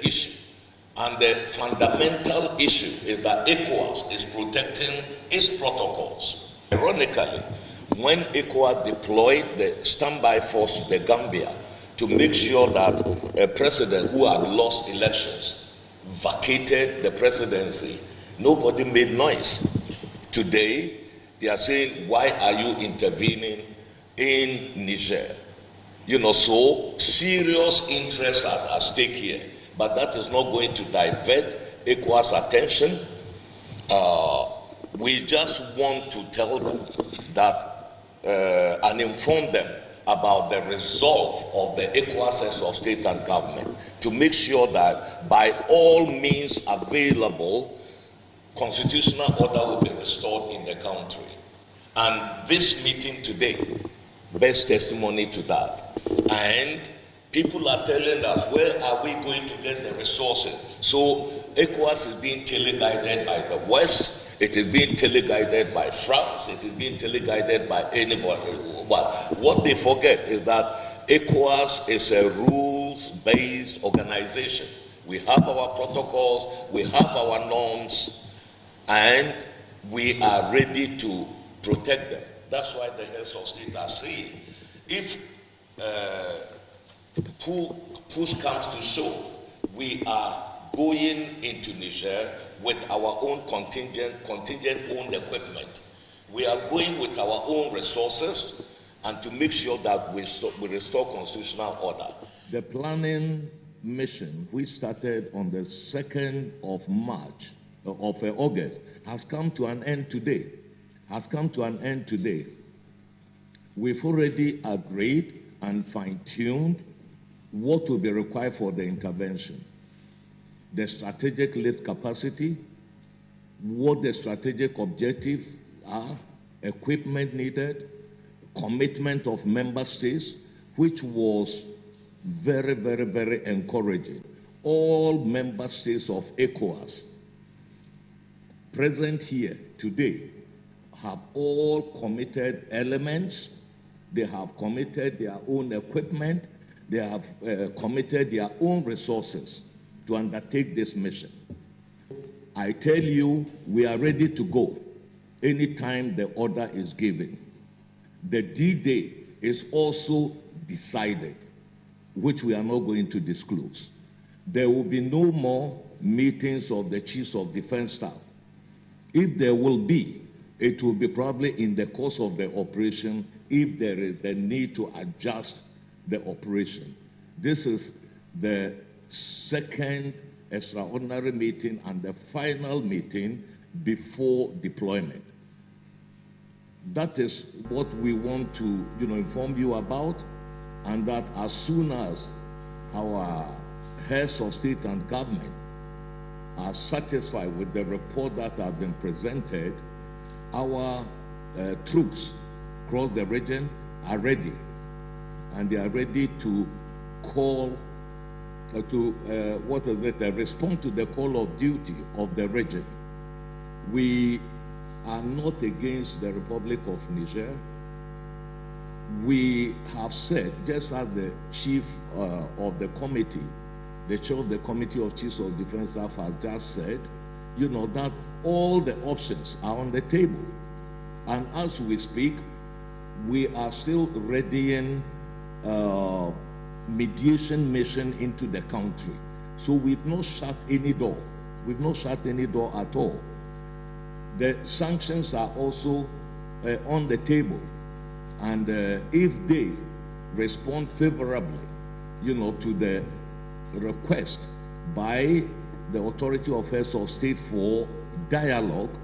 issue. And the fundamental issue is that ECOWAS is protecting its protocols. Ironically, when ECOWAS deployed the standby force to the Gambia to make sure that a president who had lost elections vacated the presidency, nobody made noise. Today, they are saying, why are you intervening in Niger? So serious interests are at stake here. But that is not going to divert ECOWAS attention. We just want to tell them that and inform them about the resolve of the ECOWAS heads of state and government to make sure that by all means available, constitutional order will be restored in the country. And this meeting today bears testimony to that. And people are telling us, where are we going to get the resources? So ECOWAS is being teleguided by the West, it is being teleguided by France, it is being teleguided by anybody. But what they forget is that ECOWAS is a rules-based organization. We have our protocols, we have our norms, and we are ready to protect them. That's why the heads of state are saying, if push comes to shove, we are going into Niger with our own contingent owned equipment. We are going with our own resources and to make sure that we restore constitutional order. The planning mission, which started on the 2nd of August, has come to an end today. We've already agreed and fine-tuned what will be required for the intervention. The strategic lift capacity, what the strategic objectives are, equipment needed, commitment of member states, which was very, very, very encouraging. All member states of ECOWAS present here today have all committed elements. They have committed their own equipment. They have committed their own resources to undertake this mission. I tell you, we are ready to go anytime the order is given. The D-Day is also decided, which we are not going to disclose. There will be no more meetings of the chiefs of defense staff. If there will be, it will be probably in the course of the operation if there is the need to adjust the operation. This is the second extraordinary meeting and the final meeting before deployment. That is what we want to inform you about, and that as soon as our heads of state and government are satisfied with the report that has been presented, our troops across the region are ready, and they are ready to call, respond to the call of duty of the region. We are not against the Republic of Niger. We have said, just as the chief of the committee, the chair of the Committee of Chiefs of Defense Staff has just said, that all the options are on the table. And as we speak, we are still readying mediation mission into the country. So we've not shut any door. We've not shut any door at all. The sanctions are also on the table. And if they respond favorably, to the request by the Authority of Heads of State for dialogue,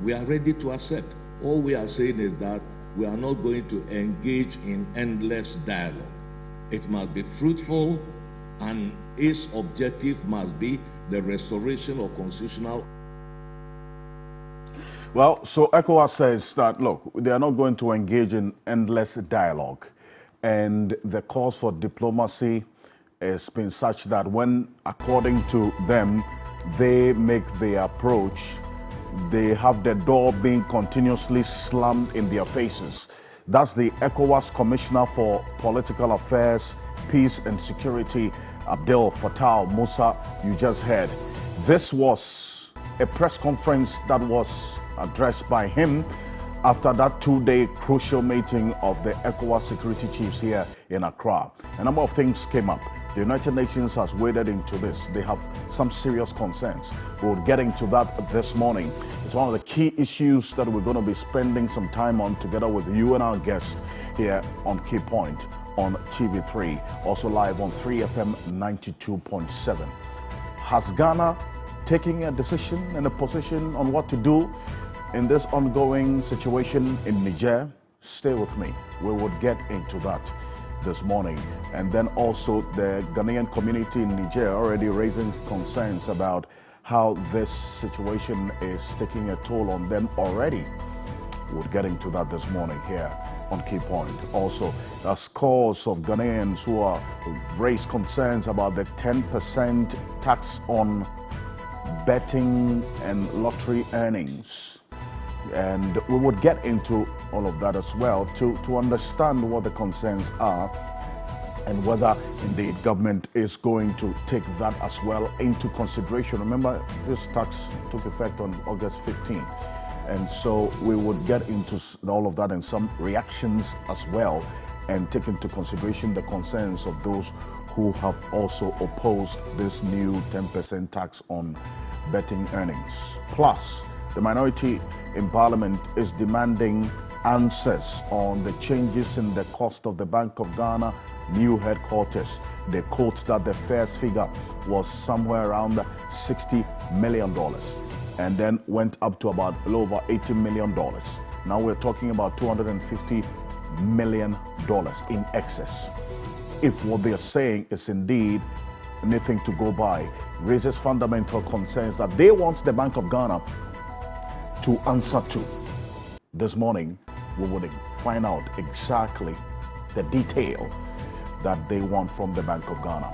we are ready to accept. All we are saying is that we are not going to engage in endless dialogue. It must be fruitful, and its objective must be the restoration of constitutional. Well, so ECOWAS says that, look, they are not going to engage in endless dialogue. And the calls for diplomacy has been such that when, according to them, they make the approach, they have the door being continuously slammed in their faces. That's the ECOWAS Commissioner for Political Affairs, Peace and Security, Abdel Fattah Musa, you just heard. This was a press conference that was addressed by him after that two-day crucial meeting of the ECOWAS security chiefs here in Accra. A number of things came up. The United Nations has waded into this. They have some serious concerns. We'll get into that this morning. It's one of the key issues that we're going to be spending some time on together with you and our guest here on Key Point on TV3, also live on 3FM 92.7. Has Ghana taken a decision and a position on what to do in this ongoing situation in Niger? Stay with me. We would get into that this morning. And then also the Ghanaian community in Niger already raising concerns about how this situation is taking a toll on them already. We'll get into that this morning here on Key Point. Also, the scores of Ghanaians who are raised concerns about the 10% tax on betting and lottery earnings. And we would get into all of that as well to understand what the concerns are and whether indeed government is going to take that as well into consideration. Remember, this tax took effect on August 15th. And so we would get into all of that and some reactions as well and take into consideration the concerns of those who have also opposed this new 10% tax on betting earnings. Plus, the minority in Parliament is demanding answers on the changes in the cost of the Bank of Ghana new headquarters. They quote that the first figure was somewhere around $60 million and then went up to about a little over $80 million. Now we're talking about $250 million in excess. If what they're saying is indeed anything to go by, raises fundamental concerns that they want the Bank of Ghana to answer to. This morning, we would find out exactly the detail that they want from the Bank of Ghana.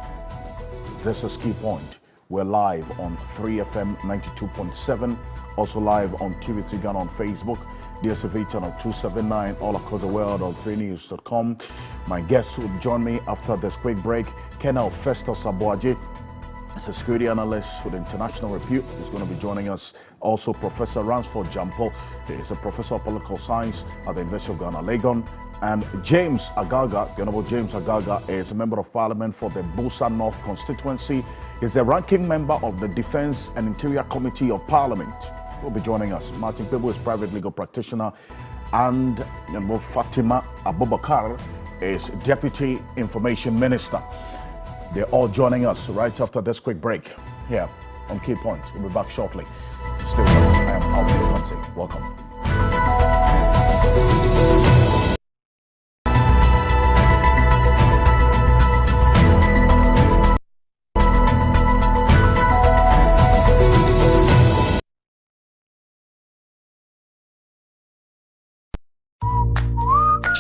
This is Key Point. We're live on 3FM 92.7, also live on TV3 Ghana on Facebook, DSTV channel 279, all across the world on 3news.com. My guest will join me after this quick break. Colonel Festus Aboagye is a security analyst with international repute. He's going to be joining us. Also, Professor Ransford Jampo is a professor of political science at the University of Ghana, Legon. And James Agaga, the Honorable James Agaga, is a member of parliament for the Busa North constituency. He's the ranking member of the Defense and Interior Committee of Parliament. Will be joining us. Martin Pebo is private legal practitioner, and Fatima Abubakar is Deputy Information Minister. They're all joining us right after this quick break here on Key Point. We'll be back shortly. Stay with us. I am Alfred Okansi. Welcome.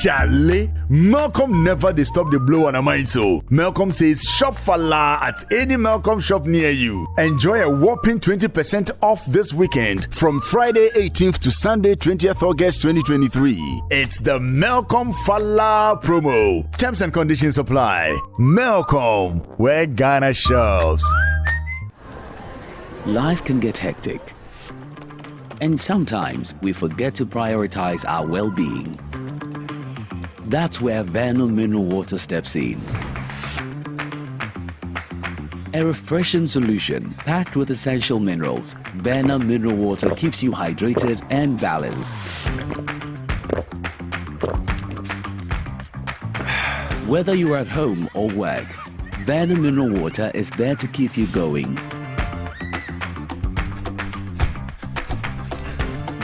Charlie, Malcolm never they stop the blow on a mind, so Malcolm says shop Fala at any Malcolm shop near you. Enjoy a whopping 20% off this weekend from Friday 18th to Sunday 20th August 2023. It's the Malcolm Fala promo. Terms and conditions apply. Malcolm, where Ghana shops. Life can get hectic, and sometimes we forget to prioritize our well-being. That's where Vernal Mineral Water steps in. A refreshing solution packed with essential minerals, Vernal Mineral Water keeps you hydrated and balanced. Whether you're at home or work, Vernal Mineral Water is there to keep you going.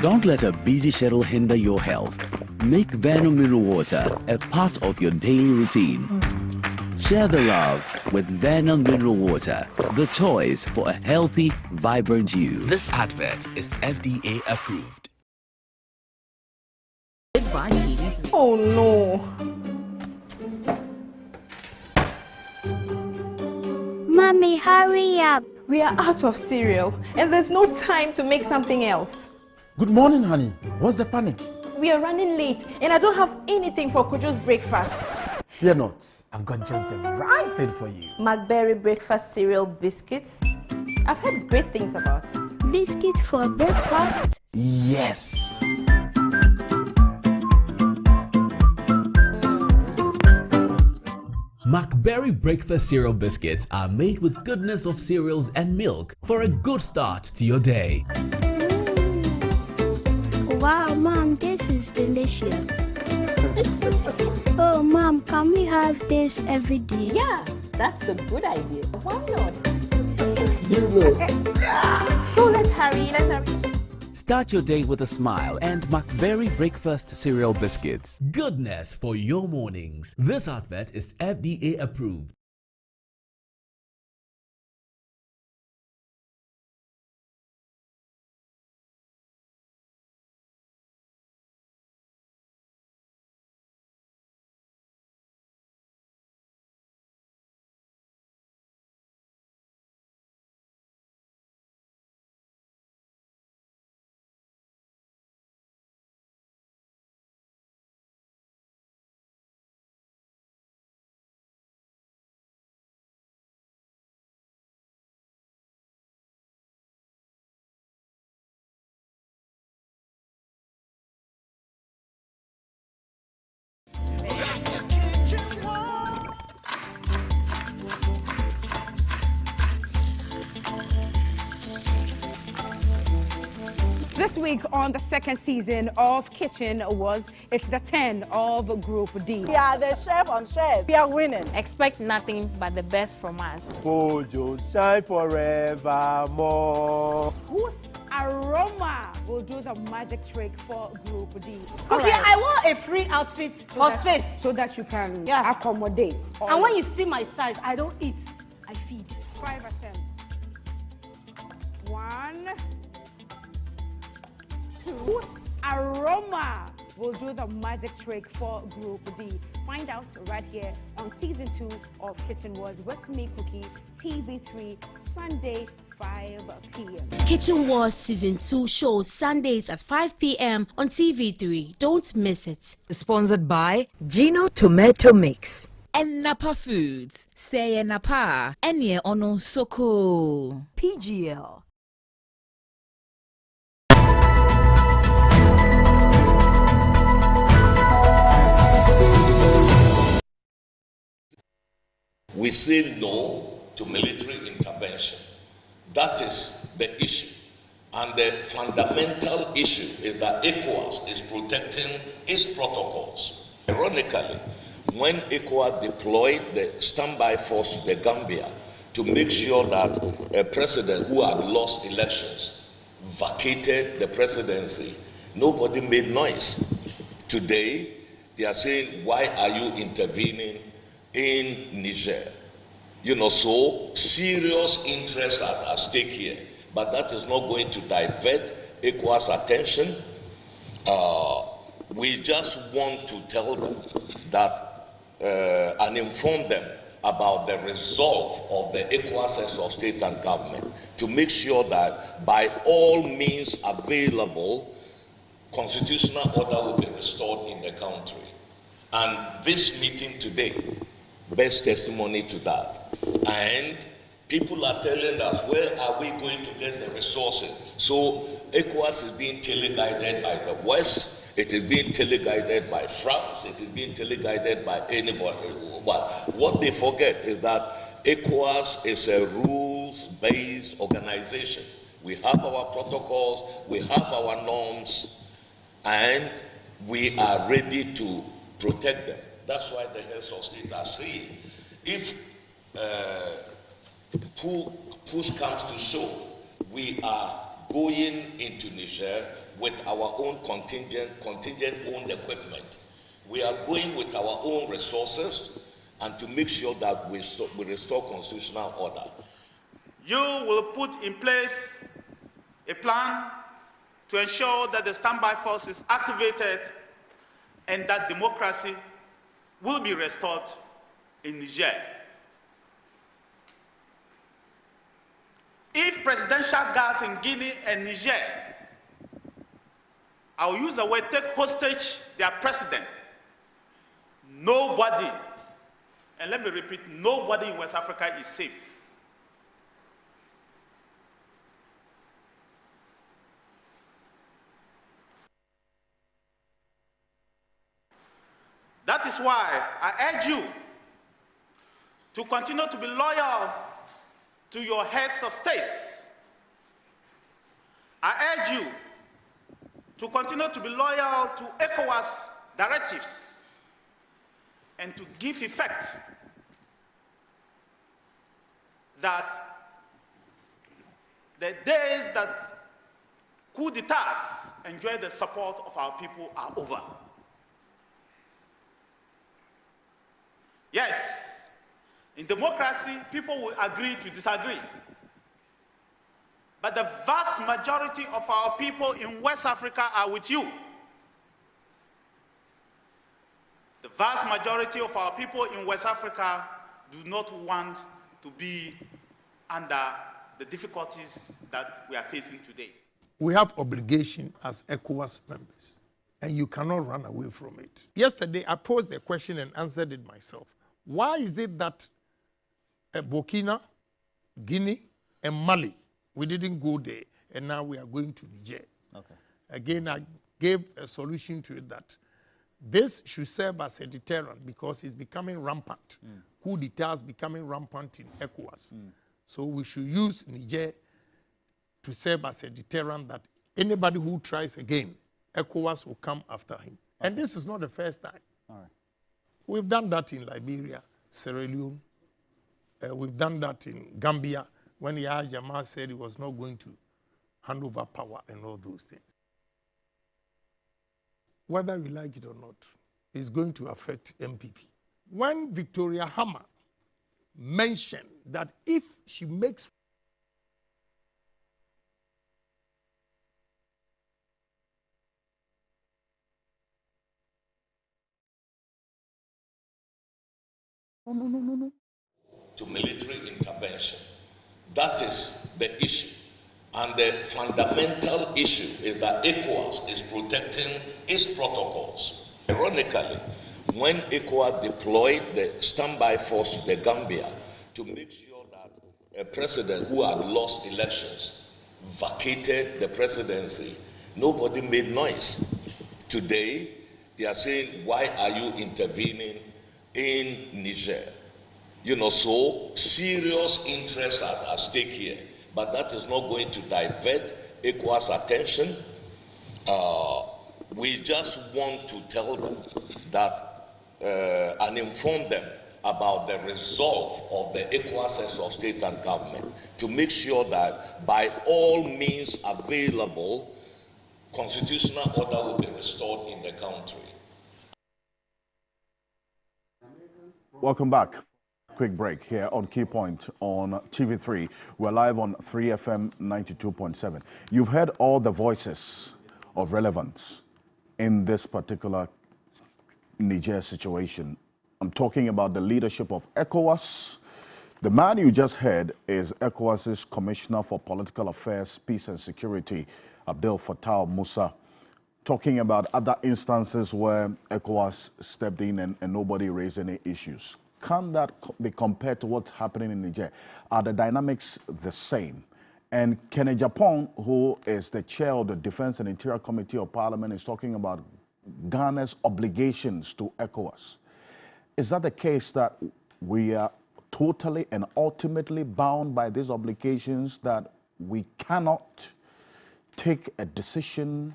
Don't let a busy schedule hinder your health. Make Vernal Mineral Water a part of your daily routine. Share the love with Vernal Mineral Water, the choice for a healthy, vibrant you. This advert is FDA approved. Oh no. Mommy, hurry up. We are out of cereal and there's no time to make something else. Good morning, honey. What's the panic? We are running late and I don't have anything for Kojo's breakfast. Fear not, I've got just the right thing for you. McBerry breakfast cereal biscuits. I've heard great things about it. Biscuit for breakfast? Yes. McBerry breakfast cereal biscuits are made with goodness of cereals and milk for a good start to your day. Wow, Mom, this is delicious. Oh, Mom, can we have this every day? Yeah, that's a good idea. Why not? You know. So let's hurry. Start your day with a smile and McBerry breakfast cereal biscuits. Goodness for your mornings. This advert is FDA approved. This week on the second season of Kitchen Wars, it's the 10 of Group D. We are the chef on chefs. We are winning. Expect nothing but the best from us. Mojo shine forevermore. Whose aroma will do the magic trick for Group D? Okay, I want a free outfit for space. So that you can accommodate. And when you see my size, I don't eat, I feed. 5 attempts. 1, 2. Whose aroma will do the magic trick for Group D? Find out right here on season 2 of Kitchen Wars with me, Cookie, TV3, Sunday, 5 p.m. Kitchen Wars Season 2 shows Sundays at 5 p.m. on TV3. Don't miss it. Sponsored by Gino Tomato Mix. And Napa Foods. Say Napa. Enye Ono Soko. PGL. We say no to military intervention. That is the issue. And the fundamental issue is that ECOWAS is protecting its protocols. Ironically, when ECOWAS deployed the standby force to the Gambia to make sure that a president who had lost elections vacated the presidency, nobody made noise. Today, they are saying, why are you intervening in Niger? You know, so serious interests are at stake here. But that is not going to divert ECOWAS' attention. We just want to tell them that and inform them about the resolve of the ECOWAS heads of state and government to make sure that by all means available, constitutional order will be restored in the country. And this meeting today bears testimony to that. And people are telling us, where are we going to get the resources? So ECOWAS is being teleguided by the West, it is being teleguided by France, it is being teleguided by anybody. But what they forget is that ECOWAS is a rules-based organization. We have our protocols, we have our norms, and we are ready to protect them. That's why the heads of state are saying, if push comes to shove, we are going into Niger with our own contingent-owned equipment. We are going with our own resources and to make sure that we restore constitutional order. You will put in place a plan to ensure that the standby force is activated and that democracy will be restored in Niger. If presidential guards in Guinea and Niger, I'll use the word, take hostage their president, nobody And let me repeat, nobody in West Africa is safe. That is why I urge you to continue to be loyal to your heads of states. I urge you to continue to be loyal to ECOWAS directives and to give effect that the days that coup d'etats enjoy the support of our people are over. Yes, in democracy, people will agree to disagree. But the vast majority of our people in West Africa are with you. The vast majority of our people in West Africa do not want to be under the difficulties that we are facing today. We have obligation as ECOWAS members, and you cannot run away from it. Yesterday, I posed the question and answered it myself. Why is it that Burkina, Guinea, and Mali, we didn't go there, and now we are going to Niger? Okay. Again, I gave a solution to it that this should serve as a deterrent because it's becoming rampant. Coup d'etat is becoming rampant in ECOWAS. So we should use Niger to serve as a deterrent that anybody who tries again, ECOWAS will come after him. Okay. And this is not the first time. All right. We've done that in Liberia, Sierra Leone. We've done that in Gambia when Yahya Jammeh said he was not going to hand over power and all those things. Whether we like it or not, it's going to affect MPP. When Victoria Hammer mentioned that if she makes to military intervention. That is the issue. And the fundamental issue is that ECOWAS is protecting its protocols. Ironically, when ECOWAS deployed the standby force to the Gambia to make sure that a president who had lost elections vacated the presidency, nobody made noise. Today, they are saying, why are you intervening in Niger? You know, so serious interests are at stake here. But that is not going to divert ECOWAS' attention. We just want to tell them that and inform them about the resolve of the ECOWAS heads of state and government to make sure that by all means available, constitutional order will be restored in the country. Welcome back. Quick break here on Key Point on TV3. We're live on 3FM 92.7. You've heard all the voices of relevance in this particular Niger situation. I'm talking about the leadership of ECOWAS. The man you just heard is ECOWAS's Commissioner for Political Affairs, Peace and Security, Abdel Fattah Musa, talking about other instances where ECOWAS stepped in and nobody raised any issues. Can that be compared to what's happening in Niger? Are the dynamics the same? And Kenneth Agyapong, who is the chair of the Defense and Interior Committee of Parliament, is talking about Ghana's obligations to ECOWAS. Is that the case that we are totally and ultimately bound by these obligations, that we cannot take a decision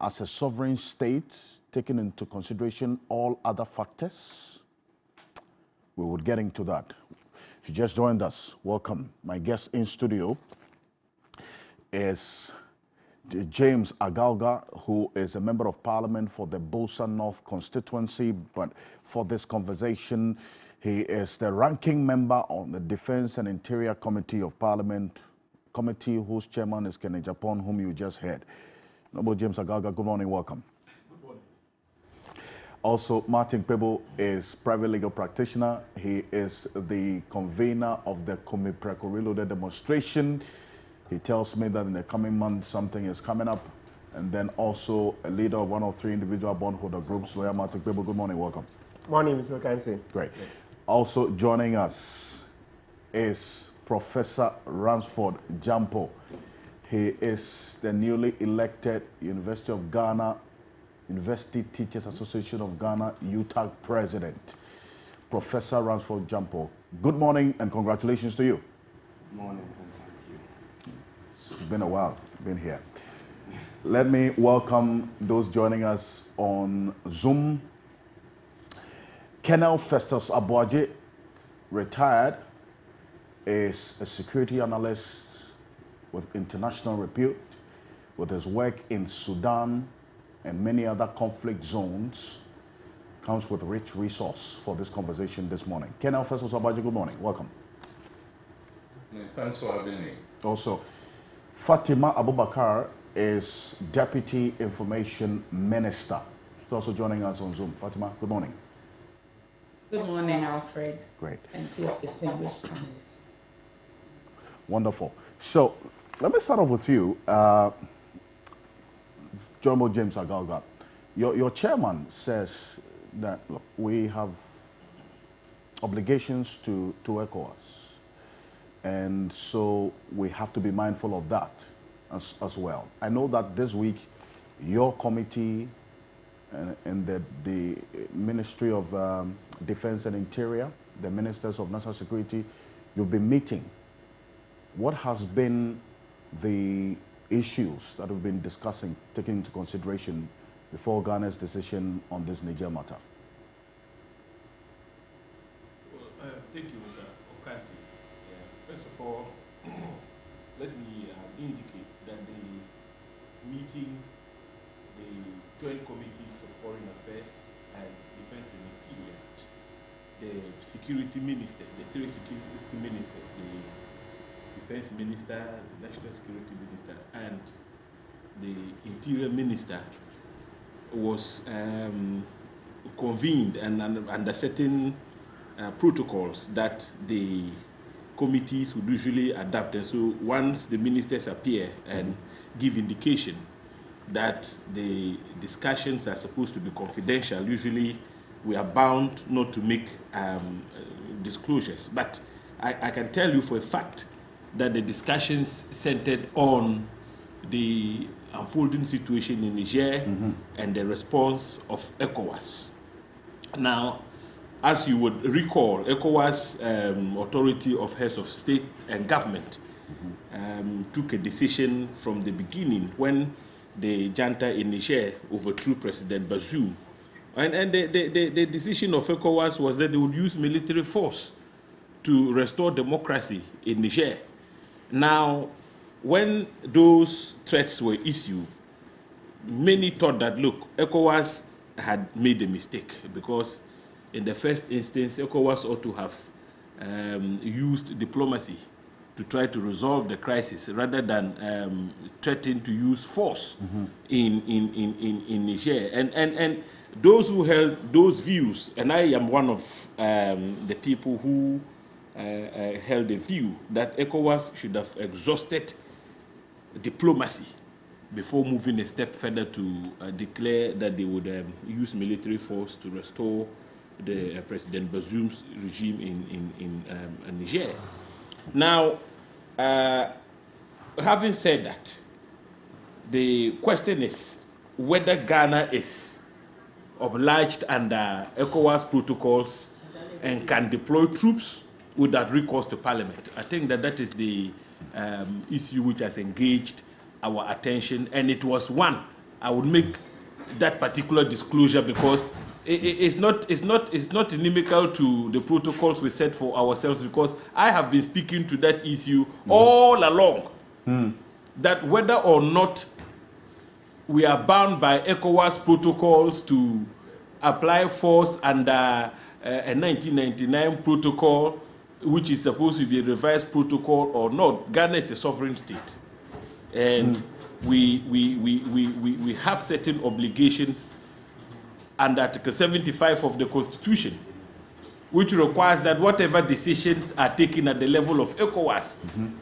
as a sovereign state, taking into consideration all other factors? We would get into that. If you just joined us, welcome. My guest in studio is James Agalga, who is a member of parliament for the Bosa North constituency. But for this conversation, he is the ranking member on the Defense and Interior Committee of Parliament, committee whose chairman is Kenneth Agyapong, whom you just heard. Noble James Agalga, good morning, welcome. Also, Martin Kpebu is private legal practitioner. He is the convener of the Komipreko Reloaded demonstration. He tells me that in the coming month, something is coming up. And then also a leader of one of three individual bondholder groups, Lawyer Martin Kpebu. Good morning, welcome. Morning, Mr. Kansi. Great. Also joining us is Professor Ransford Jampo. He is the newly elected University of Ghana, University Teachers Association of Ghana, UTAG President. Professor Ransford Jampo, good morning and congratulations to you. Good morning and thank you. It's been a while, been here. Let me welcome those joining us on Zoom. Colonel Festus Aboagye, retired, is a security analyst with international repute, with his work in Sudan and many other conflict zones. Comes with rich resource for this conversation this morning. Colonel Festus Aboagye, good morning. Welcome. Thanks for having me. Also, Fatima Abubakar is Deputy Information Minister. She's also joining us on Zoom. Fatima, good morning. Good morning, Alfred. Great. And to your distinguished panelists. Wonderful. So, let me start off with you. Jomo James Agalga, your chairman says that, look, we have obligations to ECOWAS. And so we have to be mindful of that as well. I know that this week, your committee and the Ministry of Defense and Interior, the Ministers of National Security, you've been meeting. What has been the issues that we've been discussing, taking into consideration before Ghana's decision on this Niger matter? Well, thank you, Mr. Okansi. First of all, let me indicate that the meeting, the Joint Committees of Foreign Affairs and Defense and Interior, the security ministers, the three security ministers, the Defense Minister, the National Security Minister, and the Interior Minister was convened and under certain protocols that the committees would usually adapt. And so once the ministers appear and give indication that the discussions are supposed to be confidential, usually we are bound not to make disclosures. But I can tell you for a fact that the discussions centered on the unfolding situation in Niger and the response of ECOWAS. Now, as you would recall, ECOWAS Authority of Heads of State and Government took a decision from the beginning when the junta in Niger overthrew President Bazoum. And the decision of ECOWAS was that they would use military force to restore democracy in Niger. Now, when those threats were issued, many thought that, look, ECOWAS had made a mistake because in the first instance, ECOWAS ought to have used diplomacy to try to resolve the crisis rather than threatening to use force in Niger. And those who held those views, and I am one of the people who held the view that ECOWAS should have exhausted diplomacy before moving a step further to declare that they would use military force to restore the President Bazoum's regime in Niger. Now, having said that, the question is whether Ghana is obliged under ECOWAS protocols and can deploy troops without recourse to Parliament. I think that that is the issue which has engaged our attention, and it was one I would make that particular disclosure because it's not inimical to the protocols we set for ourselves, because I have been speaking to that issue all along, that whether or not we are bound by ECOWAS protocols to apply force under a 1999 protocol, which is supposed to be a revised protocol or not, Ghana is a sovereign state. And we have certain obligations under Article 75 of the Constitution, which requires that whatever decisions are taken at the level of ECOWAS,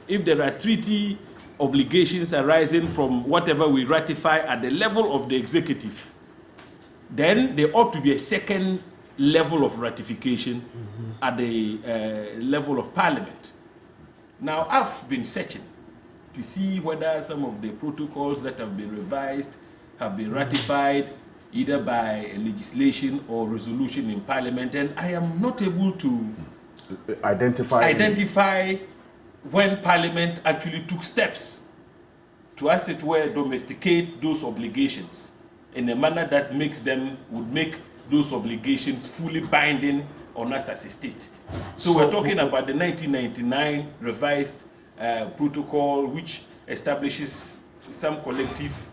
if there are treaty obligations arising from whatever we ratify at the level of the executive, then there ought to be a second level of ratification at the level of Parliament. Now, I've been searching to see whether some of the protocols that have been revised have been ratified either by legislation or resolution in Parliament, and I am not able to identify when Parliament actually took steps to, as it were, domesticate those obligations in a manner that would make those obligations fully binding on us as a state. So we're talking about the 1999 revised protocol, which establishes some collective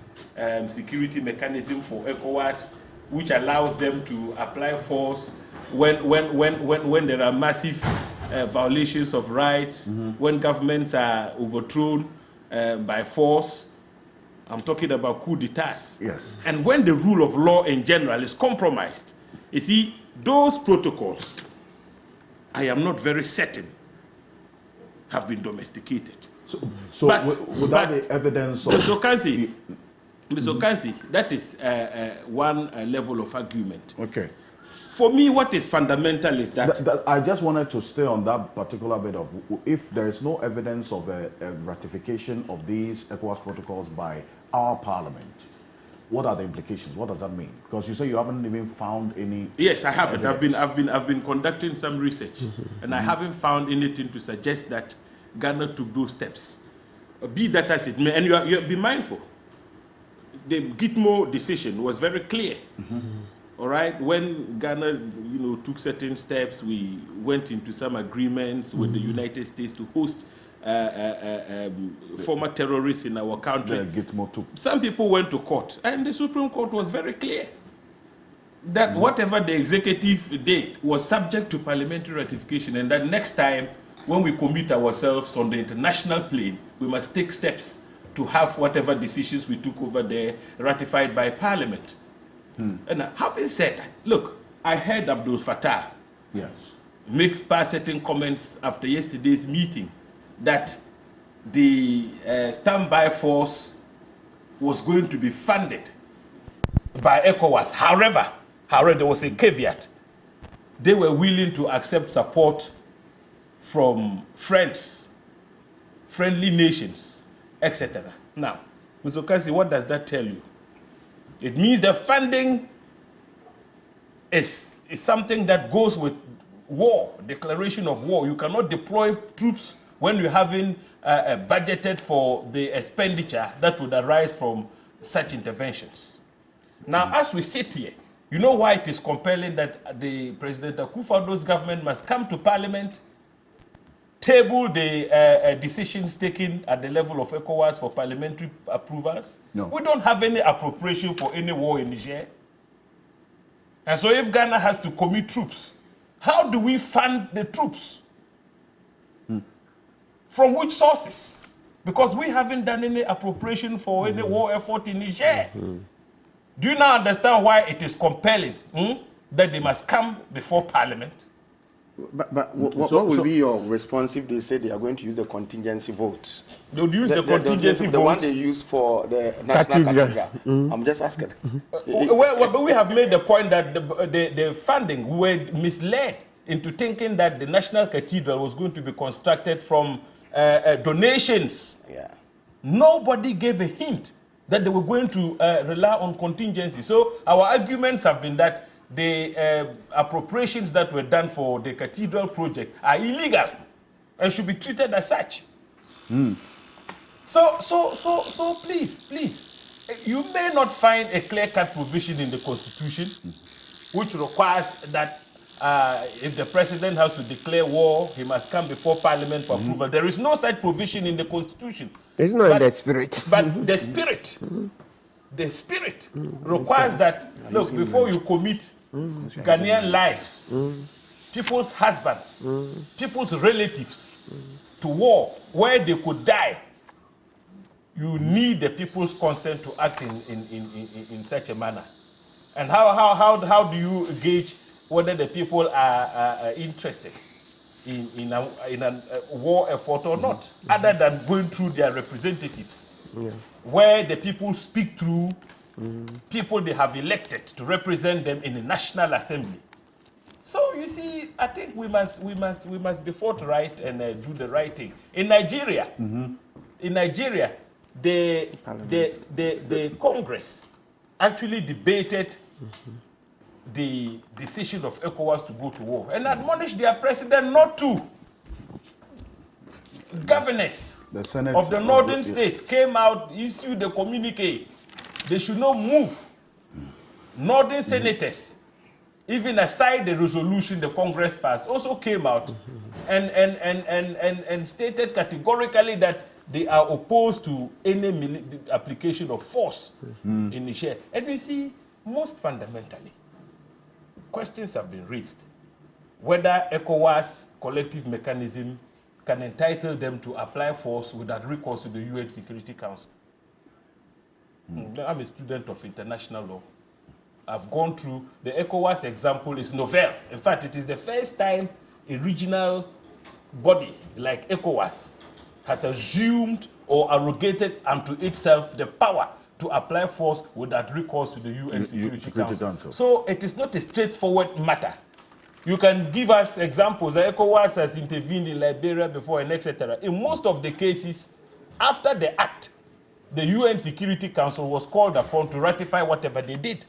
security mechanism for ECOWAS, which allows them to apply force when there are massive violations of rights, when governments are overthrown by force. I'm talking about coup d'etats. Yes. And when the rule of law in general is compromised. You see, those protocols, I am not very certain, have been domesticated. So without the evidence of... Mr. Okansi, that is one level of argument. Okay. For me, what is fundamental is that... I just wanted to stay on that particular bit of, if there is no evidence of a ratification of these ECOWAS protocols by our Parliament, what are the implications? What does that mean? Because you say you haven't even found any... Yes, I haven't. I've been conducting some research, and I haven't found anything to suggest that Ghana took those steps. Be that as it may, and you be mindful. The Gitmo decision was very clear. All right, when Ghana, took certain steps, we went into some agreements with the United States to host former terrorists in our country. Some people went to court, and the Supreme Court was very clear that whatever the executive did was subject to parliamentary ratification, and that next time when we commit ourselves on the international plane, we must take steps to have whatever decisions we took over there ratified by Parliament. And having said that, look, I heard Abdul Fattah make certain comments after yesterday's meeting that the standby force was going to be funded by ECOWAS. However, there was a caveat. They were willing to accept support from friends, friendly nations, etc. Now, Mr. Okansi, what does that tell you? It means the funding is something that goes with war, declaration of war. You cannot deploy troops when you haven't budgeted for the expenditure that would arise from such interventions. Now, as we sit here, you know why it is compelling that the President Akufo-Addo's government must come to Parliament, table the decisions taken at the level of ECOWAS for parliamentary approvals. No. We don't have any appropriation for any war in Niger. And so if Ghana has to commit troops, how do we fund the troops? From which sources? Because we haven't done any appropriation for any war effort in Niger. Do you now understand why it is compelling that they must come before Parliament? But what will be your response if they say they are going to use the contingency vote? They would use the contingency vote. The one they use for the National Cathedral. I'm just asking. But we have made the point that the funding, we were misled into thinking that the National Cathedral was going to be constructed from donations. Yeah. Nobody gave a hint that they were going to rely on contingency. So our arguments have been that the appropriations that were done for the cathedral project are illegal and should be treated as such. So please, you may not find a clear-cut provision in the Constitution which requires that if the president has to declare war, he must come before Parliament for approval. There is no such provision in the Constitution. It's not in the spirit. But the spirit requires that, look, before you commit Ghanaian lives, people's husbands, people's relatives to war where they could die, you need the people's consent to act in such a manner. And how do you gauge whether the people are interested in a war effort or not, other than going through their representatives, where the people speak through people they have elected to represent them in the National Assembly? So you see, I think we must be forthright and do the right thing. In Nigeria, the Congress actually debated the decision of ECOWAS to go to war and admonished their president not to. Governors of the northern states came out, issued a communique. They should not move. Northern senators, even aside the resolution the Congress passed, also came out and stated categorically that they are opposed to any application of force in Niger. And you see, most fundamentally, questions have been raised whether ECOWAS collective mechanism can entitle them to apply force without recourse to the UN Security Council. I'm a student of international law. I've gone through the ECOWAS example is novel. In fact, it is the first time a regional body like ECOWAS has assumed or arrogated unto itself the power to apply force without recourse to the UN Security Council. So it is not a straightforward matter. You can give us examples. The ECOWAS has intervened in Liberia before and etc. In most of the cases, after the act, the UN Security Council was called upon to ratify whatever they did.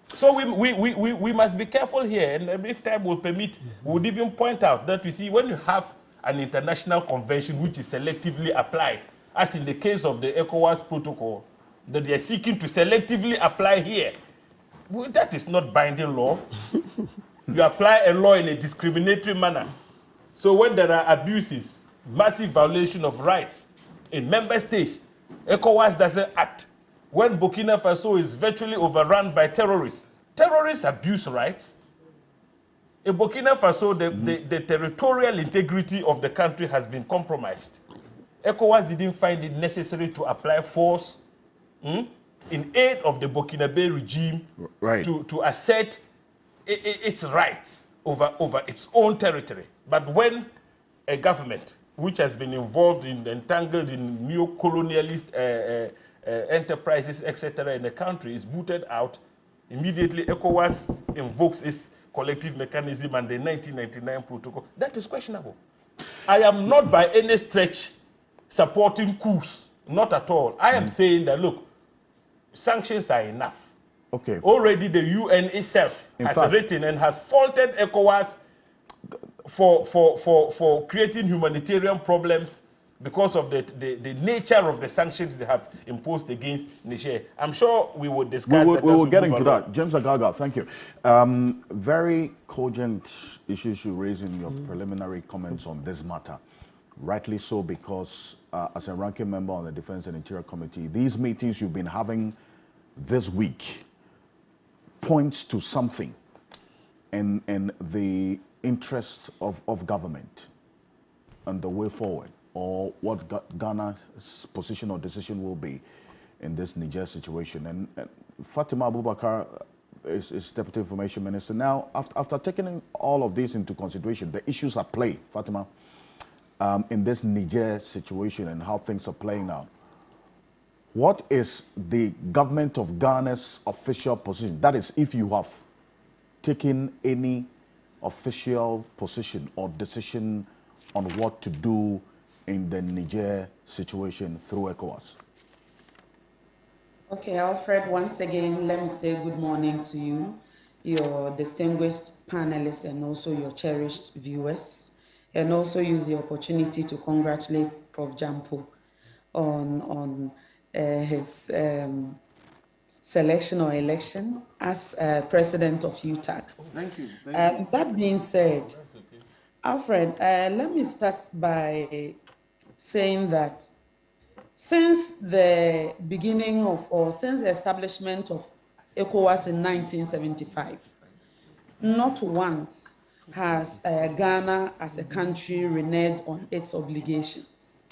So we must be careful here, and if time will permit, we would even point out that, you see, when you have an international convention which is selectively applied, as in the case of the ECOWAS protocol, that they are seeking to selectively apply here, well, that is not binding law. You apply a law in a discriminatory manner. So when there are abuses, massive violation of rights in member states, ECOWAS doesn't act. When Burkina Faso is virtually overrun by terrorists, terrorists abuse rights. In Burkina Faso, the territorial integrity of the country has been compromised. ECOWAS didn't find it necessary to apply force in aid of the Burkinabe regime to assert its rights over its own territory. But when a government which has been entangled in neo-colonialist enterprises, etc., in the country is booted out, immediately ECOWAS invokes its collective mechanism and the 1999 protocol. That is questionable. I am not by any stretch supporting coups, not at all. I am saying that, look, sanctions are enough. Okay. Already the UN itself has written and has faulted ECOWAS for creating humanitarian problems because of the nature of the sanctions they have imposed against Niger. I'm sure we will discuss that. We will get into that. James Agaga, thank you. Very cogent issues you raise in your preliminary comments on this matter. Rightly so, because as a ranking member on the Defense and Interior Committee, these meetings you've been having this week points to something in the interest of government and the way forward, or what Ghana's position or decision will be in this Niger situation. And Fatima Abubakar is Deputy Information Minister. Now, after taking all of this into consideration, the issues at play, Fatima, in this Niger situation and how things are playing out, what is the government of Ghana's official position? That is, if you have taken any official position or decision on what to do in the Niger situation through ECOWAS. Okay, Alfred, once again, let me say good morning to you, your distinguished panelists, and also your cherished viewers, and also use the opportunity to congratulate Prof. Jampo on his selection or election as president of UTAG. Thank you. That being said, Alfred, let me start by saying that since the beginning of, or since the establishment of ECOWAS in 1975, not once has Ghana as a country reneged on its obligations.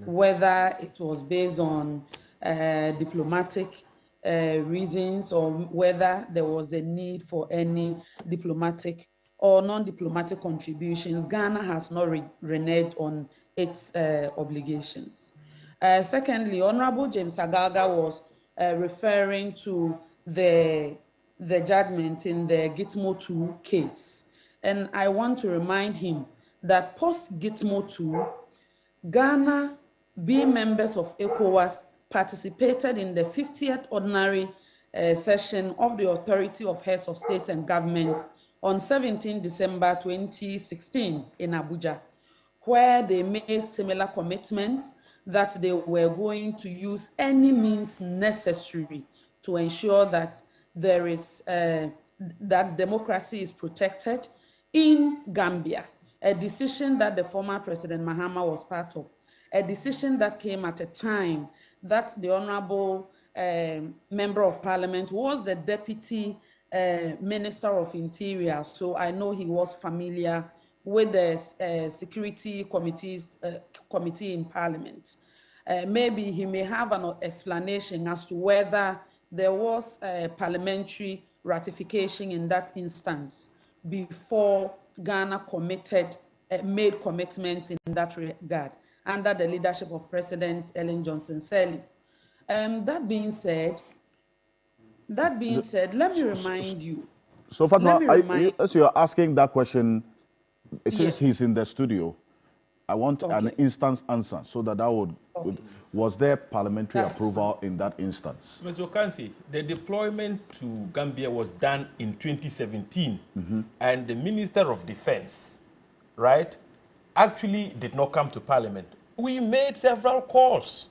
Whether it was based on diplomatic reasons or whether there was a need for any diplomatic or non-diplomatic contributions, Ghana has not reneged on its obligations. Secondly, Honorable James Agaga was referring to the the judgment in the Gitmo 2 case. And I want to remind him that post Gitmo 2, Ghana, being members of ECOWAS, participated in the 50th ordinary session of the Authority of Heads of State and Government on 17 December 2016 in Abuja, where they made similar commitments that they were going to use any means necessary to ensure that there is that democracy is protected in Gambia, a decision that the former President Mahama was part of, a decision that came at a time that the Honorable Member of Parliament was the Deputy Minister of Interior, so I know he was familiar with the Security Committee in Parliament. Maybe he may have an explanation as to whether there was parliamentary ratification in that instance before Ghana made commitments in that regard under the leadership of President Ellen Johnson Sirleaf. That being said, let me remind you. So, Fatima, as you're asking that question, since Yes. he's in the studio, I want an instant answer so that was there parliamentary approval in that instance? Mr. Okansi, the deployment to Gambia was done in 2017, and the Minister of Defense, right, actually did not come to Parliament. We made several calls,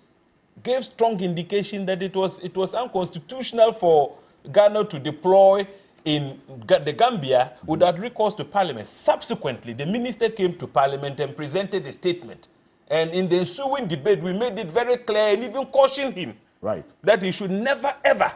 gave strong indication that it was unconstitutional for Ghana to deploy in the Gambia without recourse to Parliament. Subsequently, the minister came to Parliament and presented a statement. And in the ensuing debate, we made it very clear and even cautioned him that he should never, ever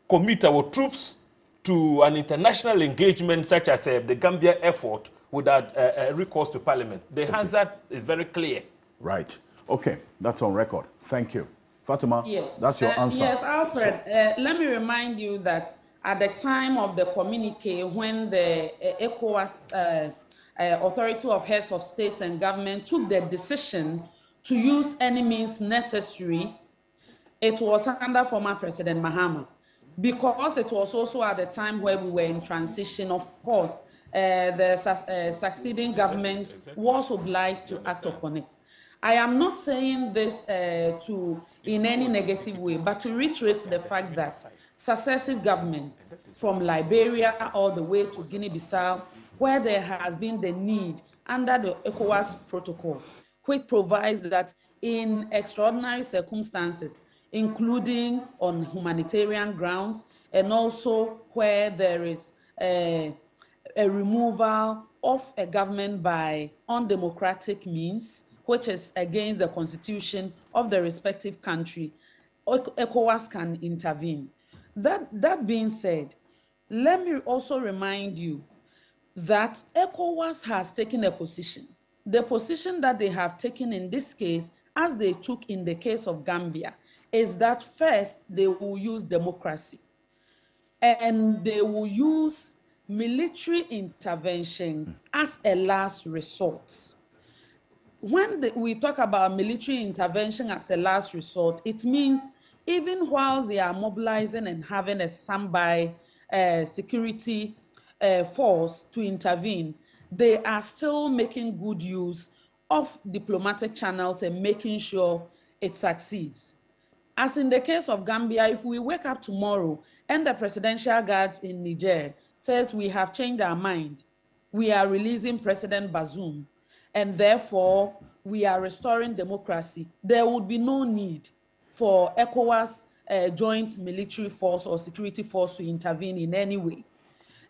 commit our troops to an international engagement such as the Gambia effort without recourse to Parliament. The answer is very clear. Right. Okay, that's on record. Thank you. Fatima, Yes. that's your answer. Yes, Alfred, let me remind you that at the time of the communique, when the ECOWAS Authority of Heads of States and Government took the decision to use any means necessary, it was under former President Mahama. Because it was also at the time where we were in transition, of course, the succeeding government was obliged to act upon it. I am not saying this in any negative way, but to reiterate the fact that successive governments from Liberia all the way to Guinea-Bissau, where there has been the need under the ECOWAS protocol, which provides that in extraordinary circumstances, including on humanitarian grounds, and also where there is a removal of a government by undemocratic means, which is against the constitution of the respective country, ECOWAS can intervene. That being said, let me also remind you that ECOWAS has taken a position. The position that they have taken in this case, as they took in the case of Gambia, is that first they will use democracy and they will use military intervention as a last resort. When we talk about military intervention as a last resort, it means even while they are mobilizing and having a standby security force to intervene, they are still making good use of diplomatic channels and making sure it succeeds. As in the case of Gambia, if we wake up tomorrow and the presidential guards in Niger says we have changed our mind, we are releasing President Bazoum, and therefore we are restoring democracy, there would be no need for ECOWAS joint military force or security force to intervene in any way.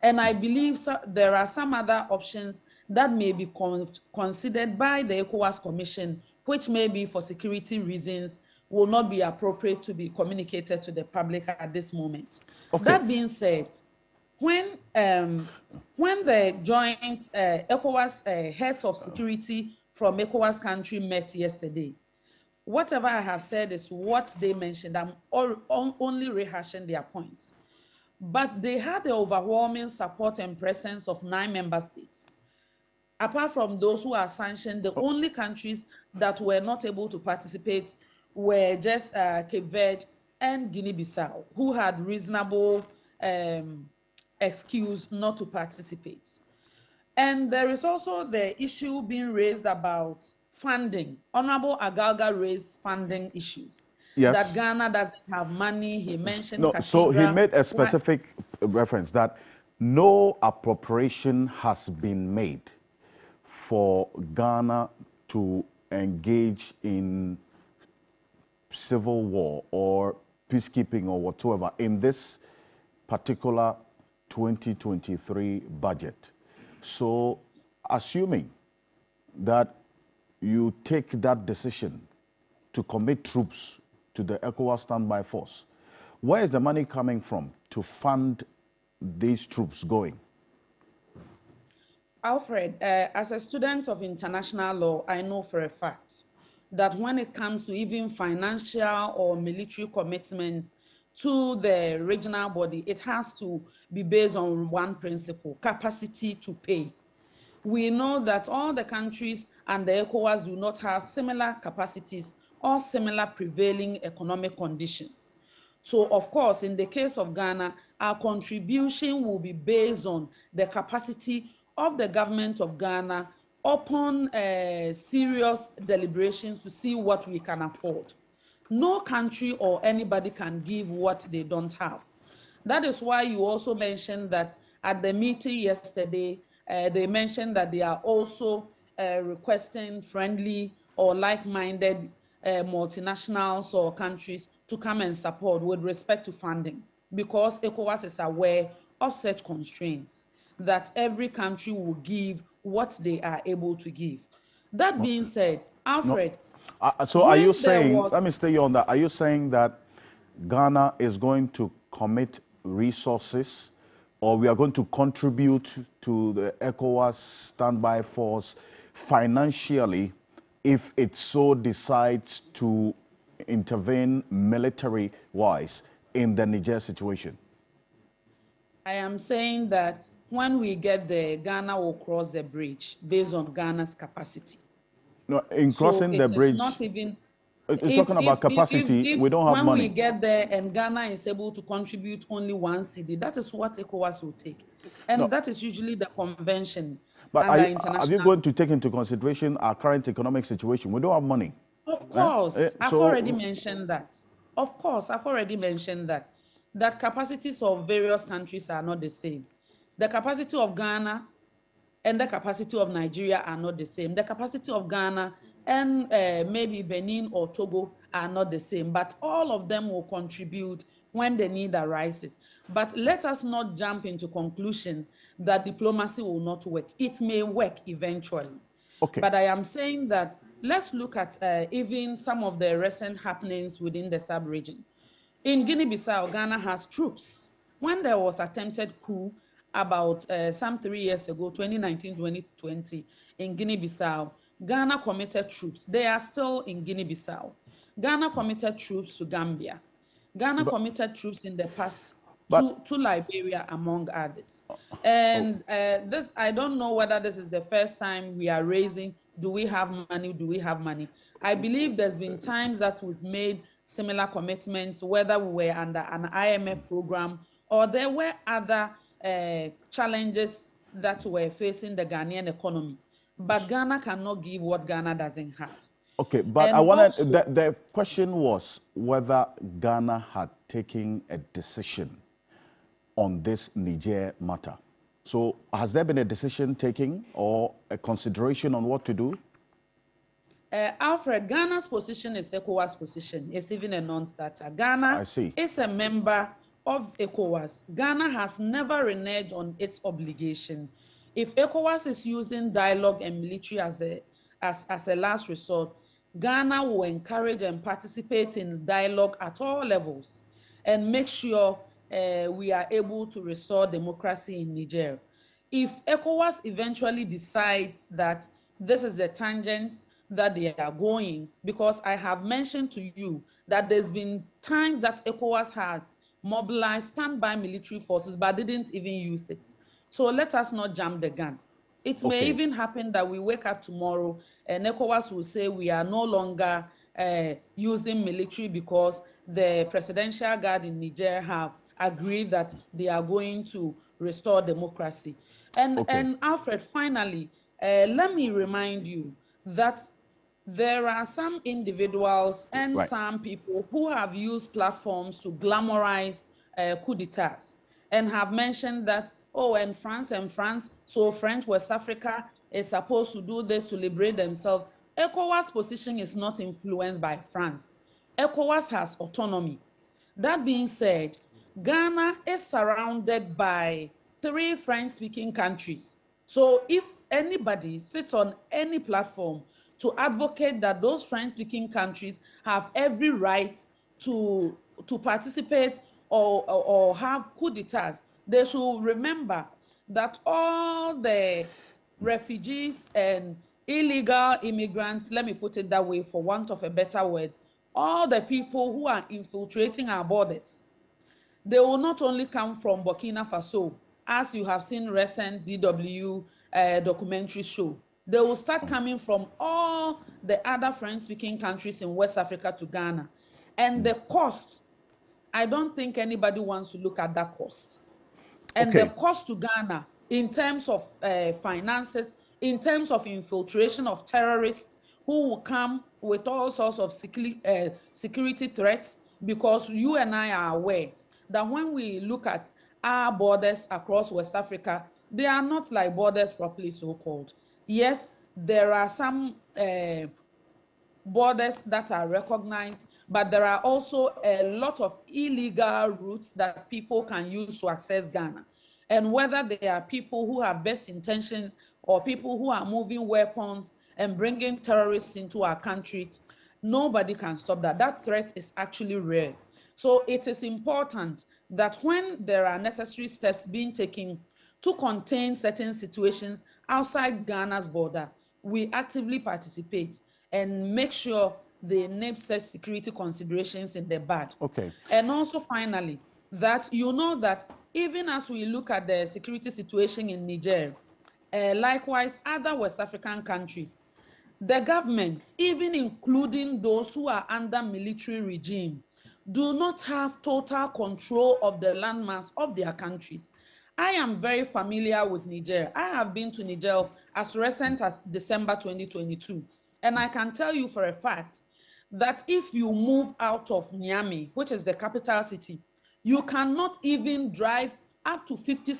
And I believe there are some other options that may be considered by the ECOWAS Commission, which may be for security reasons, will not be appropriate to be communicated to the public at this moment. Okay. That being said, when the joint ECOWAS heads of security from ECOWAS country met yesterday, whatever I have said is what they mentioned. I'm only rehashing their points. But they had the overwhelming support and presence of 9 member states. Apart from those who are sanctioned, the only countries that were not able to participate were just Cape Verde and Guinea-Bissau, who had reasonable excuse not to participate. And there is also the issue being raised about funding. Honorable Agalga raised funding issues. Yes. That Ghana doesn't have money. He mentioned No, so he Cathedral. made a specific reference that no appropriation has been made for Ghana to engage in civil war or peacekeeping or whatsoever in this particular 2023 budget. So, assuming that you take that decision to commit troops to the ECOWAS standby force, where is the money coming from to fund these troops going? Alfred, as a student of international law, I know for a fact that when it comes to even financial or military commitment to the regional body, it has to be based on one principle: capacity to pay. We know that all the countries and the ECOWAS do not have similar capacities or similar prevailing economic conditions. So, of course, in the case of Ghana, our contribution will be based on the capacity of the government of Ghana upon serious deliberations to see what we can afford. No country or anybody can give what they don't have. That is why you also mentioned that at the meeting yesterday, they mentioned that they are also requesting friendly or like-minded multinationals or countries to come and support with respect to funding, because ECOWAS is aware of such constraints that every country will give what they are able to give. That being said, Alfred, so are you saying, let me stay on that, are you saying that Ghana is going to commit resources, or we are going to contribute to the ECOWAS standby force financially if it so decides to intervene military-wise in the Niger situation? I am saying that when we get there, Ghana will cross the bridge based on Ghana's capacity. No, in crossing the bridge, not even, it's talking about capacity. We don't have money. When we get there and Ghana is able to contribute only one cedi, that is what ECOWAS will take. And that is usually the convention. But are you going to take into consideration our current economic situation? We don't have money. Of course. I've already mentioned that. Of course, I've already mentioned that. That capacities of various countries are not the same. The capacity of Ghana and the capacity of Nigeria are not the same. The capacity of Ghana and maybe Benin or Togo are not the same, but all of them will contribute when the need arises. But let us not jump into conclusion that diplomacy will not work. It may work eventually. Okay. But I am saying that let's look at even some of the recent happenings within the sub-region. In Guinea-Bissau, Ghana has troops. When there was attempted coup about some 3 years ago, 2019-2020, in Guinea-Bissau, Ghana committed troops. They are still in Guinea-Bissau. Ghana committed troops to Gambia. Ghana committed troops in the past to Liberia, among others. And this, I don't know whether this is the first time we are raising, do we have money, do we have money? I believe there's been times that we've made similar commitments, whether we were under an IMF program or there were other challenges that were facing the Ghanaian economy. But Ghana cannot give what Ghana doesn't have. Okay, but And I wanted, also, the question was whether Ghana had taken a decision on this Niger matter. So has there been a decision taken or a consideration on what to do? Alfred, Ghana's position is ECOWAS' position. It's even a non-starter. Ghana is a member of ECOWAS. Ghana has never reneged on its obligation. If ECOWAS is using dialogue and military as a last resort, Ghana will encourage and participate in dialogue at all levels and make sure we are able to restore democracy in Niger. If ECOWAS eventually decides that this is the tangent that they are going, because I have mentioned to you that there's been times that ECOWAS had mobilized standby military forces but didn't even use it. So let us not jump the gun. It may even happen that we wake up tomorrow and ECOWAS will say we are no longer using military because the Presidential Guard in Niger have agreed that they are going to restore democracy. And Alfred, finally, let me remind you that there are some individuals and some people who have used platforms to glamorize coup d'etats and have mentioned that, oh, and France, so French West Africa is supposed to do this to liberate themselves. ECOWAS' position is not influenced by France. ECOWAS has autonomy. That being said, Ghana is surrounded by 3 French-speaking countries. So if anybody sits on any platform to advocate that those French-speaking countries have every right to participate or have coup d'etats, they should remember that all the refugees and illegal immigrants, let me put it that way for want of a better word, all the people who are infiltrating our borders, they will not only come from Burkina Faso, as you have seen recent DW documentary show. They will start coming from all the other French-speaking countries in West Africa to Ghana. And the cost, I don't think anybody wants to look at that cost. And the cost to Ghana in terms of finances, in terms of infiltration of terrorists who will come with all sorts of security threats, because you and I are aware that when we look at our borders across West Africa, they are not like borders properly so-called. Yes, there are some borders that are recognized, but there are also a lot of illegal routes that people can use to access Ghana. And whether they are people who have best intentions or people who are moving weapons and bringing terrorists into our country, nobody can stop that. That threat is actually real. So it is important that when there are necessary steps being taken to contain certain situations outside Ghana's border, we actively participate and make sure they nip such security considerations in the bud. And also finally, that you know that even as we look at the security situation in Niger, likewise other West African countries, the governments, even including those who are under military regime, do not have total control of the landmass of their countries. I am very familiar with Niger. I have been to Niger as recent as December 2022. And I can tell you for a fact that if you move out of Niamey, which is the capital city, you cannot even drive up to 50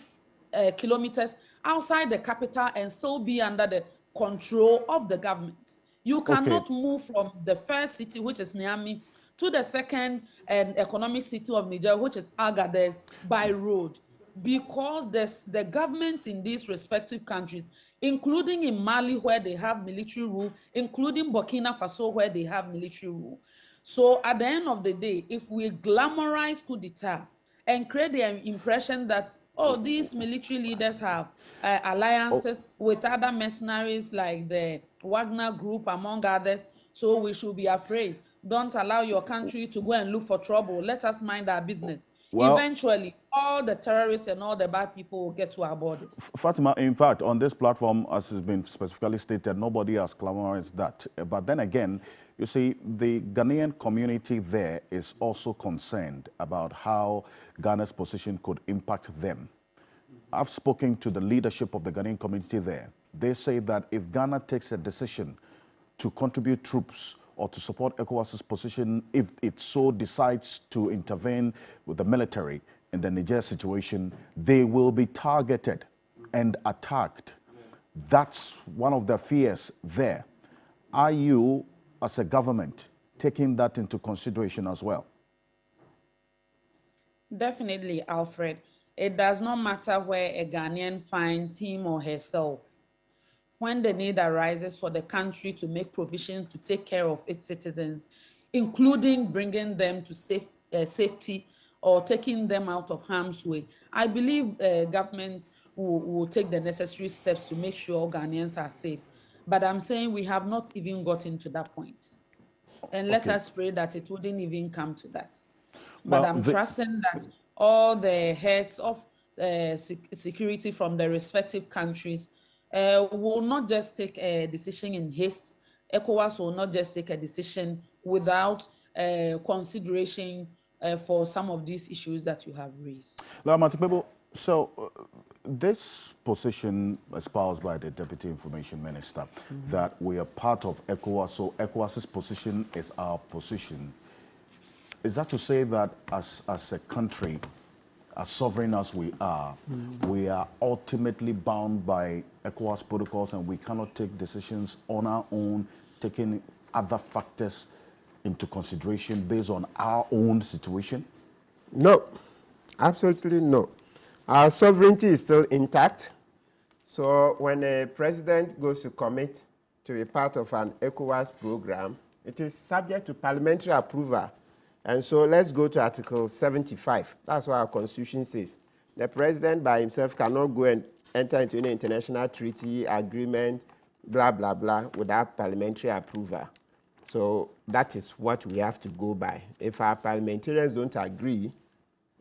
kilometers outside the capital and still be under the control of the government. You cannot move from the first city, which is Niamey, to the second economic city of Niger, which is Agadez, by road, because the governments in these respective countries, including in Mali where they have military rule, including Burkina Faso where they have military rule. So at the end of the day, if we glamorize coup d'etat and create the impression that, oh, these military leaders have alliances with other mercenaries like the Wagner Group, among others, so we should be afraid. Don't allow your country to go and look for trouble. Let us mind our business. Well, eventually, all the terrorists and all the bad people will get to our borders. Fatima, in fact, on this platform, as has been specifically stated, nobody has glamorized that. But then again, you see, the Ghanaian community there is also concerned about how Ghana's position could impact them. I've spoken to the leadership of the Ghanaian community there. They say that if Ghana takes a decision to contribute troops or to support ECOWAS's position, if it so decides to intervene with the military in the Niger situation, they will be targeted and attacked. That's one of the fears there. Are you, as a government, taking that into consideration as well? Definitely, Alfred. It does not matter where a Ghanaian finds him or herself. When the need arises for the country to make provision to take care of its citizens, including bringing them to safety or taking them out of harm's way, I believe government will take the necessary steps to make sure Ghanaians are safe. But I'm saying we have not even gotten to that point. And let us pray that it wouldn't even come to that. But well, I'm trusting that all the heads of security from the respective countries will not just take a decision in haste. ECOWAS will not just take a decision without consideration for some of these issues that you have raised. So, this position espoused by the Deputy Information Minister, that we are part of ECOWAS, so ECOWAS's position is our position. Is that to say that as a country, as sovereign as we are ultimately bound by ECOWAS protocols and we cannot take decisions on our own, taking other factors into consideration based on our own situation? No, absolutely no. Our sovereignty is still intact. So when a president goes to commit to be part of an ECOWAS program, it is subject to parliamentary approval. And so let's go to Article 75. That's what our Constitution says. The president by himself cannot go and enter into any international treaty, agreement, blah, blah, blah, without parliamentary approval. So that is what we have to go by. If our parliamentarians don't agree,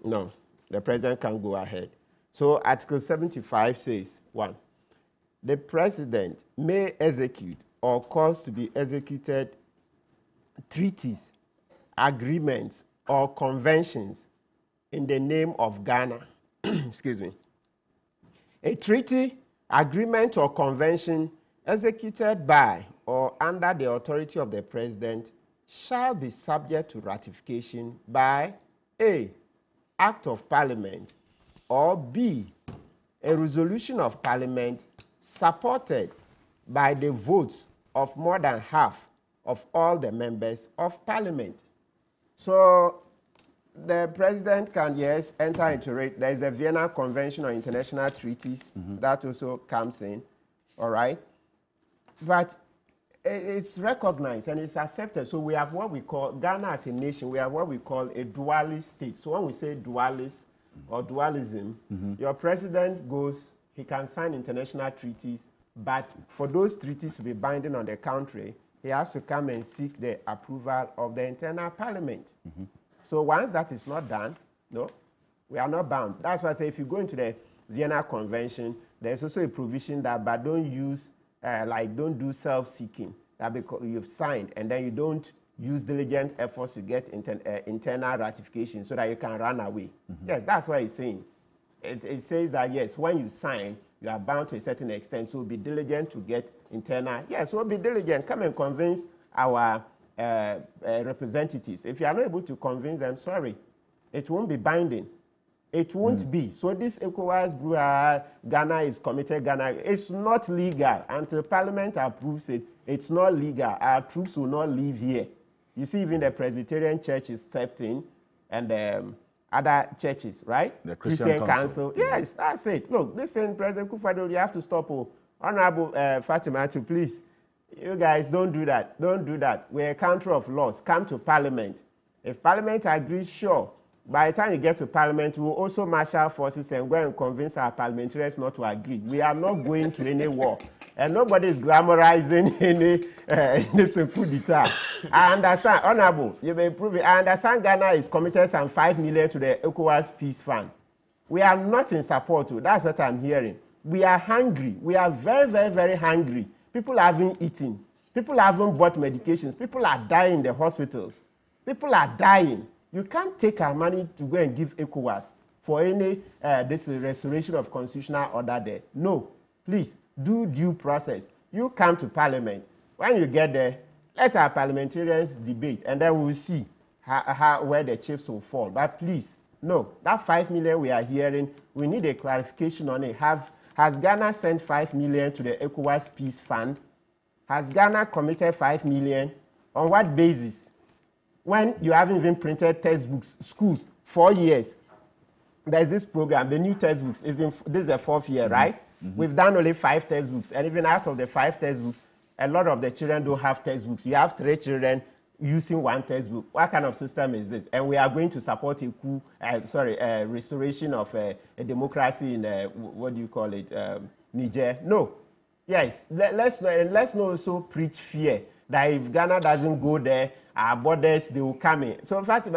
no, the president can't go ahead. So Article 75 says, 1, the president may execute or cause to be executed treaties, agreements, or conventions in the name of Ghana. Excuse me. A treaty, agreement, or convention executed by or under the authority of the president shall be subject to ratification by A, Act of Parliament, or B, a resolution of Parliament supported by the votes of more than half of all the members of Parliament. So the president can, yes, enter into it. There is the Vienna Convention on International Treaties that also comes in, all right? But it's recognized and it's accepted. So we have what we call, Ghana as a nation, we have what we call a dualist state. So when we say dualist or dualism, your president goes, he can sign international treaties, but for those treaties to be binding on the country, he has to come and seek the approval of the internal parliament. So once that is not done, no, we are not bound. That's why I say if you go into the Vienna Convention, there's also a provision that, but don't use, don't do self-seeking, that because you've signed and then you don't use diligent efforts to get internal ratification so that you can run away. Yes, that's what it's saying. It says that, yes, when you sign, you are bound to a certain extent, so be diligent to get internal. Yes, so be diligent. Come and convince our representatives. If you are not able to convince them, sorry, it won't be binding. It won't be. So this ECOWAS group, Ghana is committed, Ghana, it's not legal. Until Parliament approves it, it's not legal. Our troops will not leave here. You see, even the Presbyterian Church is stepped in, and other churches, right? The Christian Council. Yes, that's it. Look, listen, President Kufuor, you have to stop. Honorable Fatima, please, you guys don't do that. Don't do that. We're a country of laws. Come to Parliament. If Parliament agrees, sure. By the time you get to Parliament, we will also marshal forces and go and convince our parliamentarians not to agree. We are not going to any war. And nobody is glamorizing any coup d'etat. I understand, Honorable, you may prove it. I understand Ghana is committed some 5 million to the ECOWAS Peace Fund. We are not in support to. That's what I'm hearing. We are hungry. We are very, very, very hungry. People haven't eaten. People haven't bought medications. People are dying in the hospitals. People are dying. You can't take our money to go and give ECOWAS for any this restoration of constitutional order there. No, please do due process. You come to Parliament. When you get there, let our parliamentarians debate, and then we will see where the chips will fall. But please, no, that 5 million we are hearing, we need a clarification on it. Has Ghana sent 5 million to the ECOWAS Peace Fund? Has Ghana committed 5 million? On what basis? When you haven't even printed textbooks, schools, 4 years, there's this program, the new textbooks. This is the 4th year, right? We've done only 5 textbooks, and even out of the 5 textbooks, a lot of the children don't have textbooks. You have 3 children using 1 textbook. What kind of system is this? And we are going to support a restoration of a democracy in what do you call it, Niger? No. Yes, let's not also preach fear that if Ghana doesn't go there, our borders, they will come in. So, in fact,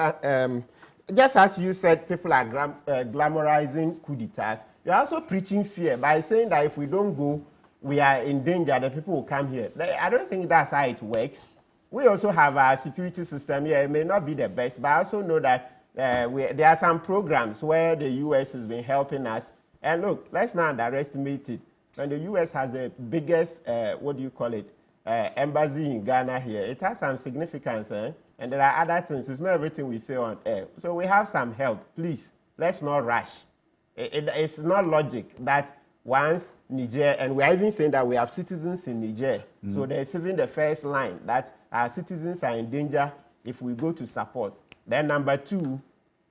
just as you said, people are glamorizing coup d'etats, you're also preaching fear by saying that if we don't go, we are in danger, the people will come here. I don't think that's how it works. We also have our security system here. It may not be the best, but I also know that there are some programs where the U.S. has been helping us. And look, let's not underestimate it. When the U.S. has the biggest, embassy in Ghana here, it has some significance, and there are other things. It's not everything we say on air. So we have some help. Please, let's not rush. It's not logic that once Niger, and we are even saying that we have citizens in Niger, so there's even the first line that our citizens are in danger if we go to support. Then number two,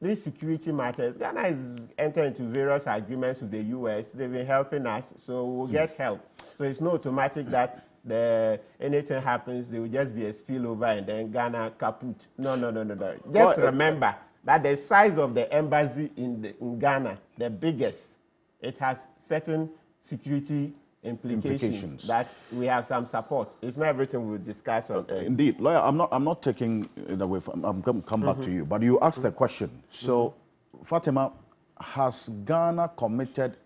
these security matters. Ghana is entering into various agreements with the U.S. They've been helping us, so we'll get help. So it's not automatic that anything happens, there will just be a spillover and then Ghana kaput. No. Just remember that the size of the embassy in Ghana, the biggest, it has certain security implications that we have some support. It's not everything we'll discuss on. Indeed, lawyer, I'm not taking it away from. I'm going to come back to you, but you asked the question. So, Fatima, has Ghana committed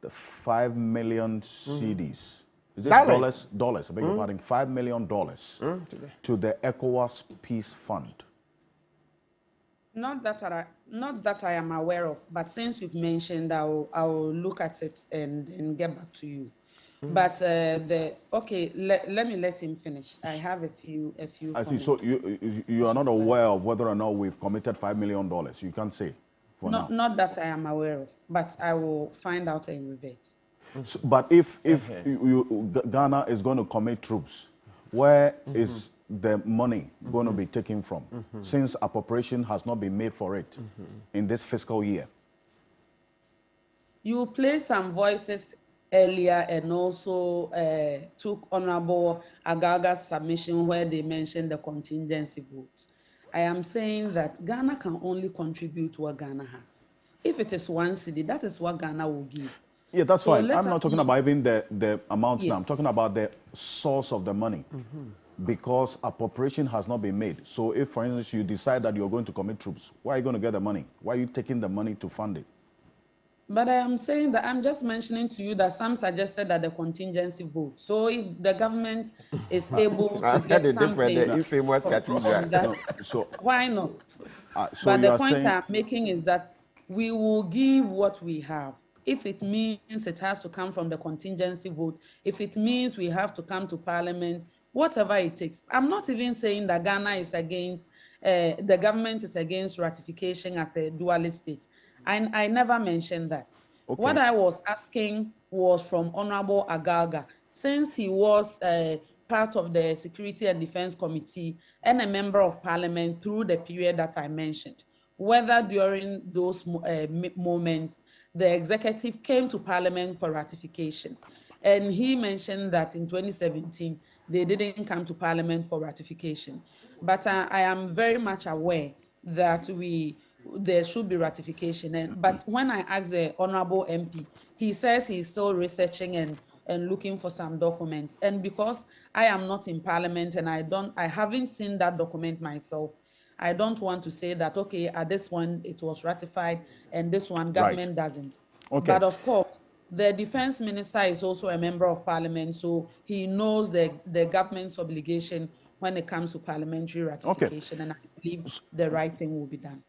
the 5 million cedis? Is it dollars? I beg your pardon. $5 million to the ECOWAS Peace Fund. Not that I am aware of, but since you've mentioned, I will look at it and get back to you. But let me let him finish. I have a few. I see. So you are not aware of whether or not we've committed $5 million. You can't say for now. Not that I am aware of, but I will find out and revert. So, but if Ghana is going to commit troops, where is the money going to be taken from? Since appropriation has not been made for it in this fiscal year. You played some voices earlier and also took Honorable Agaga's submission where they mentioned the contingency vote. I am saying that Ghana can only contribute what Ghana has. If it is 1 cedi, that is what Ghana will give. Yeah, that's so fine. I'm not talking about even the amount now. I'm talking about the source of the money. Because appropriation has not been made. So if, for instance, you decide that you're going to commit troops, where are you going to get the money? Why are you taking the money to fund it? But I am saying that I'm just mentioning to you that some suggested that the contingency vote. So if the government is able to get something from that, so why not? So but the point I'm making is that we will give what we have. If it means it has to come from the contingency vote, if it means we have to come to parliament, whatever it takes. I'm not even saying that Ghana is against, the government is against ratification as a dual state. I never mentioned that. Okay. What I was asking was from Honorable Agaga, since he was part of the Security and Defense Committee and a member of Parliament through the period that I mentioned, whether during those moments the executive came to Parliament for ratification. And he mentioned that in 2017, they didn't come to Parliament for ratification. But I am very much aware that there should be ratification. But when I asked the Honorable MP, he says he's still researching and looking for some documents. And because I am not in Parliament and I haven't seen that document myself, I don't want to say that, okay, at this one it was ratified and this one government doesn't. Okay. But of course, the defense minister is also a member of Parliament, so he knows the government's obligation when it comes to parliamentary ratification, and I believe the right thing will be done.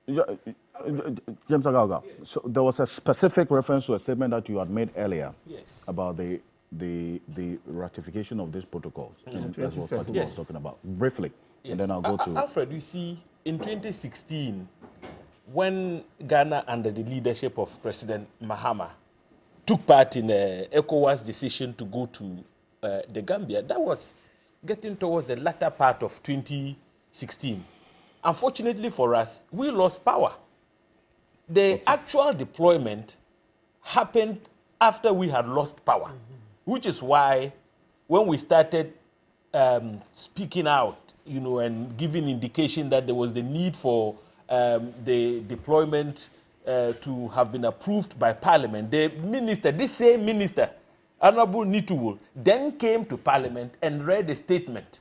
James Agaga, so there was a specific reference to a statement that you had made earlier about the ratification of these protocols. And that's what Fatima was talking about. Briefly, and then I'll go to... Alfred, you see, in 2016, when Ghana, under the leadership of President Mahama, took part in ECOWAS decision to go to the Gambia, that was getting towards the latter part of 2016. Unfortunately for us, we lost power. The actual deployment happened after we had lost power, which is why when we started speaking out, you know, and giving indication that there was the need for the deployment to have been approved by Parliament, the minister, this same minister, Honorable Nituwul, then came to Parliament and read a statement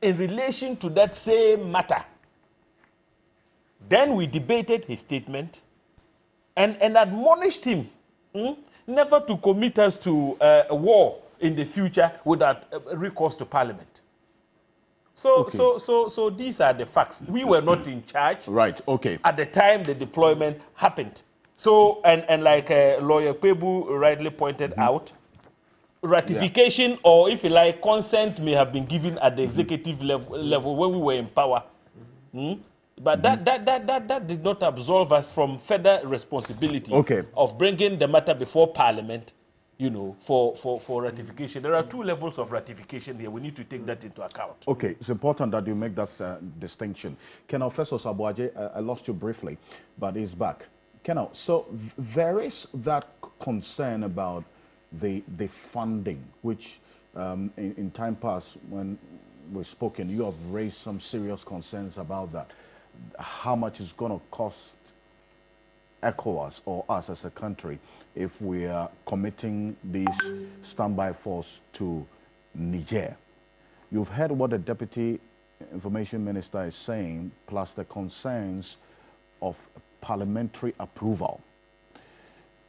in relation to that same matter. Then we debated his statement and admonished him never to commit us to a war in the future without recourse to Parliament. So these are the facts. We were not in charge. Right, okay. At the time the deployment happened. So, and like Lawyer Pebu rightly pointed out, ratification or, if you like, consent may have been given at the executive level when we were in power. But that did not absolve us from further responsibility of bringing the matter before Parliament, you know, for ratification. There are two levels of ratification here. We need to take that into account. Okay, it's important that you make that distinction. Kenal, first of all, I lost you briefly, but he's back. Kenal, so there is that concern about the funding, which in time past when we've spoken, you have raised some serious concerns about that. How much is going to cost ECOWAS or us as a country if we are committing this standby force to Niger? You've heard what the Deputy Information Minister is saying, plus the concerns of parliamentary approval.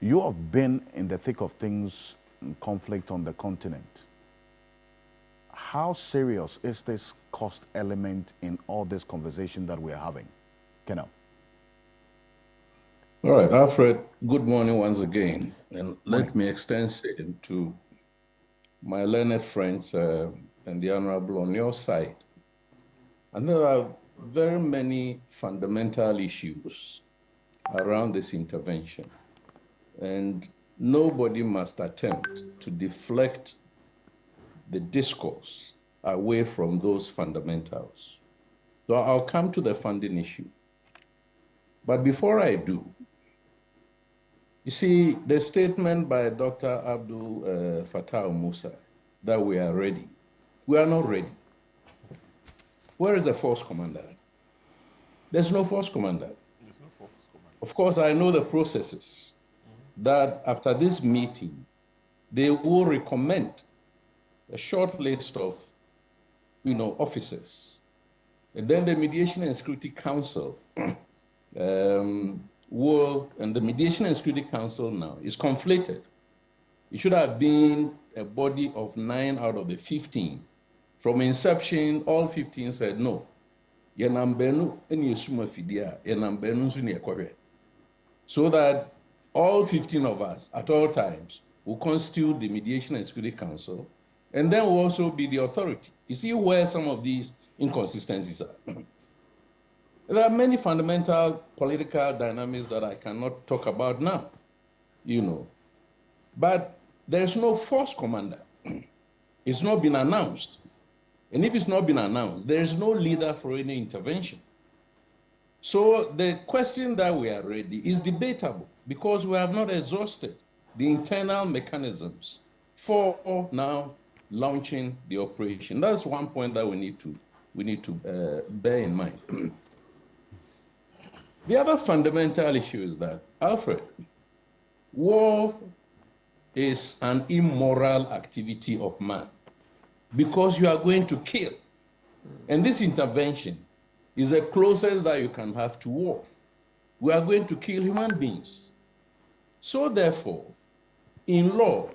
You have been in the thick of things, conflict on the continent. How serious is this cost element in all this conversation that we're having? Kenal. All right, Alfred, good morning once again. And let me extend same to my learned friends and the Honorable on your side. And there are very many fundamental issues around this intervention. And nobody must attempt to deflect the discourse away from those fundamentals. So I'll come to the funding issue. But before I do, you see, the statement by Dr. Abdul Fattah Musa that we are ready. We are not ready. Where is the force commander? There's no force commander. There's no force commander. Of course, I know the processes that after this meeting, they will recommend a short list of, officers. And then the Mediation and Security Council and the Mediation and Security Council now is conflated. It should have been a body of 9 out of the 15. From inception, all 15 said no. So that all 15 of us at all times will constitute the Mediation and Security Council, and then will also be the authority. You see where some of these inconsistencies are. There are many fundamental political dynamics that I cannot talk about now, But there's no force commander. It's not been announced. And if it's not been announced, there is no leader for any intervention. So the question that we are ready is debatable because we have not exhausted the internal mechanisms for now launching the operation. That's one point that we need to bear in mind. The other fundamental issue is that, Alfred, war is an immoral activity of man because you are going to kill. And this intervention is the closest that you can have to war. We are going to kill human beings. So therefore, in law,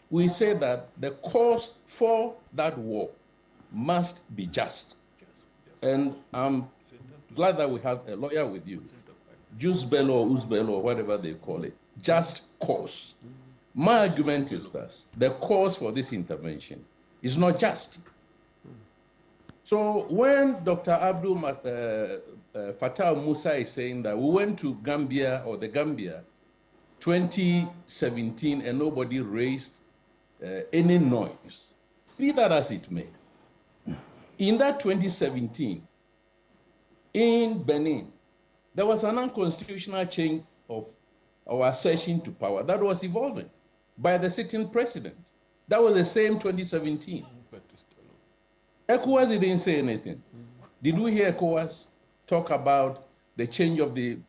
we say that the cause for that war must be just. And I'm glad that we have a lawyer with you. Jus bello or us bello or whatever they call it. Just cause. My argument is that the cause for this intervention is not just. So when Dr. Abdul Fattah Musa is saying that we went to Gambia or the Gambia 2017 and nobody raised any noise, be that as it may. In that 2017, in Benin, there was an unconstitutional change of our accession to power that was evolving by the sitting president. That was the same 2017. ECOWAS didn't say anything. Did we hear ECOWAS talk about the change of the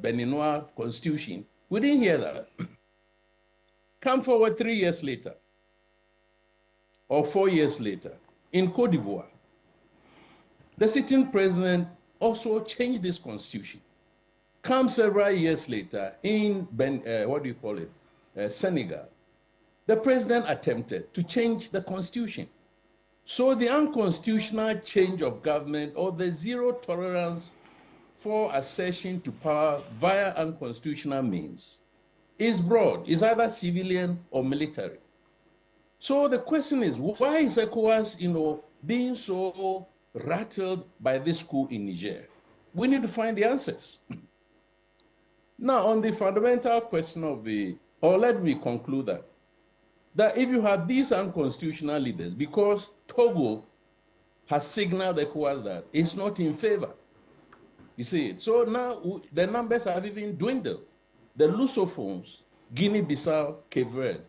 Beninois constitution? We didn't hear that. Come forward 3 years later, or 4 years later, in Côte d'Ivoire, the sitting president also changed this constitution. Come several years later, in Senegal, the president attempted to change the constitution. So the unconstitutional change of government or the zero tolerance for accession to power via unconstitutional means is broad, is either civilian or military. So the question is, why is ECOWAS, being so rattled by this coup in Niger? We need to find the answers. Now, on the fundamental question or let me conclude that if you have these unconstitutional leaders, because Togo has signaled ECOWAS that it's not in favor, you see, so now the numbers have even dwindled. The Lusophones, Guinea-Bissau, Cape Verde,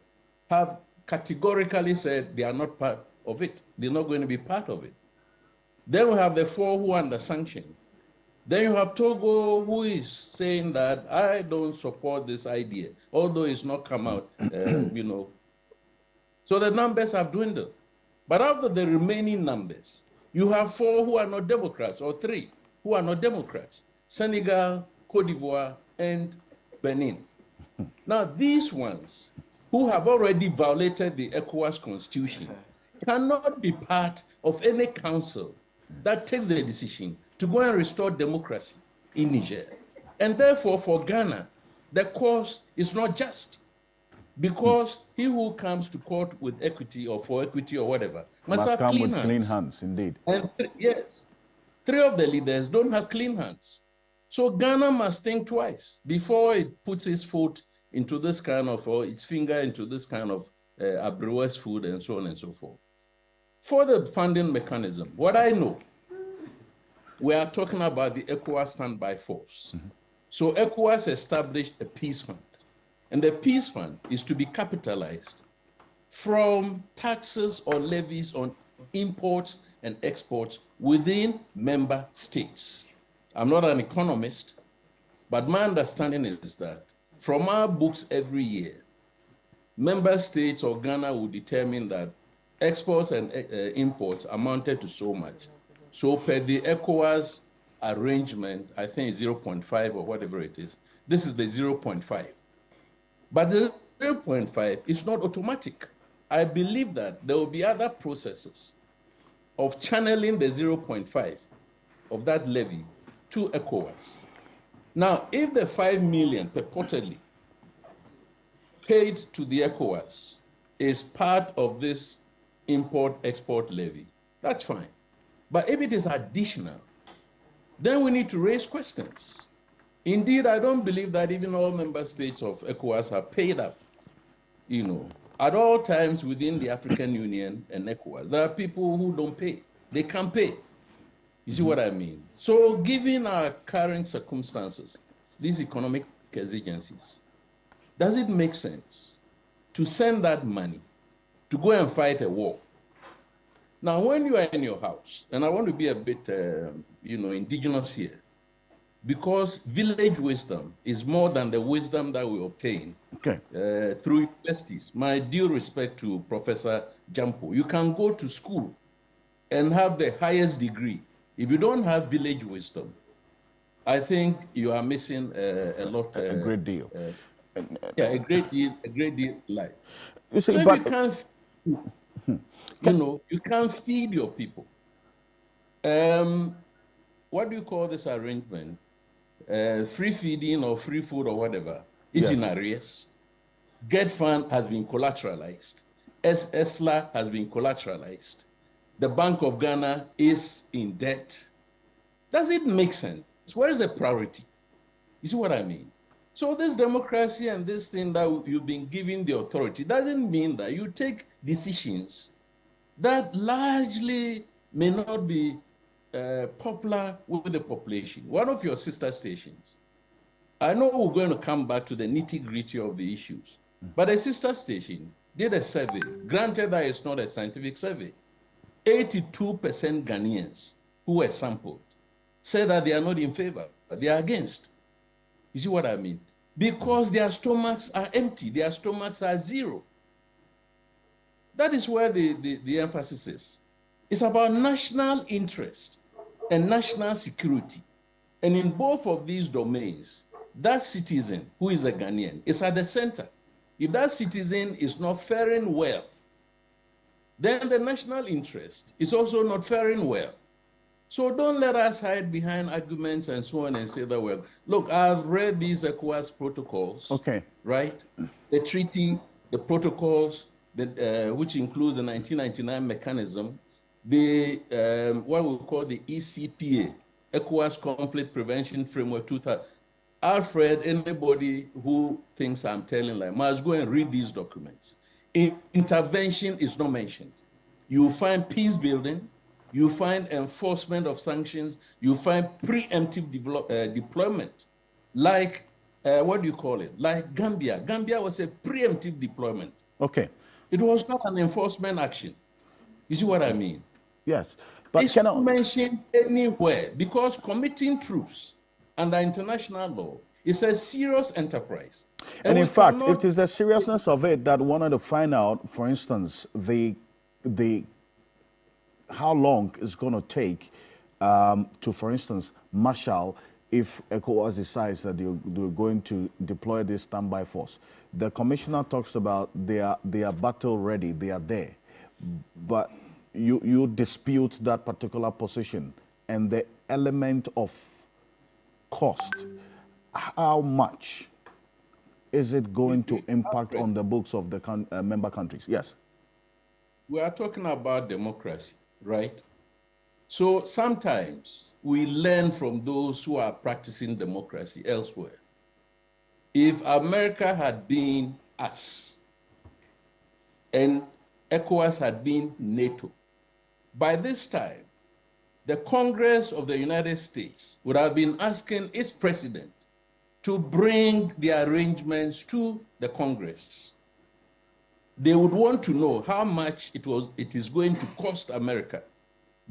have categorically said they are not part of it. They're not going to be part of it. Then we have the 4 who are under sanction. Then you have Togo, who is saying that I don't support this idea, although it's not come out, So the numbers have dwindled. But out of the remaining numbers, you have 4 who are not Democrats, or 3 who are not Democrats: Senegal, Cote d'Ivoire, and Benin. Now, these ones who have already violated the ECOWAS constitution cannot be part of any council that takes the decision to go and restore democracy in Niger. And therefore, for Ghana, the cause is not just, because he who comes to court with equity or for equity or whatever must have come clean with hands. clean hands, indeed. And yes, 3 of the leaders don't have clean hands. So Ghana must think twice before it puts its foot into this kind of, or its finger into this kind of abreuas food and so on and so forth. For the funding mechanism, what I know, we are talking about the ECOWAS standby force. So ECOWAS established a peace fund, and the peace fund is to be capitalized from taxes or levies on imports and exports within member states. I'm not an economist, but my understanding is that from our books every year, member states or Ghana will determine that exports and imports amounted to so much. So per the ECOWAS arrangement, I think it's 0.5 or whatever it is. This is the 0.5. But the 0.5 is not automatic. I believe that there will be other processes of channeling the 0.5 of that levy to ECOWAS. Now, if the 5 million purportedly paid to the ECOWAS is part of this import-export levy, that's fine. But if it is additional, then we need to raise questions. Indeed, I don't believe that even all member states of ECOWAS have paid up. At all times within the African Union and ECOWAS, there are people who don't pay. They can't pay. You see what I mean? So given our current circumstances, these economic exigencies, does it make sense to send that money to go and fight a war? Now, when you are in your house, and I want to be a bit, indigenous here, because village wisdom is more than the wisdom that we obtain through universities. My due respect to Professor Jampo, you can go to school and have the highest degree. If you don't have village wisdom, I think you are missing a lot. A great deal. A great deal life. You see, so but if you can't, you can't feed your people. What do you call this arrangement? Free feeding or free food or whatever is in arrears. Get Fund has been collateralized. ESLA has been collateralized. The Bank of Ghana is in debt. Does it make sense? Where is the priority? You see what I mean? So this democracy and this thing that you've been given the authority doesn't mean that you take decisions that largely may not be popular with the population. One of your sister stations, I know we're going to come back to the nitty-gritty of the issues, but a sister station did a survey. Granted that it's not a scientific survey. 82% Ghanaians who were sampled said that they are not in favor, but they are against. You see what I mean? Because their stomachs are empty, their stomachs are zero. That is where the emphasis is. It's about national interest and national security. And in both of these domains, that citizen who is a Ghanaian is at the center. If that citizen is not faring well, then the national interest is also not faring well. So don't let us hide behind arguments and so on and say that, well, look, I've read these ECOWAS protocols, okay, right? The treaty, the protocols, which includes the 1999 mechanism, the what we call the ECPA, ECOWAS Conflict Prevention Framework 2000. Alfred, anybody who thinks I'm telling lies must go and read these documents. Intervention is not mentioned. You find peace building, you find enforcement of sanctions, you find preemptive deployment, like, what do you call it? Like Gambia. Gambia was a preemptive deployment. Okay. It was not an enforcement action. You see what I mean? Yes. But it's not mentioned anywhere because committing troops under international law is a serious enterprise. And in fact, it is the seriousness of it that wanted to find out, for instance, how long it's going to take to, for instance, marshal if ECOWAS decides that they're going to deploy this standby force. The commissioner talks about they are battle ready, they are there. But you dispute that particular position and the element of cost. How much is it going to impact on the books of the member countries? Yes. We are talking about democracy, right? So sometimes we learn from those who are practicing democracy elsewhere. If America had been us and ECOWAS had been NATO, by this time, the Congress of the United States would have been asking its president to bring the arrangements to the Congress. They would want to know how much it is going to cost America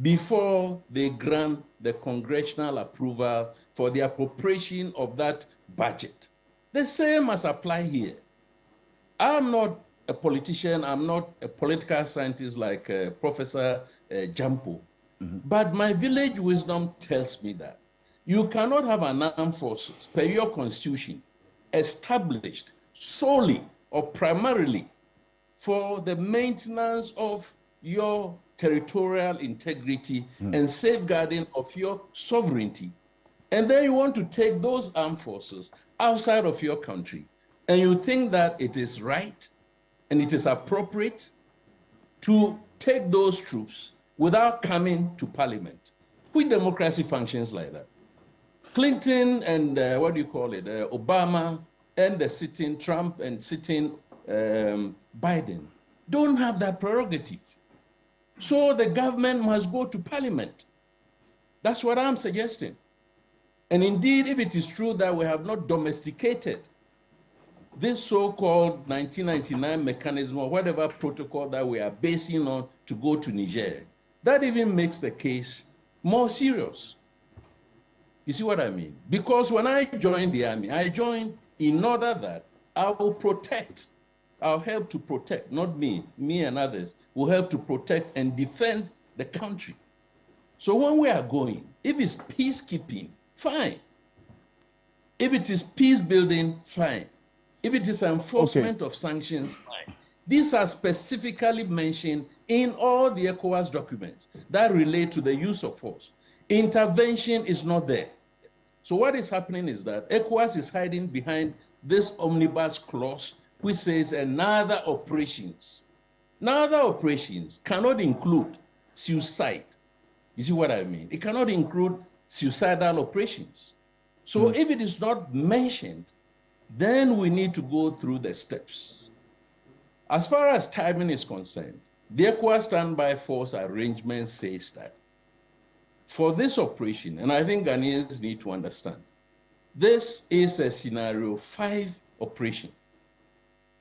before they grant the congressional approval for the appropriation of that budget. The same must apply here. I'm not a politician, I'm not a political scientist like Professor Jampo, but my village wisdom tells me that you cannot have an armed forces per your constitution established solely or primarily for the maintenance of your territorial integrity and safeguarding of your sovereignty. And then you want to take those armed forces outside of your country, and you think that it is right and it is appropriate to take those troops without coming to parliament. Which democracy functions like that? Clinton and Obama and the sitting Trump and sitting Biden don't have that prerogative. So the government must go to parliament. That's what I'm suggesting. And indeed, if it is true that we have not domesticated this so-called 1999 mechanism or whatever protocol that we are basing on to go to Niger, that even makes the case more serious. You see what I mean? Because when I joined the army, I joined in order that I will protect, I'll help to protect, not me and others, will help to protect and defend the country. So when we are going, if it's peacekeeping, fine. If it is peace building, fine. If it is enforcement of sanctions, fine. These are specifically mentioned in all the ECOWAS documents that relate to the use of force. Intervention is not there. So what is happening is that ECOWAS is hiding behind this omnibus clause, which says another operations. Now, other operations cannot include suicide. You see what I mean? It cannot include suicidal operations. So if it is not mentioned, then we need to go through the steps. As far as timing is concerned, the ECOWAS standby force arrangement says that for this operation, and I think Ghanaians need to understand, this is a scenario 5 operation.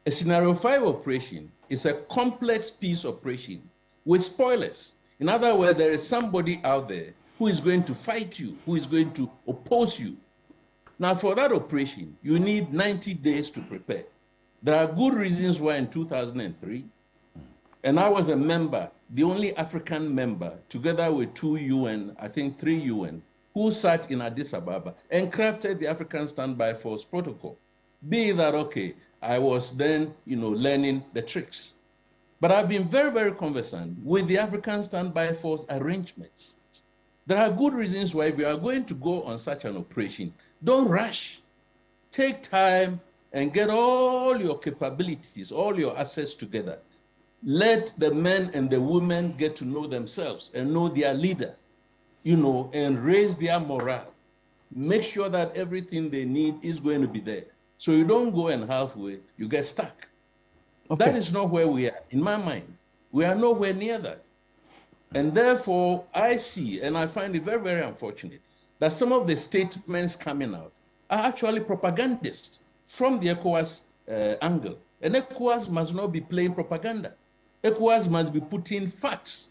A scenario 5 operation is a complex peace operation with spoilers. In other words, there is somebody out there who is going to fight you, who is going to oppose you. Now, for that operation, you need 90 days to prepare. There are good reasons why in 2003, and I was a member, the only African member, together with 2 UN, I think 3 UN, who sat in Addis Ababa and crafted the African Standby Force Protocol. Be that okay, I was then, learning the tricks. But I've been very, very conversant with the African Standby Force arrangements. There are good reasons why if you are going to go on such an operation, don't rush. Take time and get all your capabilities, all your assets together. Let the men and the women get to know themselves and know their leader, and raise their morale. Make sure that everything they need is going to be there. So you don't go and halfway, you get stuck. Okay. That is not where we are, in my mind. We are nowhere near that. And therefore, I see, and I find it very, very unfortunate, that some of the statements coming out are actually propagandists from the ECOWAS angle. And ECOWAS must not be playing propaganda. ECOWAS must be putting facts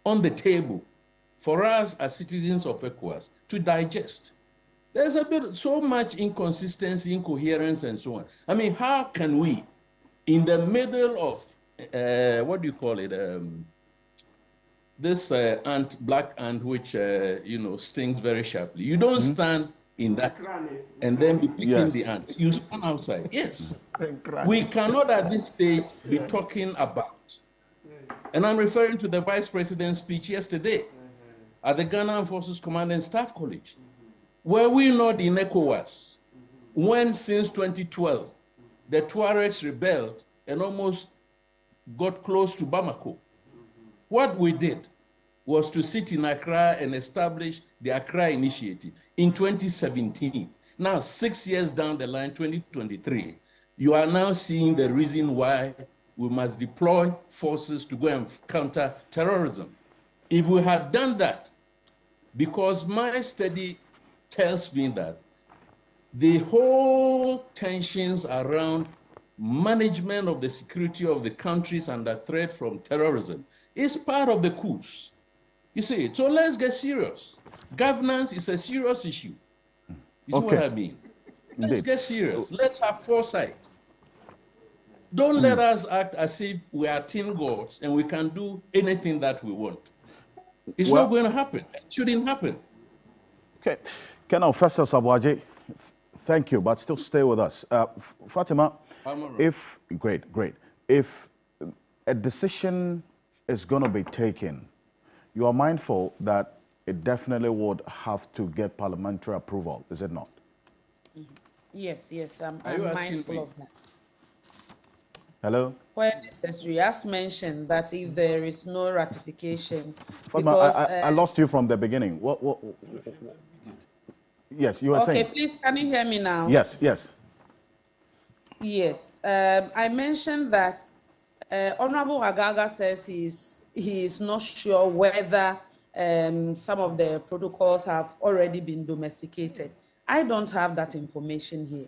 on the table for us as citizens of ECOWAS to digest. There's so much inconsistency, incoherence, and so on. I mean, how can we, in the middle of, this black ant, which, stings very sharply. You don't stand in that and then be picking the ants. You stand outside. Yes. We cannot at this stage be talking about, and I'm referring to the Vice President's speech yesterday at the Ghana Armed Forces Command and Staff College. Were we not in ECOWAS when since 2012 the Tuaregs rebelled and almost got close to Bamako? What we did was to sit in Accra and establish the Accra Initiative in 2017. Now, 6 years down the line, 2023, you are now seeing the reason why we must deploy forces to go and counter terrorism. If we had done that, because my study tells me that the whole tensions around management of the security of the countries under threat from terrorism is part of the coups. You see, so let's get serious. Governance is a serious issue. You see what I mean? Let's get serious. Let's have foresight. Don't let us act as if we are tin gods and we can do anything that we want. It's not going to happen. It shouldn't happen. Okay. Colonel Festus Aboagye, thank you, but still stay with us. Fatima, if a decision is going to be taken, you are mindful that it definitely would have to get parliamentary approval, is it not? Yes, I'm mindful of that. Hello? Where necessary, as mentioned, that if there is no ratification, Fatima, because, I lost you from the beginning. Yes, you were saying. Okay, please, can you hear me now? Yes. Yes, I mentioned that Honorable Agaga says he is not sure whether some of the protocols have already been domesticated. I don't have that information here.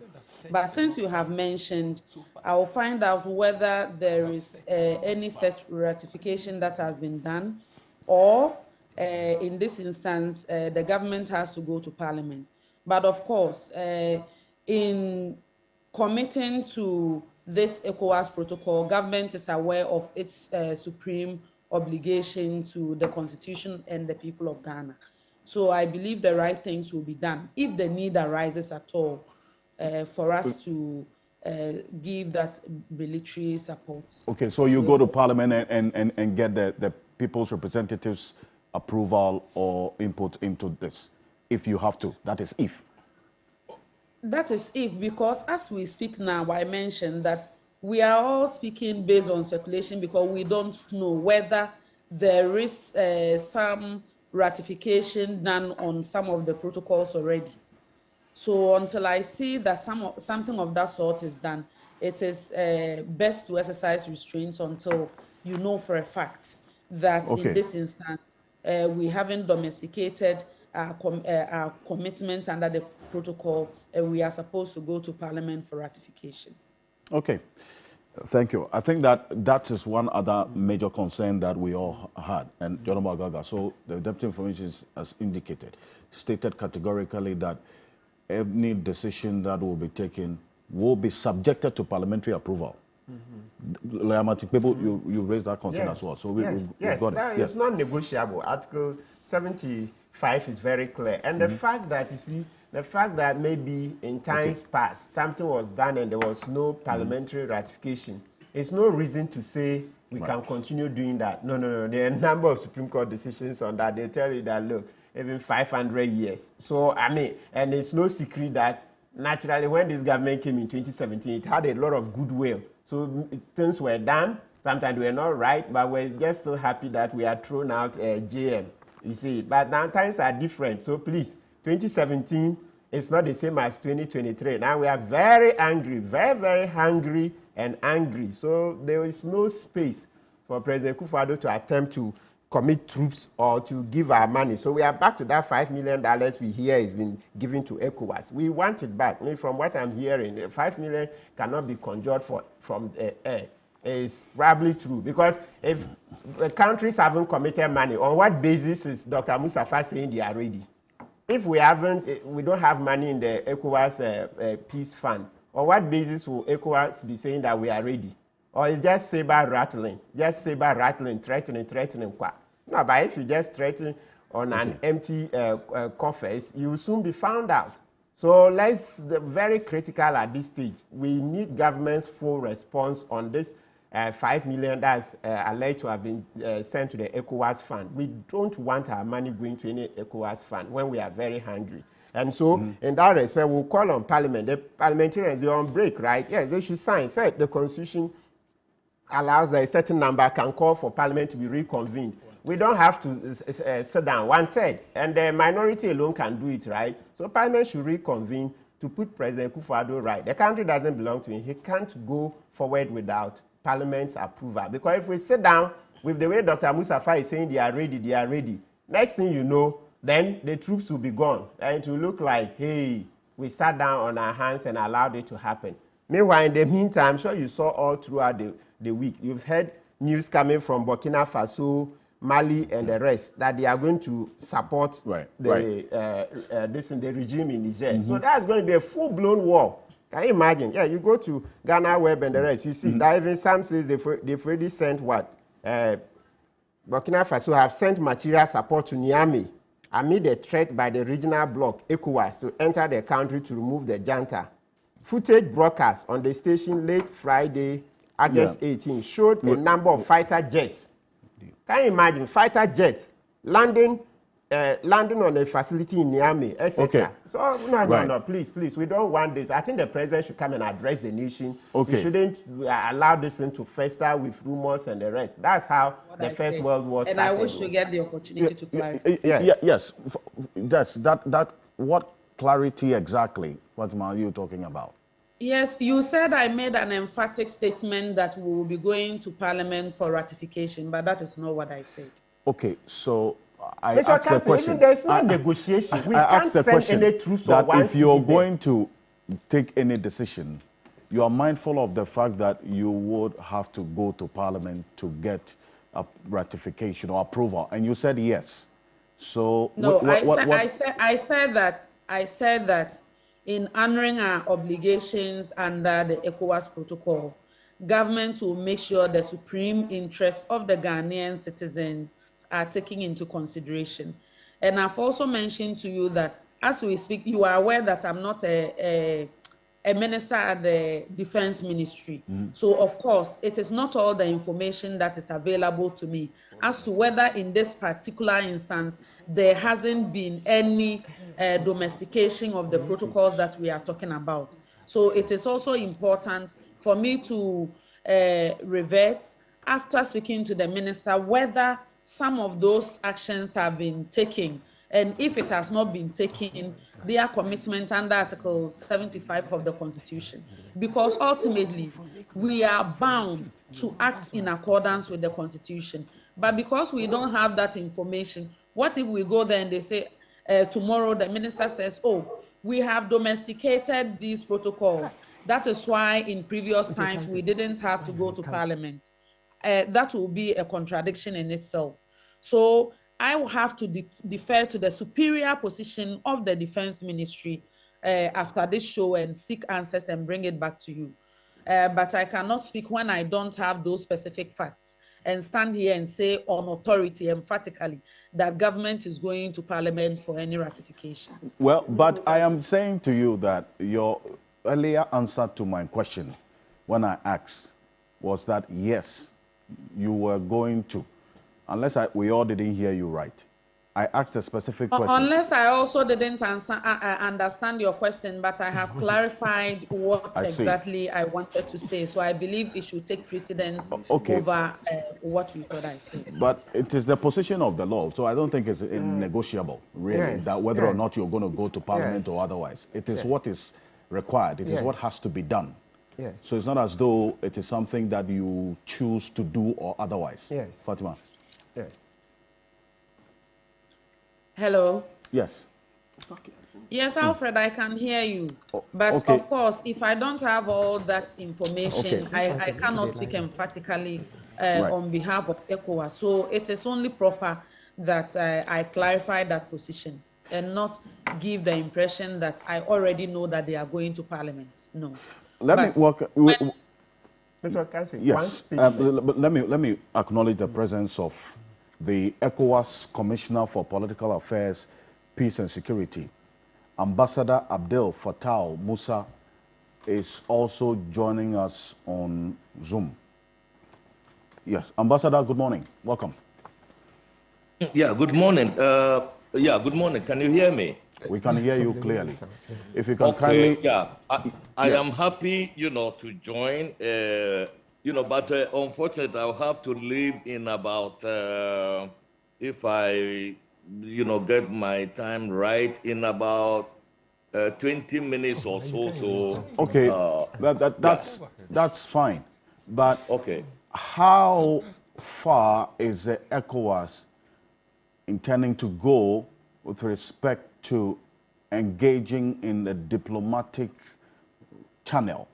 But since you have mentioned, I will find out whether there is any such ratification that has been done, or in this instance, the government has to go to Parliament. But of course, in committing to this ECOWAS protocol, government is aware of its supreme obligation to the Constitution and the people of Ghana. So I believe the right things will be done if the need arises at all for us to give that military support. Okay, so you go to Parliament and get the people's representatives' approval or input into this, if you have to. That is if. That is if, because as we speak now, I mentioned that we are all speaking based on speculation because we don't know whether there is some ratification done on some of the protocols already. So until I see that something of that sort is done, it is best to exercise restraints until you know for a fact that in this instance, we haven't domesticated our commitments under the protocol, and we are supposed to go to Parliament for ratification. Okay. Thank you. I think that is one other major concern that we all had. And John Magaga, so the Deputy Information has indicated, stated categorically that any decision that will be taken will be subjected to parliamentary approval. People, you raised that concern as well. So we've got it. It's not negotiable. Article 75 is very clear. And the fact that, you see, the fact that maybe in times past something was done and there was no parliamentary ratification, it's no reason to say we can continue doing that. No. There are a number of Supreme Court decisions on that. They tell you that, look, even 500 years. So, I mean, and it's no secret that naturally when this government came in 2017, it had a lot of goodwill. So things were done. Sometimes we were not right, but we're just so happy that we are thrown out JM. You see, but now times are different. So please, 2017 is not the same as 2023. Now we are very angry, very, very hungry and angry. So there is no space for President Kufuor to attempt to commit troops or to give our money. So we are back to that $5 million we hear has been given to ECOWAS. We want it back. I mean, from what I'm hearing, $5 million cannot be conjured from air. It's probably true, because if the countries haven't committed money, on what basis is Dr. Mustafa saying they are ready? If we don't have money in the ECOWAS peace fund, on what basis will ECOWAS be saying that we are ready? Or it's just saber rattling, threatening. No, but if you just threaten on an empty coffers, you will soon be found out. So let's very critical at this stage. We need government's full response on this $5 million that's alleged to have been sent to the ECOWAS fund. We don't want our money going to any ECOWAS fund when we are very hungry. And so, in that respect, we'll call on Parliament. The parliamentarians, they're on break, right? Yes, they should sign. Say the Constitution allows a certain number can call for Parliament to be reconvened. We don't have to sit down 1/3, and the minority alone can do it, right? So Parliament should reconvene to put President Kufuor right. The country doesn't belong to him. He can't go forward without Parliament's approval. Because if we sit down with the way Dr. Mustafa is saying they are ready, next thing you know, then the troops will be gone. And it will look like, hey, we sat down on our hands and allowed it to happen. Meanwhile, in the meantime, I'm sure you saw all throughout the week, you've heard news coming from Burkina Faso, Mali, and the rest that they are going to support the regime in Niger. So that's going to be a full-blown war. Can you imagine? Yeah, you go to Ghana Web and the rest, you see that even some says they've already sent what? Burkina Faso have sent material support to Niamey amid a threat by the regional bloc, ECOWAS, to enter the country to remove the junta. Footage broadcast on the station late Friday, August 18, showed a number of fighter jets. Can you imagine? Fighter jets landing on a facility in Niamey, etc. Okay. So, no, please, we don't want this. I think the president should come and address the nation. Okay. We shouldn't allow this thing to fester with rumors and the rest. That's how the First World War started. And I wish to get the opportunity to clarify. Yes. Yes. What clarity exactly, Fatima, are you talking about? Yes, you said I made an emphatic statement that we will be going to Parliament for ratification, but that is not what I said. Okay, so I Mr. asked the question. There's no negotiation. We can't send any troops or one if you're going to take any decision, you are mindful of the fact that you would have to go to Parliament to get a ratification or approval, and you said yes. So no, I said that in honoring our obligations under the ECOWAS protocol, government will make sure the supreme interests of the Ghanaian citizens are taken into consideration. And I've also mentioned to you that as we speak, you are aware that I'm not a minister at the Defense Ministry. So, of course, it is not all the information that is available to me as to whether in this particular instance there hasn't been any domestication of the protocols that we are talking about. So it is also important for me to revert after speaking to the minister whether some of those actions have been taken, and if it has not been taken, their commitment under Article 75 of the Constitution. Because ultimately, we are bound to act in accordance with the Constitution. But because we don't have that information, what if we go there and they say, tomorrow the minister says, oh, we have domesticated these protocols. That is why in previous times we didn't have to go to Parliament. That will be a contradiction in itself. So I will have to defer to the superior position of the Defense Ministry after this show and seek answers and bring it back to you. But I cannot speak when I don't have those specific facts and stand here and say on authority emphatically that government is going to Parliament for any ratification. Well, but I am saying to you that your earlier answer to my question when I asked was that yes, you were going to, unless we all didn't hear you right. I asked a specific question. Unless I also didn't understand your question, but I have clarified what exactly I wanted to say. So I believe it should take precedence over what you thought I said. But it is the position of the law, so I don't think it's negotiable, really, that whether or not you're going to go to Parliament or otherwise. It is what is required. It is what has to be done. So it's not as though it is something that you choose to do or otherwise. Fatima. Hello. Yes. Yes, Alfred, I can hear you. But of course, if I don't have all that information, I cannot speak emphatically on behalf of ECOWAS. So it is only proper that I clarify that position and not give the impression that I already know that they are going to Parliament. No. Let me acknowledge the presence of the ECOWAS Commissioner for Political Affairs, Peace and Security. Ambassador Abdel Fattah Musa is also joining us on Zoom. Yes, Ambassador, good morning. Welcome. Yeah, good morning. Good morning. Can you hear me? We can hear you clearly. If you can kindly... Yeah, I am happy, to join. But unfortunately, I'll have to leave in about, if I, get my time right, in about 20 minutes or so. So okay, that's fine. But how far is the ECOWAS intending to go with respect to engaging in the diplomatic channel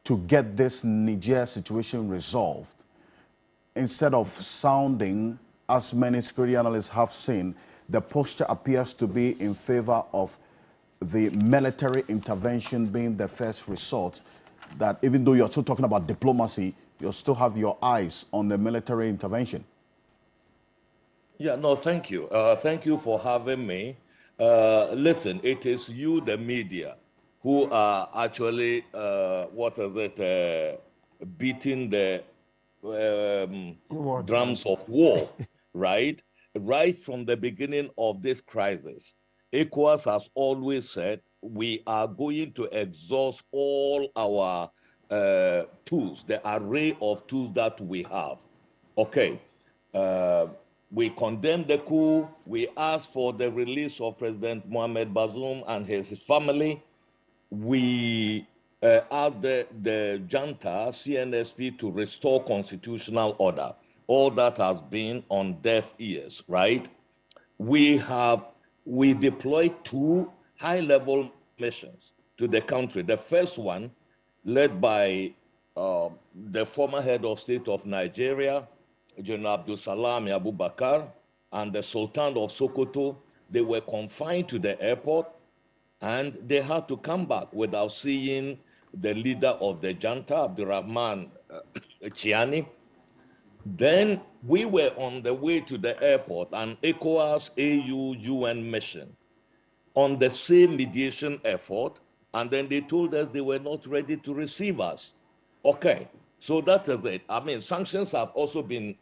to get this Niger situation resolved, instead of sounding, as many security analysts have seen, the posture appears to be in favor of the military intervention being the first resort, that even though you're still talking about diplomacy, you still have your eyes on the military intervention? Yeah, no, thank you. Thank you for having me. Listen, it is you, the media, who are actually, beating the drums of war, right? Right from the beginning of this crisis, ECOWAS has always said we are going to exhaust all our tools, the array of tools that we have. Okay. We condemn the coup. We ask for the release of President Mohamed Bazoum and his family. We ask the junta, CNSP, to restore constitutional order. All that has been on deaf ears, right? We deployed 2 high-level missions to the country. The first one, led by the former head of state of Nigeria, General Abdul Salam Abubakar, and the Sultan of Sokoto. They were confined to the airport, and they had to come back without seeing the leader of the junta, Abdurrahman Chiani. Then we were on the way to the airport, an ECOWAS AU UN mission on the same mediation effort, and then they told us they were not ready to receive us. Okay, so that is it. I mean, sanctions have also been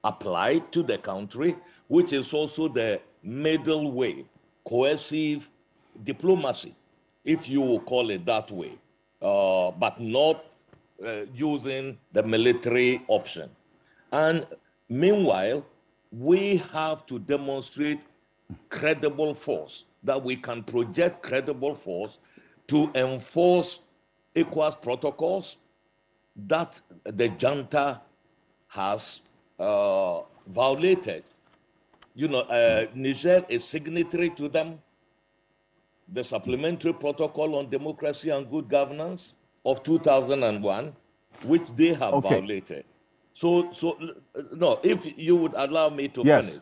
applied to the country, which is also the middle way, coercive diplomacy, if you will call it that way, but not using the military option. And meanwhile, we have to demonstrate credible force, that we can project credible force to enforce ECOWAS protocols that the junta has violated. Niger is signatory to them, the Supplementary Protocol on Democracy and Good Governance of 2001, which they have violated. So, no, if you would allow me to finish,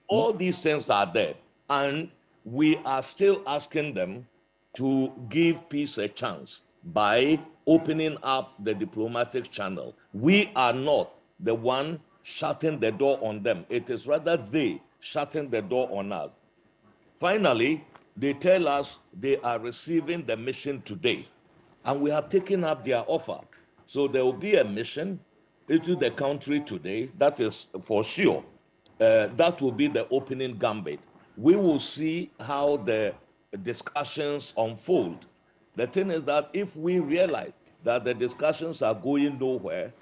all these things are there, and we are still asking them to give peace a chance by opening up the diplomatic channel. We are not the one shutting the door on them. It is rather they shutting the door on us. Finally, they tell us they are receiving the mission today, and we have taken up their offer. So there will be a mission into the country today, that is for sure. That will be the opening gambit. We will see how the discussions unfold. The thing is that if we realize that the discussions are going nowhere,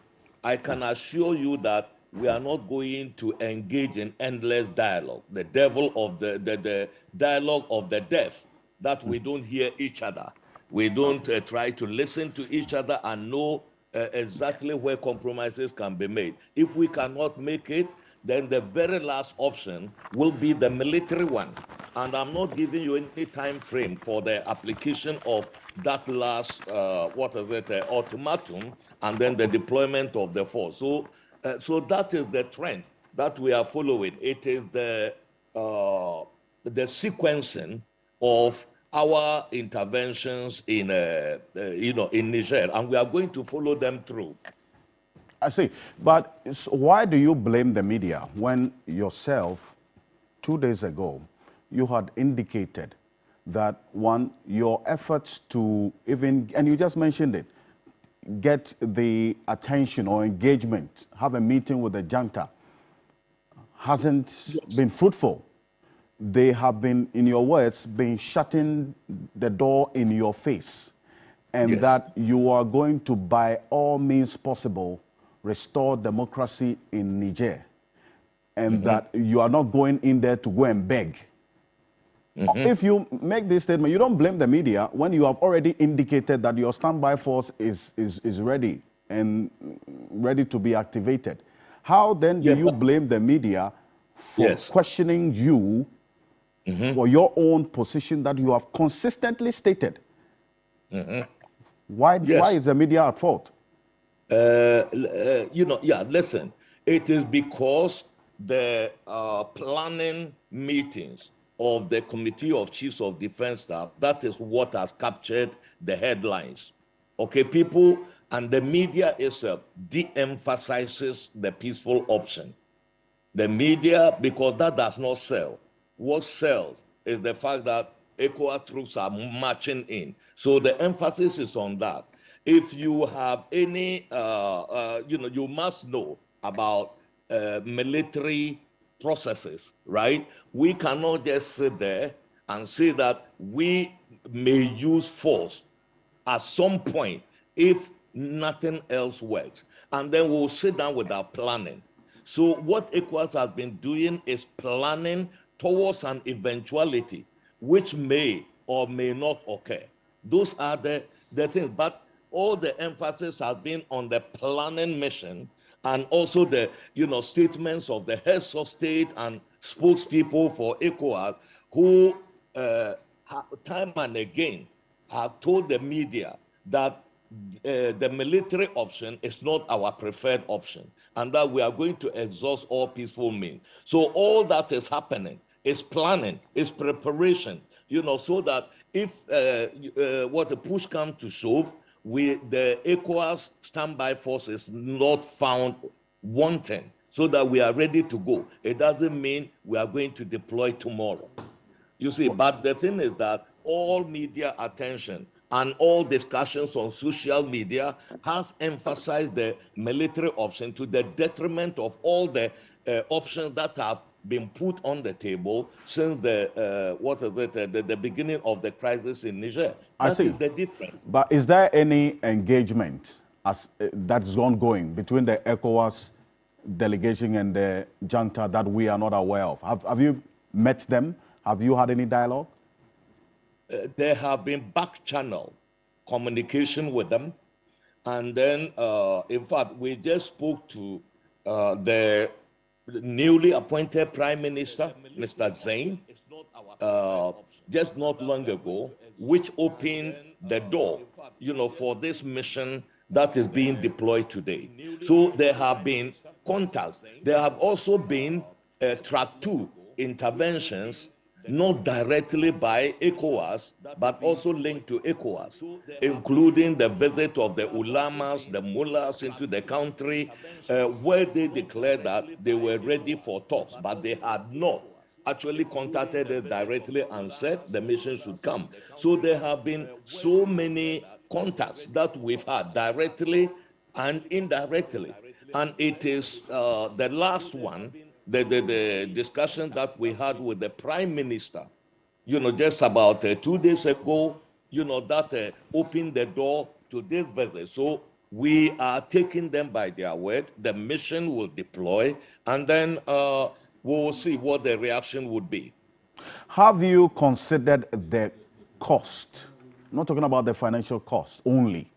I can assure you that we are not going to engage in endless dialogue. The devil of the dialogue of the deaf, that we don't hear each other. We don't try to listen to each other and know exactly where compromises can be made. If we cannot make it, then the very last option will be the military one. And I'm not giving you any time frame for the application of that last, ultimatum, and then the deployment of the force. So that is the trend that we are following. It is the sequencing of our interventions in Niger, and we are going to follow them through. I see. But why do you blame the media when yourself, 2 days ago, you had indicated that, one, your efforts to even, and you just mentioned it, get the attention or engagement, have a meeting with the junta, hasn't been fruitful. They have been, in your words, been shutting the door in your face, and that you are going to, by all means possible, restore democracy in Niger, and that you are not going in there to go and beg. If you make this statement, you don't blame the media when you have already indicated that your standby force is ready and ready to be activated. How then do you blame the media for questioning you for your own position that you have consistently stated? Why is the media at fault? Listen, it is because the planning meetings of the Committee of Chiefs of Defense Staff, that is what has captured the headlines. Okay, people, and the media itself de-emphasizes the peaceful option. The media, because that does not sell. What sells is the fact that ECOWAS troops are marching in. So the emphasis is on that. If you have any, you must know about military processes, right? We cannot just sit there and say that we may use force at some point if nothing else works. And then we'll sit down with our planning. So what ECOWAS has been doing is planning towards an eventuality which may or may not occur. Those are the things. But all the emphasis has been on the planning mission, and also the statements of the heads of state and spokespeople for ECOWAS, who time and again have told the media that the military option is not our preferred option, and that we are going to exhaust all peaceful means. So all that is happening is planning, is preparation, so that if what the push comes to shove, the ECOWAS standby force is not found wanting, so that we are ready to go. It doesn't mean we are going to deploy tomorrow. You see, but the thing is that all media attention and all discussions on social media has emphasized the military option to the detriment of all the options that have been put on the table since the beginning of the crisis in Niger. That is the difference. But is there any engagement that's ongoing between the ECOWAS delegation and the junta that we are not aware of? Have you met them? Have you had any dialogue? There have been back-channel communication with them. And then, in fact, we just spoke to the newly appointed Prime Minister, Mr. Zain, just not long ago, which opened the door, for this mission that is being deployed today. So there have been contacts. There have also been track 2 interventions, not directly by ECOWAS, but also linked to ECOWAS, including the visit of the ulamas, the mullahs into the country, where they declared that they were ready for talks, but they had not actually contacted us directly and said the mission should come. So there have been so many contacts that we've had directly and indirectly. And it is the last one, the discussion that we had with the Prime Minister, just about 2 days ago, that opened the door to this visit. So we are taking them by their word. The mission will deploy, and then we'll see what the reaction would be. Have you considered the cost? I'm not talking about the financial cost only,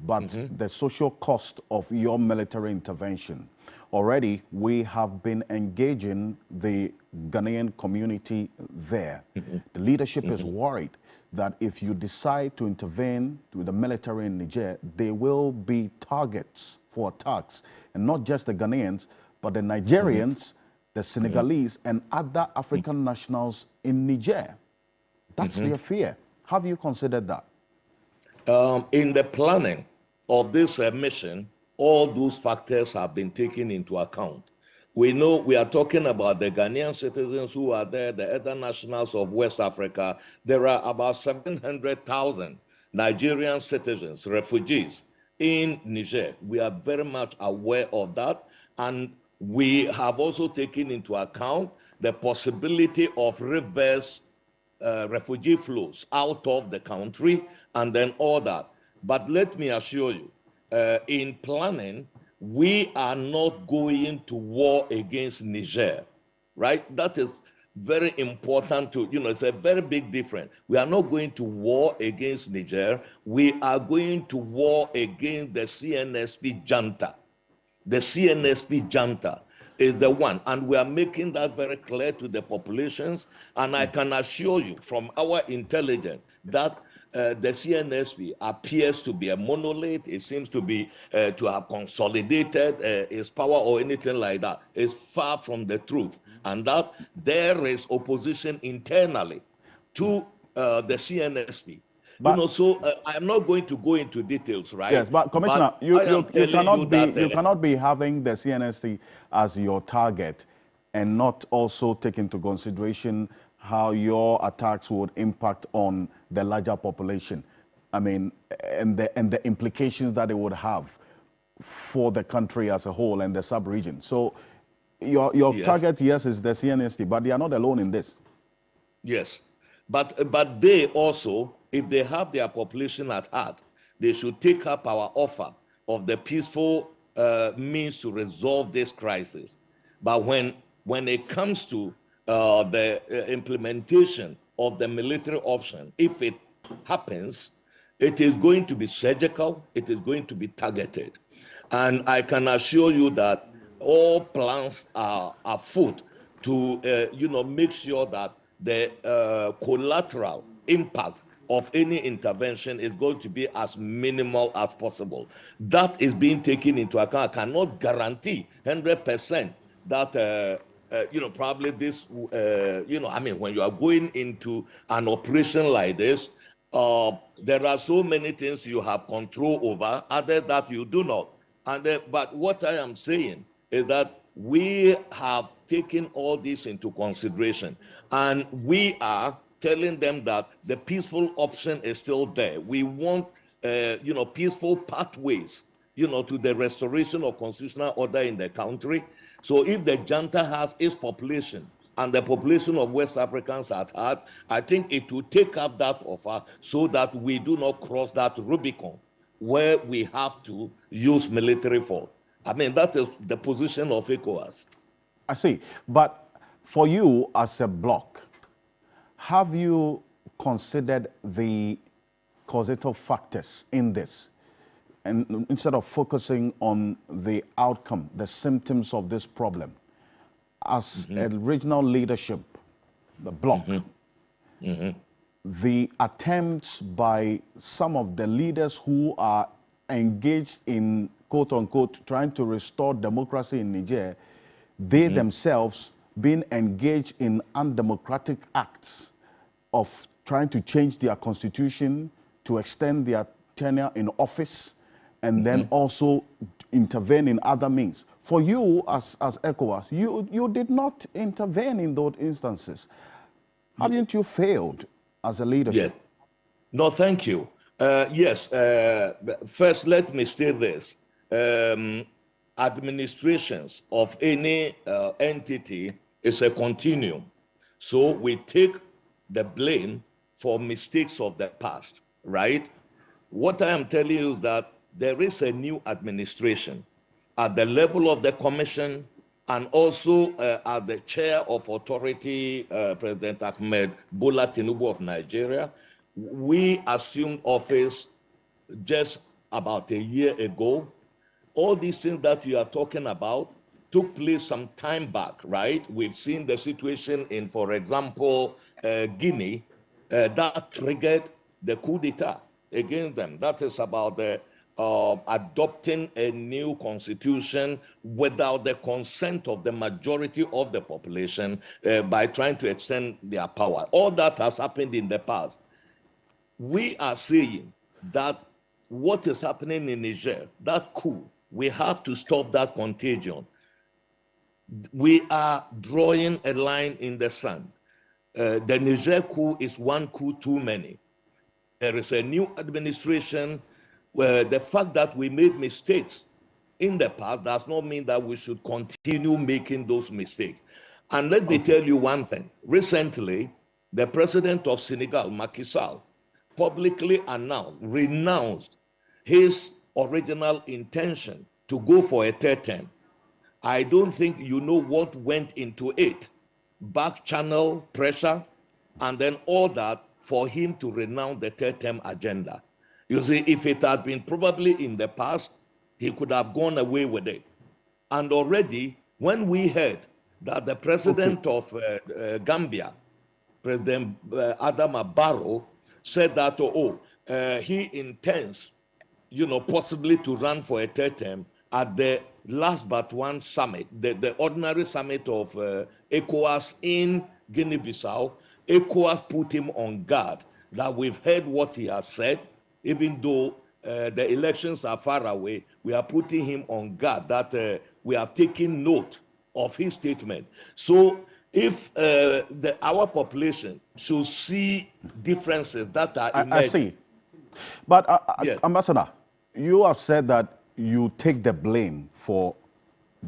but the social cost of your military intervention. Already, we have been engaging the Ghanaian community there. The leadership is worried that if you decide to intervene with the military in Niger, they will be targets for attacks. And not just the Ghanaians, but the Nigerians, the Senegalese, and other African nationals in Niger. That's their fear. Have you considered that? In the planning of this mission, all those factors have been taken into account. We know we are talking about the Ghanaian citizens who are there, the other nationals of West Africa. There are about 700,000 Nigerian citizens, refugees in Niger. We are very much aware of that. And we have also taken into account the possibility of reverse refugee flows out of the country and then all that. But let me assure you, in planning, we are not going to war against Niger, right? That is very important to, it's a very big difference. We are not going to war against Niger. We are going to war against the CNSP junta. The CNSP junta is the one, and we are making that very clear to the populations. And I can assure you from our intelligence that the CNSP appears to be a monolith. It seems to be to have consolidated its power or anything like that. It's far from the truth, and that there is opposition internally to the CNSP. But, so I'm not going to go into details, right? Yes, but Commissioner, you cannot be having the CNSP as your target and not also take into consideration how your attacks would impact on the larger population. I mean, and the implications that it would have for the country as a whole and the sub-region. So your target, yes, is the CNSP, but they are not alone in this. Yes, but they also, if they have their population at heart, they should take up our offer of the peaceful means to resolve this crisis. But when it comes to the implementation of the military option, if it happens, it is going to be surgical, it is going to be targeted. And I can assure you that all plans are afoot to, make sure that the collateral impact of any intervention is going to be as minimal as possible. That is being taken into account. I cannot guarantee 100% that probably this, when you are going into an operation like this, there are so many things you have control over, other that you do not. But what I am saying is that we have taken all this into consideration, and we are telling them that the peaceful option is still there. We want, peaceful pathways, to the restoration of constitutional order in the country. So if the junta has its population and the population of West Africans at heart, I think it will take up that offer so that we do not cross that Rubicon where we have to use military force. I mean, that is the position of ECOWAS. I see. But for you as a bloc, have you considered the causative factors in this? And instead of focusing on the outcome, the symptoms of this problem, as a regional leadership, the bloc, the attempts by some of the leaders who are engaged in, quote unquote, trying to restore democracy in Niger, they themselves being engaged in undemocratic acts of trying to change their constitution, to extend their tenure in office, and then also intervene in other means. For you, as ECOWAS, you did not intervene in those instances. Haven't you failed as a leadership? Yes. No, thank you. Yes. First, let me state this. administrations of any entity is a continuum. So we take the blame for mistakes of the past, right? What I am telling you is that there is a new administration at the level of the commission and also at the chair of authority, President Ahmed Bola Tinubu of Nigeria. We assumed office just about a year ago. All these things that you are talking about took place some time back, right? We've seen the situation in, for example, Guinea, that triggered the coup d'etat against them. That is about the adopting a new constitution without the consent of the majority of the population by trying to extend their power. All that has happened in the past. We are saying that what is happening in Niger, that coup, we have to stop that contagion. We are drawing a line in the sand. The Niger coup is one coup too many. There is a new administration where the fact that we made mistakes in the past does not mean that we should continue making those mistakes. And let me tell you one thing. Recently, the president of Senegal, Macky Sall, publicly renounced his original intention to go for a third term. I don't think you know what went into it. Back channel pressure, and then all that for him to renounce the third term agenda. You see, if it had been probably in the past, he could have gone away with it. And already, when we heard that the president of Gambia, President Adama Barrow, said that, he intends, possibly to run for a third term at the last but one summit, the ordinary summit of ECOWAS in Guinea-Bissau. ECOWAS put him on guard that we've heard what he has said, even though the elections are far away, we are putting him on guard that we have taken note of his statement. So if our population should see differences that are emerging. I see. But yes. Ambassador, you have said that you take the blame for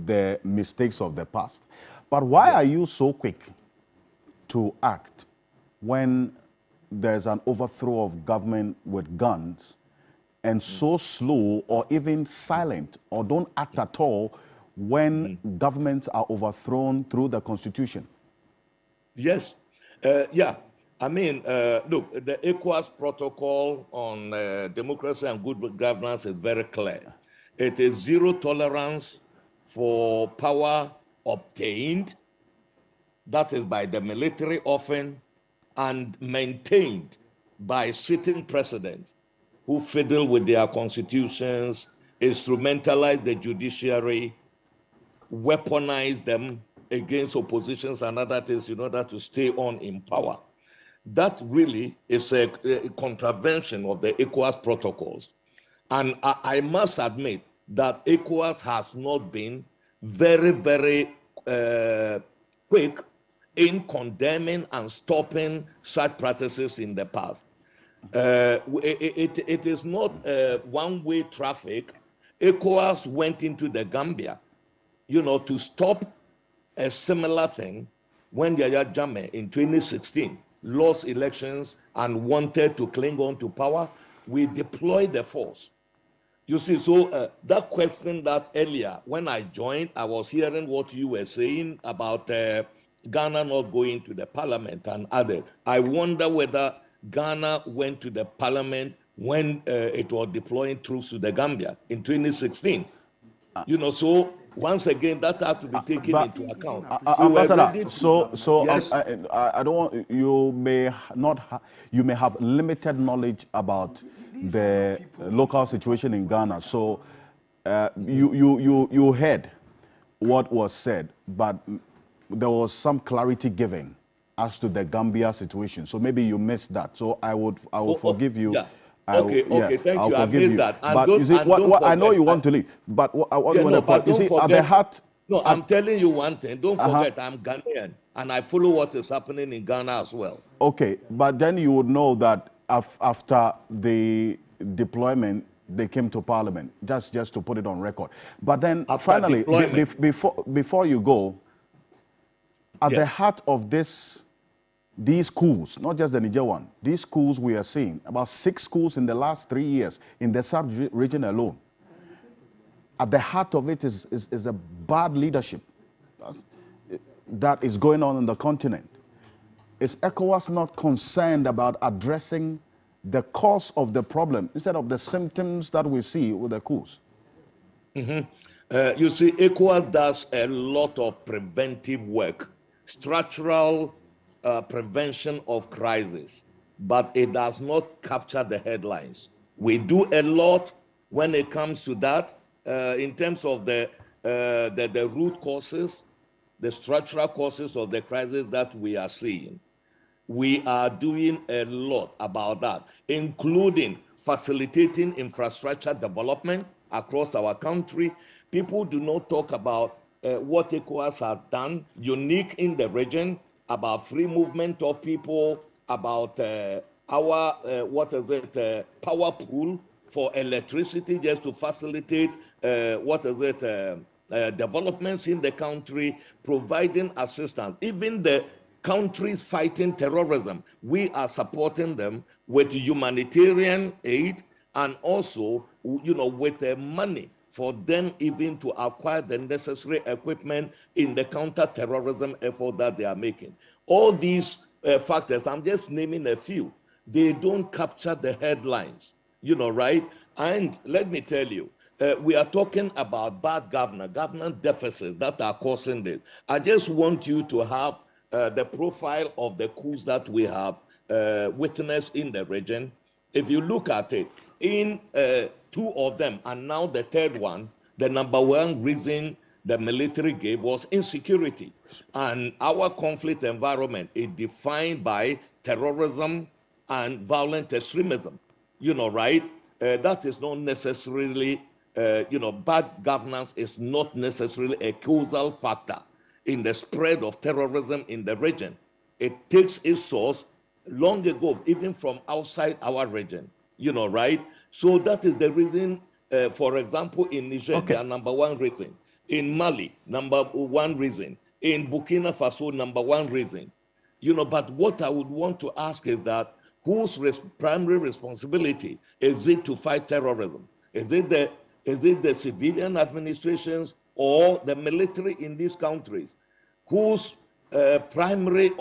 the mistakes of the past. But why are you so quick to act when there's an overthrow of government with guns and so slow or even silent or don't act at all when governments are overthrown through the constitution? Yes. Yeah. I mean, look, the ECOWAS protocol on democracy and good governance is very clear. It is zero tolerance for power obtained, that is by the military often, and maintained by sitting presidents who fiddle with their constitutions, instrumentalize the judiciary, weaponize them against oppositions and other things in order to stay on in power. That really is a contravention of the ECOWAS protocols. And I must admit that ECOWAS has not been very, very quick in condemning and stopping such practices in the past. It is not one-way traffic. ECOWAS went into the Gambia, to stop a similar thing when Yahya Jammeh in 2016 lost elections and wanted to cling on to power. We deployed the force. You see, so that question that earlier, when I joined, I was hearing what you were saying about Ghana not going to the parliament and others. I wonder whether Ghana went to the parliament when it was deploying troops to the Gambia in 2016. So once again, that has to be taken into account. Ambassador, yes. I don't want, you may have limited knowledge about the local situation in Ghana. So you heard what was said, but there was some clarity given as to the Gambia situation. So maybe you missed that. So I will forgive you. Yeah. Okay, thank you. I'll I forgive made you. that. And But you see, I know you want to leave, but you see, at the heart. No, I'm telling you one thing. Don't forget, I'm Ghanaian, and I follow what is happening in Ghana as well. Okay, but then you would know that after the deployment, they came to Parliament, just to put it on record. But then After finally, deployment. before you go, at the heart of these schools, not just the Niger one, these schools we are seeing, about 6 schools in the last 3 years in the sub-region alone. At the heart of it is a bad leadership that is going on in the continent. Is ECOWAS not concerned about addressing the cause of the problem instead of the symptoms that we see with the coups? You see, ECOWAS does a lot of preventive work, structural prevention of crisis, but it does not capture the headlines. We do a lot when it comes to that in terms of the root causes, the structural causes of the crisis that we are seeing. We are doing a lot about that, including facilitating infrastructure development across our country. People do not talk about what ECOWAS has done, unique in the region, about free movement of people, about our, power pool for electricity, just to facilitate, developments in the country, providing assistance. Even the countries fighting terrorism, we are supporting them with humanitarian aid and also, with the money for them even to acquire the necessary equipment in the counter-terrorism effort that they are making. All these factors, I'm just naming a few, they don't capture the headlines, right? And let me tell you, we are talking about bad governance deficits that are causing this. I just want you to have the profile of the coups that we have witnessed in the region. If you look at it, in 2 of them, and now the 3rd one, the number 1 reason the military gave was insecurity. And our conflict environment is defined by terrorism and violent extremism, right? That is not necessarily, bad governance is not necessarily a causal factor in the spread of terrorism in the region. It takes its source long ago, even from outside our region, right? So that is the reason, for example, in Niger, they are number 1 reason. In Mali, number 1 reason. In Burkina Faso, number 1 reason. But what I would want to ask is that whose primary responsibility is it to fight terrorism? Is it the civilian administrations or the military in these countries, whose primary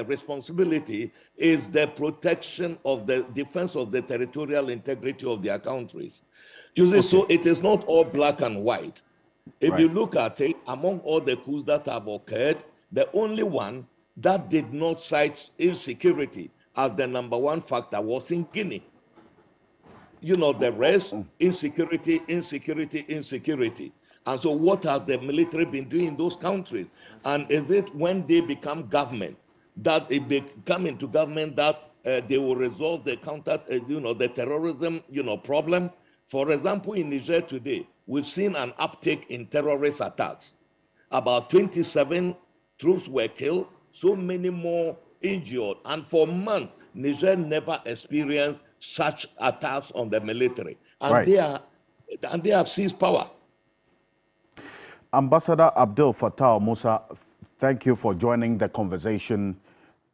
responsibility is the protection of the defense of the territorial integrity of their countries? You see, so it is not all black and white. If you look at it, among all the coups that have occurred, the only one that did not cite insecurity as the number 1 factor was in Guinea. The rest, insecurity. And so what has the military been doing in those countries? And is it when they become government, that they come into government, that they will resolve the the terrorism, problem? For example, in Niger today, we've seen an uptick in terrorist attacks. About 27 troops were killed, so many more injured. And for months, Niger never experienced such attacks on the military. And they have seized power. Ambassador Abdel Fattah Musa, thank you for joining the conversation.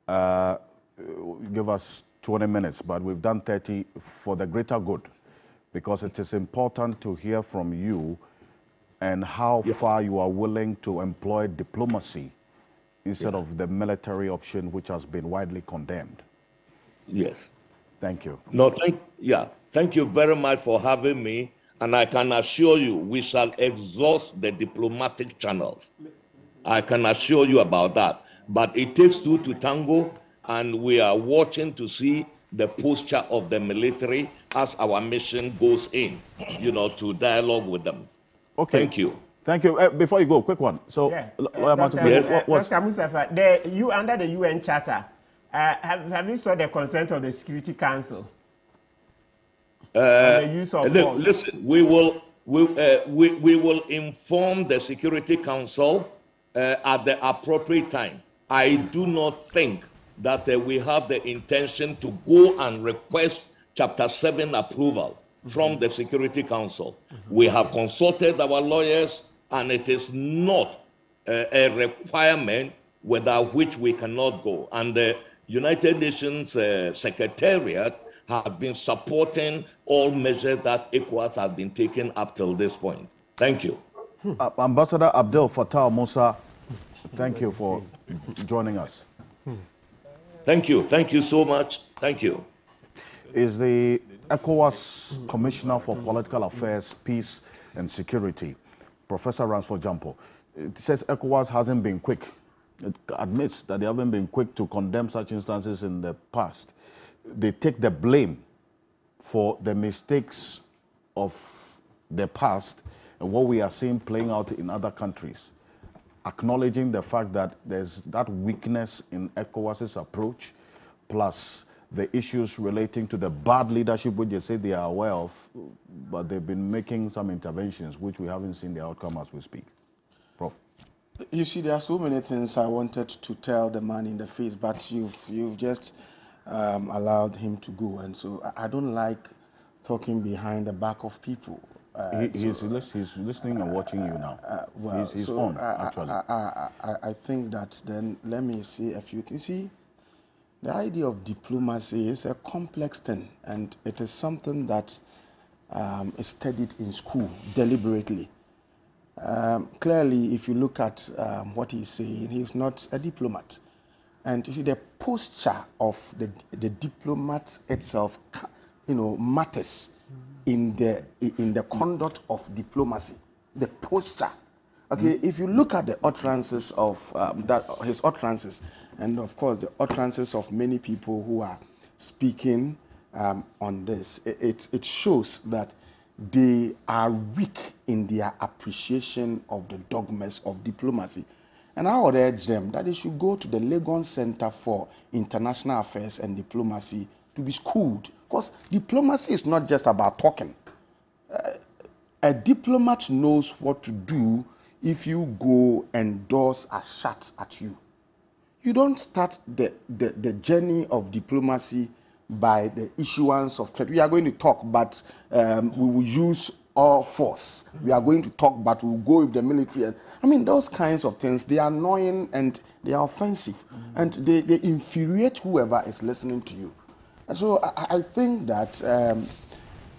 Give us 20 minutes, but we've done 30 for the greater good, because it is important to hear from you and how far you are willing to employ diplomacy instead of the military option, which has been widely condemned. Yes. Thank you. No, thank you very much for having me. And I can assure you, we shall exhaust the diplomatic channels. I can assure you about that. But it takes 2 to tango, and we are watching to see the posture of the military as our mission goes in, to dialogue with them. Okay. Thank you. Thank you. Before you go, quick one. So, Dr. Mustafa, you under the UN Charter, have you saw the consent of the Security Council? The use of force? Listen, we will inform the Security Council at the appropriate time. I do not think that we have the intention to go and request Chapter 7 approval from the Security Council. We have consulted our lawyers, and it is not a requirement without which we cannot go. And the United Nations Secretariat have been supporting all measures that ECOWAS have been taking up till this point. Thank you. Ambassador Abdel Fattah Musa, thank you for joining us. Thank you. Thank you so much. Thank you. Is the ECOWAS Commissioner for Political Affairs, Peace and Security, Professor Ransford Jampo. It says ECOWAS hasn't been quick. It admits that they haven't been quick to condemn such instances in the past. They take the blame for the mistakes of the past and what we are seeing playing out in other countries, acknowledging the fact that there's that weakness in ECOWAS's approach, plus the issues relating to the bad leadership, which they say they are aware of, but they've been making some interventions, which we haven't seen the outcome as we speak. Prof. You see, there are so many things I wanted to tell the man in the face, but you've just allowed him to go, and so I don't like talking behind the back of people. He's listening and watching you now. Well, he's so on, actually. I think that then let me say a few things. See, the idea of diplomacy is a complex thing, and it is something that is studied in school deliberately. Clearly, if you look at what he's saying, he's not a diplomat. And you see, the posture of the diplomat itself, matters in the conduct of diplomacy. The posture. Okay, if you look at the utterances of his utterances, and of course the utterances of many people who are speaking on this, it shows that they are weak in their appreciation of the dogmas of diplomacy. And I would urge them that they should go to the Legon Center for International Affairs and Diplomacy to be schooled. Because diplomacy is not just about talking. A diplomat knows what to do if you go and doors are shut at you. You don't start the journey of diplomacy by the issuance of threat. We are going to talk, but we will use all force. We are going to talk, but we will go with the military. I mean, those kinds of things, they are annoying and they are offensive. And they infuriate whoever is listening to you. And so I think that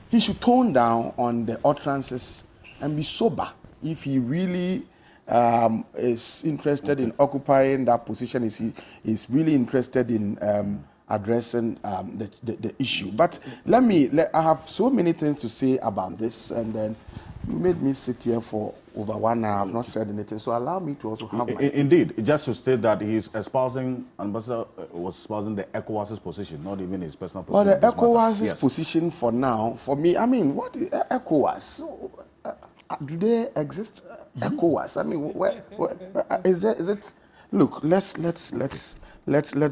he should tone down on the utterances and be sober. If he really is interested in occupying that position, is really interested in addressing the issue. But I have so many things to say about this, and then you made me sit here for over 1 hour. I've not said anything, so allow me to also have my... Indeed, just to state that he's espousing, Ambassador was espousing the ECOWAS's position, not even his personal position. Well, the ECOWAS's position for now, for me, I mean, what is ECOWAS? Do they exist? ECOWAS? I mean, where is it? Look, let's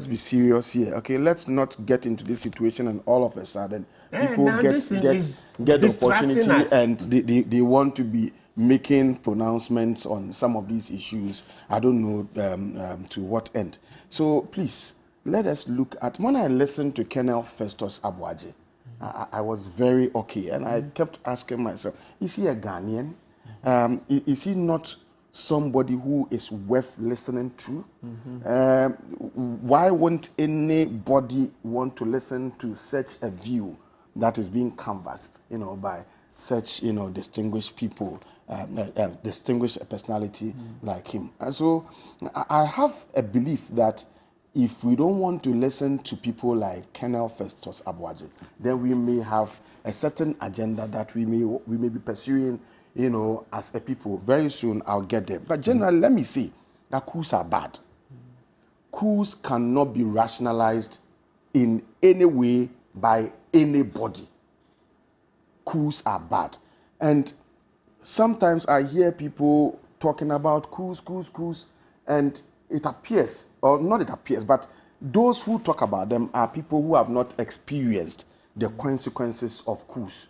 be serious here, okay? Let's not get into this situation and all of a sudden people get the opportunity and they want to be making pronouncements on some of these issues. I don't know to what end. So please, let us look at, when I listened to Colonel Festus Abuaje, I was very okay, and I kept asking myself, is he a Ghanaian? Is he not somebody who is worth listening to? Why won't anybody want to listen to such a view that is being canvassed, by such, distinguished people, distinguished personality like him? And so I have a belief that if we don't want to listen to people like Colonel Festus Abuaje, then we may have a certain agenda that we may be pursuing, as a people. Very soon I'll get there. But generally, let me say that coups are bad. Coups cannot be rationalized in any way by anybody. Coups are bad. And sometimes I hear people talking about coups, and it appears, or not it appears, but those who talk about them are people who have not experienced the consequences of coups.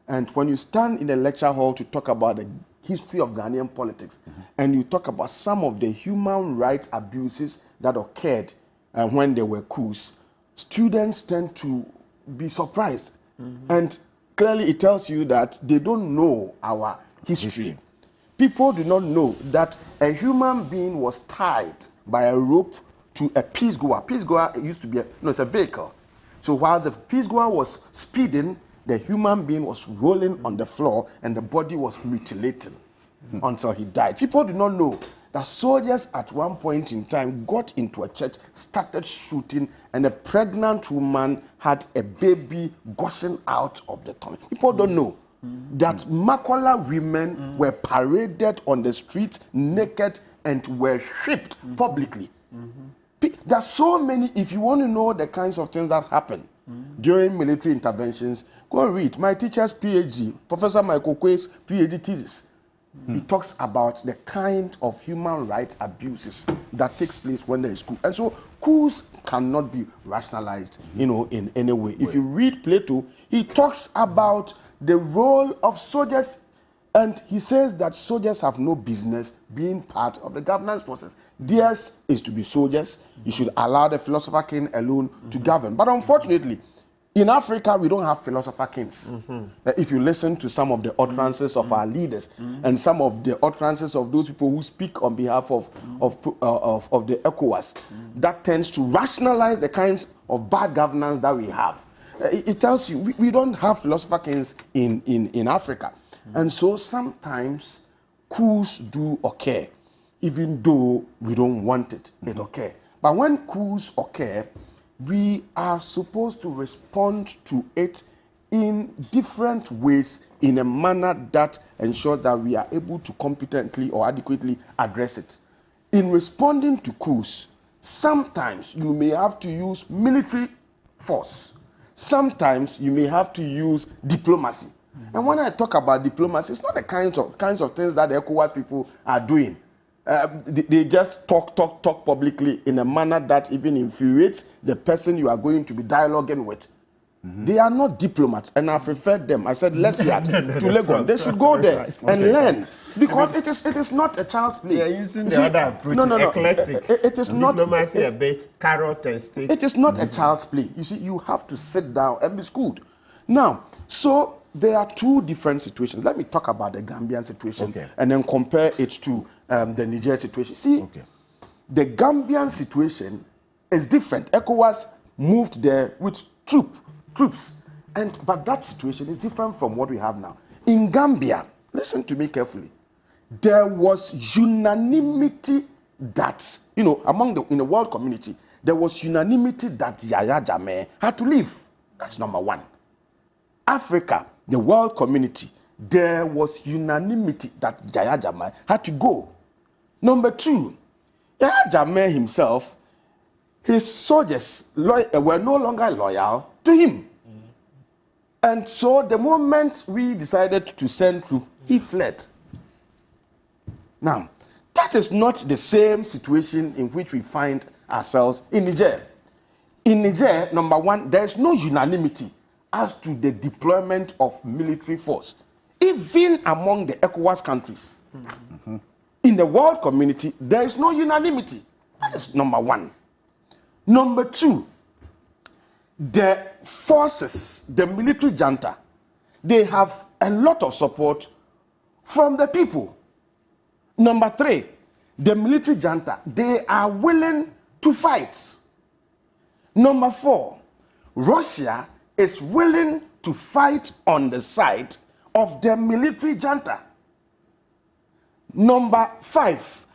And when you stand in the lecture hall to talk about the history of Ghanaian politics, and you talk about some of the human rights abuses that occurred when there were coups, students tend to be surprised. And clearly it tells you that they don't know our history. People do not know that a human being was tied by a rope to a peace-goer. Peace-goer used to be it's a vehicle. So while the peace-goer was speeding, the human being was rolling on the floor and the body was mutilating until he died. People do not know that soldiers at one point in time got into a church, started shooting, and a pregnant woman had a baby gushing out of the tummy. People don't know that Makola women were paraded on the streets naked and were stripped publicly. There are so many. If you want to know the kinds of things that happen during military interventions, go read my teacher's PhD, Professor Michael Quay's PhD thesis. He talks about the kind of human rights abuses that takes place when there is coup. And so coups cannot be rationalized, in any way. If you read Plato, he talks about the role of soldiers, and he says that soldiers have no business being part of the governance process. Theirs is to be soldiers. You should allow the philosopher king alone to govern. But unfortunately, in Africa, we don't have philosopher kings. If you listen to some of the utterances of our leaders and some of the utterances of those people who speak on behalf of the ECOWAS, that tends to rationalize the kinds of bad governance that we have. It tells you we don't have philosopher kings in Africa. And so sometimes coups do occur, even though we don't want it, it occurs. But when coups occur, we are supposed to respond to it in different ways in a manner that ensures that we are able to competently or adequately address it. In responding to coups, sometimes you may have to use military force. Sometimes you may have to use diplomacy. And when I talk about diplomacy, it's not the kinds of things that the ECOWAS people are doing. They just talk publicly in a manner that even infuriates the person you are going to be dialoguing with. They are not diplomats, and I've referred them. I said, Lesiat to Legon. They should go there and learn, because it is not a child's play. They are using the other approach, eclectic. It is not diplomacy, a bit carrot and stick. It is not a child's play. You see, you have to sit down and be schooled. Now, so there are two different situations. Let me talk about the Gambian situation and then compare it to the Niger situation. See, the Gambian situation is different. ECOWAS moved there with troops, but that situation is different from what we have now. In Gambia, listen to me carefully, there was unanimity that, in the world community, there was unanimity that Yahya Jammeh had to leave. That's number one. Africa, the world community, there was unanimity that Yahya Jammeh had to go. Number two, Yahya Jammeh himself, his soldiers were no longer loyal to him. And so the moment we decided to send troops, he fled. Now, that is not the same situation in which we find ourselves in Niger. In Niger, number one, there is no unanimity as to the deployment of military force, even among the ECOWAS countries. In the world community, there is no unanimity. That is number one. Number two, the forces, the military junta, they have a lot of support from the people. Number three, the military junta, they are willing to fight. Number four, Russia is willing to fight on the side of the military junta. Number six,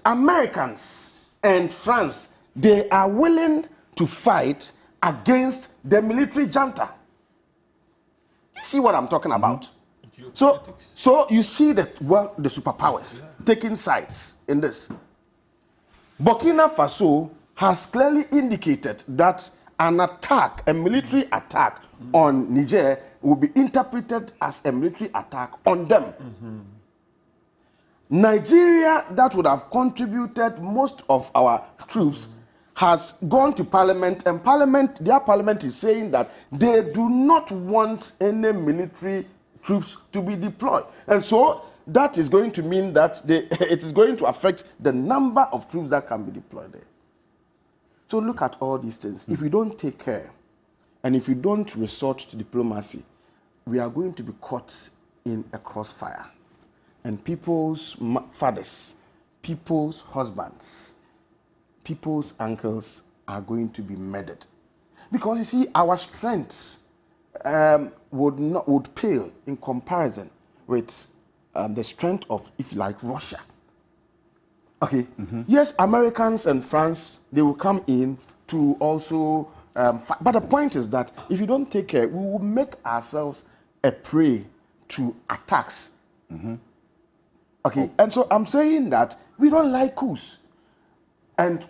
Americans and France, they are willing to fight against the military junta. You see what I'm talking about? So you see that, well, the superpowers taking sides in this. Burkina Faso has clearly indicated that an attack, a military attack on Niger will be interpreted as a military attack on them. Nigeria, that would have contributed most of our troops, has gone to parliament, and their parliament is saying that they do not want any military troops to be deployed. And so that is going to mean that it is going to affect the number of troops that can be deployed there. So look at all these things. If we don't take care, And if you don't resort to diplomacy, we are going to be caught in a crossfire. And people's fathers, people's husbands, people's uncles are going to be murdered. Because you see, our strengths would pale in comparison with the strength of, if you like, Russia. Okay. Yes, Americans and France, they will come in to also fight. But the point is that if you don't take care, we will make ourselves a prey to attacks. Okay. And so I'm saying that we don't like coups. And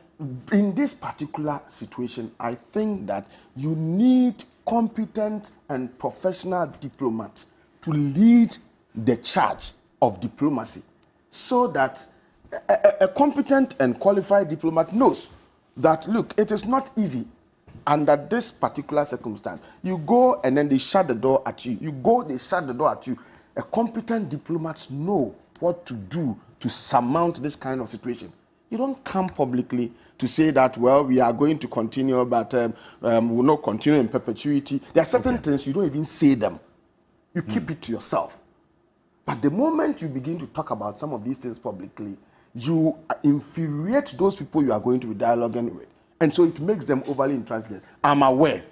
in this particular situation, I think that you need competent and professional diplomats to lead the charge of diplomacy, so that a competent and qualified diplomat knows that, look, it is not easy under this particular circumstance. You go and then they shut the door at you. You go, they shut the door at you. A competent diplomats know what to do to surmount this kind of situation. You don't come publicly to say that, well, we are going to continue, but we will not continue in perpetuity. There are certain things you don't even say them. You keep it to yourself. But the moment you begin to talk about some of these things publicly, you infuriate those people you are going to be dialoguing with. And so it makes them overly intransigent. I'm aware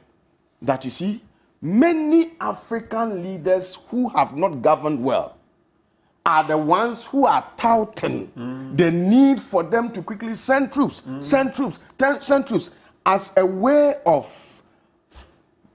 that, you see, many African leaders who have not governed well are the ones who are touting the need for them to quickly send troops, send troops as a way of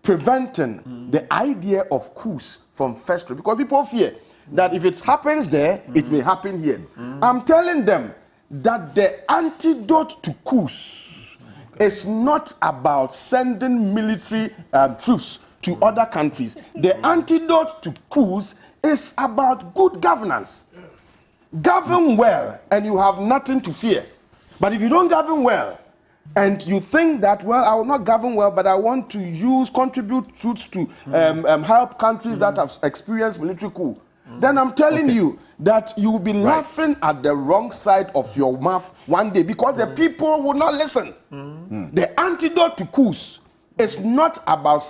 preventing the idea of coups from festering. Because people fear that if it happens there, it may happen here. I'm telling them that the antidote to coups is not about sending military troops to other countries. The antidote to coups is about good governance. Govern well, and you have nothing to fear. But if you don't govern well, and you think that, well, I will not govern well, but I want to contribute troops to help countries that have experienced military coup, then I'm telling you that you will be laughing at the wrong side of your mouth one day, because the people will not listen. The antidote to coups is not about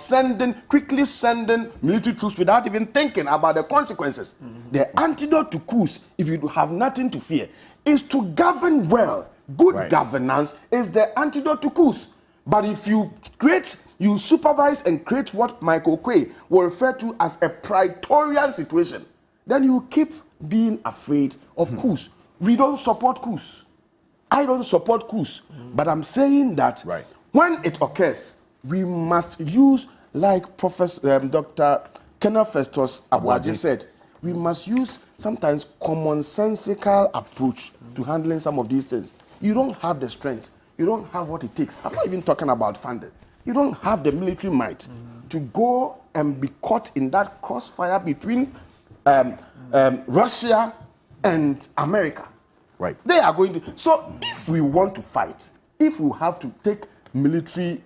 quickly sending military troops without even thinking about the consequences. The antidote to coups, if you have nothing to fear, is to govern well. Good governance is the antidote to coups. But if you supervise and create what Michael Quay will refer to as a praetorian situation, then you keep being afraid of coups. We don't support coups. I don't support coups. But I'm saying that when it occurs, we must use, like Professor Dr. Kenneth Festus Abuaji said, we must use sometimes commonsensical approach to handling some of these things. You don't have the strength. You don't have what it takes. I'm not even talking about funding. You don't have the military might to go and be caught in that crossfire between Russia and America. They are going to. So if we want to fight, if we have to take military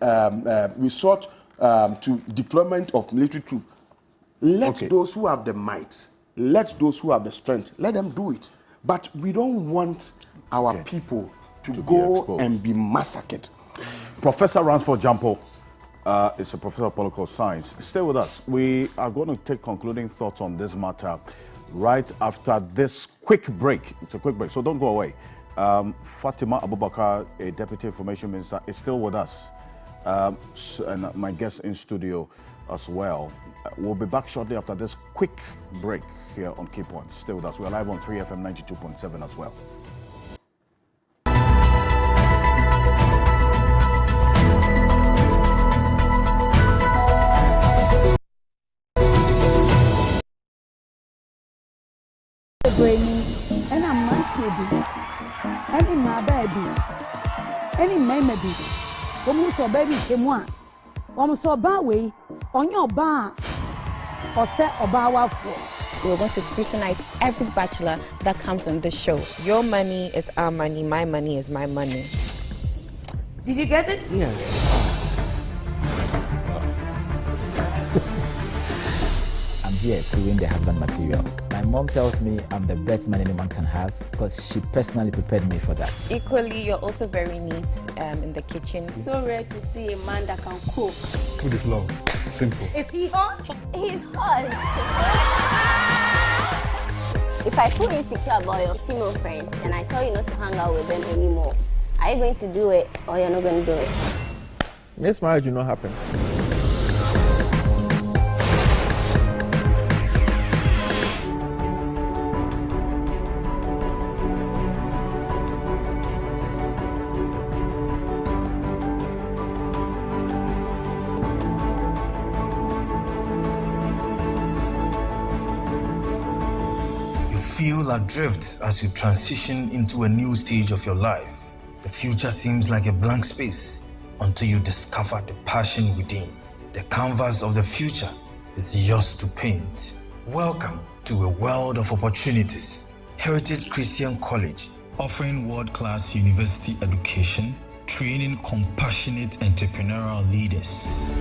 resort to deployment of military troops, let those who have the might, let those who have the strength, let them do it. But we don't want our people to go and be massacred. Professor Ransford Jampo is a professor of political science. Stay with us. We are going to take concluding thoughts on this matter right after this quick break. It's a quick break, so don't go away. Fatima Abubakar, a Deputy Information Minister, is still with us, and my guest in studio as well. We'll be back shortly after this quick break here on Key Points. Stay with us. We're live on 3FM 92.7 as well. And I'm Mantibi, and in my baby, and in my baby. Almost so baby came one. Almost so bad way on your bar or set or bow for. We're going to scrutinize every bachelor that comes on this show. Your money is our money, my money is my money. Did you get it? Yes. I'm here to win the husband material. My mom tells me I'm the best man anyone can have because she personally prepared me for that. Equally, you're also very neat in the kitchen. So rare to see a man that can cook. Food is love. Simple. Is he hot? He's hot. If I feel insecure about your female friends and I tell you not to hang out with them anymore, are you going to do it or you're not going to do it? This marriage will not happen. Feel adrift as you transition into a new stage of your life. The future seems like a blank space until you discover the passion within. The canvas of the future is yours to paint. Welcome to a world of opportunities. Heritage Christian College, offering world-class university education, training compassionate entrepreneurial leaders.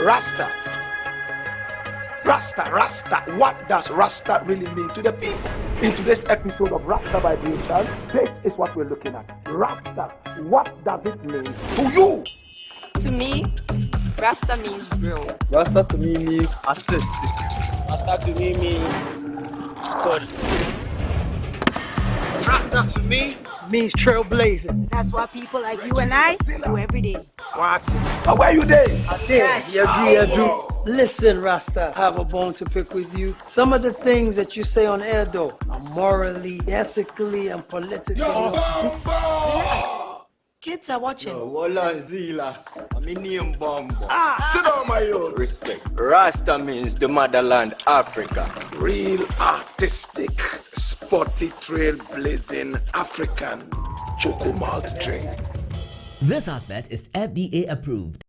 Rasta. Rasta, Rasta. What does Rasta really mean to the people? In today's episode of Rasta Vibration, this is what we're looking at. Rasta, what does it mean to you? To me, Rasta means real. Rasta to me means artistic. Rasta to me means study. Rasta to me means trailblazing. That's what people like you and I do every day. What? But where you there? I did. You do. Listen, Rasta, I have a bone to pick with you. Some of the things that you say on air, though, are morally, ethically, and politically. Relax. Kids are watching. Sit down, my youth. Respect. Rasta means the motherland, Africa. Real artistic, sporty, trailblazing African choco malt drink. This advert is FDA approved.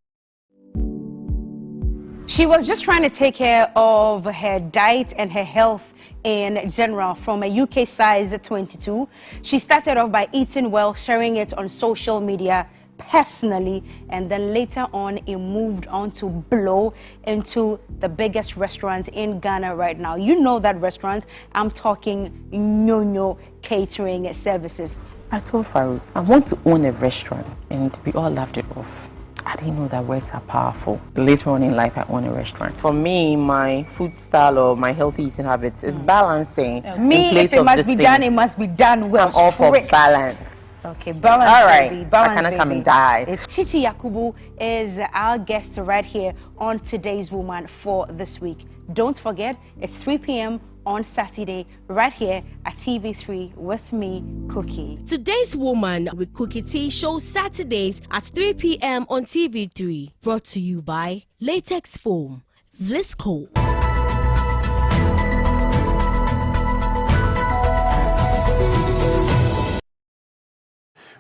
She was just trying to take care of her diet and her health in general from a UK size 22. She started off by eating well, sharing it on social media personally, and then later on it moved on to blow into the biggest restaurant in Ghana right now. You know that restaurant, I'm talking Nyonyo Catering Services. I told Farouk, I want to own a restaurant, and we all laughed it off. I didn't know that words are powerful. Later on in life, I own a restaurant. For me, my food style or my healthy eating habits is balancing. Me, if it must be done, it must be done well. I'm all for balance. Okay, balance. All right, baby, balance, I cannot come baby. and die. Chichi Yakubu is our guest right here on Today's Woman for this week. Don't forget, it's 3 p.m. on Saturday, right here at TV3 with me, Cookie. Today's Woman with Cookie T shows Saturdays at 3 p.m. on TV3. Brought to you by Latex Foam. Vlisco.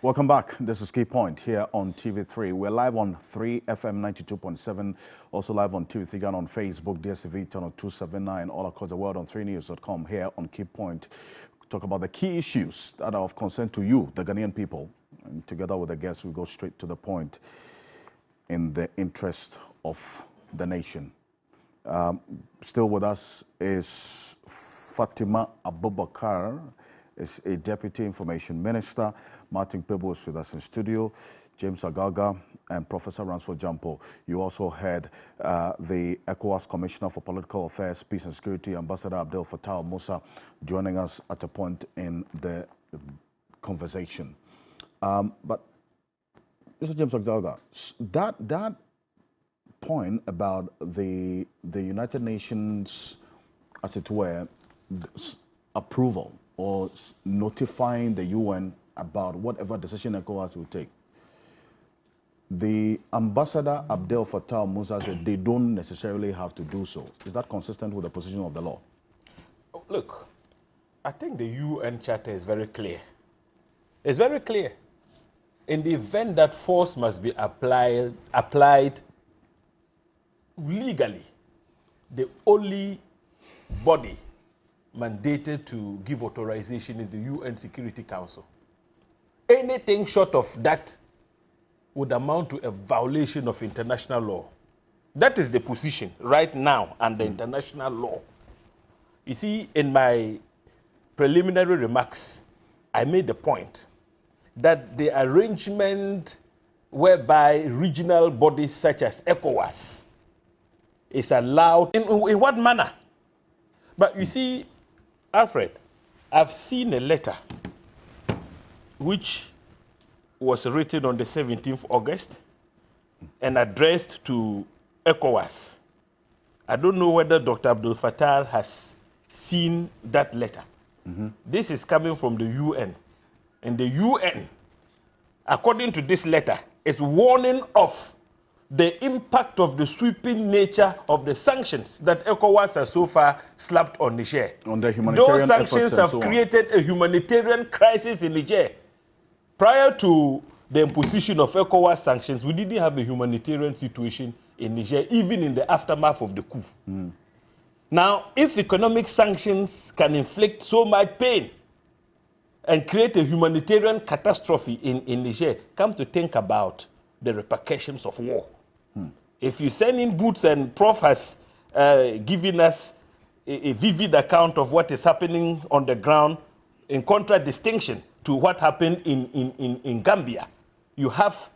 Welcome back. This is Key Point here on TV3. We're live on 3FM 92.7, also live on TV3 Ghana on Facebook, DSTV channel 279, all across the world on 3news.com here on Key Point. Talk about the key issues that are of concern to you, the Ghanaian people. And together with the guests, we go straight to the point in the interest of the nation. Still with us is Fatima Abubakar, is a Deputy Information Minister. Martin Pebo is with us in studio, James Agaga, and Professor Ransford Jampo. You also had the ECOWAS Commissioner for Political Affairs, Peace and Security, Ambassador Abdel Fattah Musa, joining us at a point in the conversation. But Mr. James Agaga, that point about the United Nations, as it were, approval or notifying the UN about whatever decision ECOWAS will take. The Ambassador Abdel Fattah Musa said they don't necessarily have to do so. Is that consistent with the position of the law? Look, I think the UN Charter is very clear. It's very clear. in the event that force must be applied legally, the only body mandated to give authorization is the UN Security Council. Anything short of that would amount to a violation of international law. That is the position right now under international law. You see, in my preliminary remarks, I made the point that the arrangement whereby regional bodies such as ECOWAS is allowed, in what manner? But you see, Alfred, I've seen a letter which was written on the 17th August and addressed to ECOWAS. I don't know whether Dr. Abdul Fattah has seen that letter. This is coming from the UN. And the UN, according to this letter, is warning of the impact of the sweeping nature of the sanctions that ECOWAS has so far slapped on Niger. On the humanitarian Those sanctions have so created a humanitarian crisis in Niger. Prior to the imposition of ECOWAS sanctions, we didn't have a humanitarian situation in Niger, even in the aftermath of the coup. Now, if economic sanctions can inflict so much pain and create a humanitarian catastrophe in Niger, come to think about the repercussions of war. If you send in boots, and Prof has given us a vivid account of what is happening on the ground, in contradistinction to what happened in Gambia. You have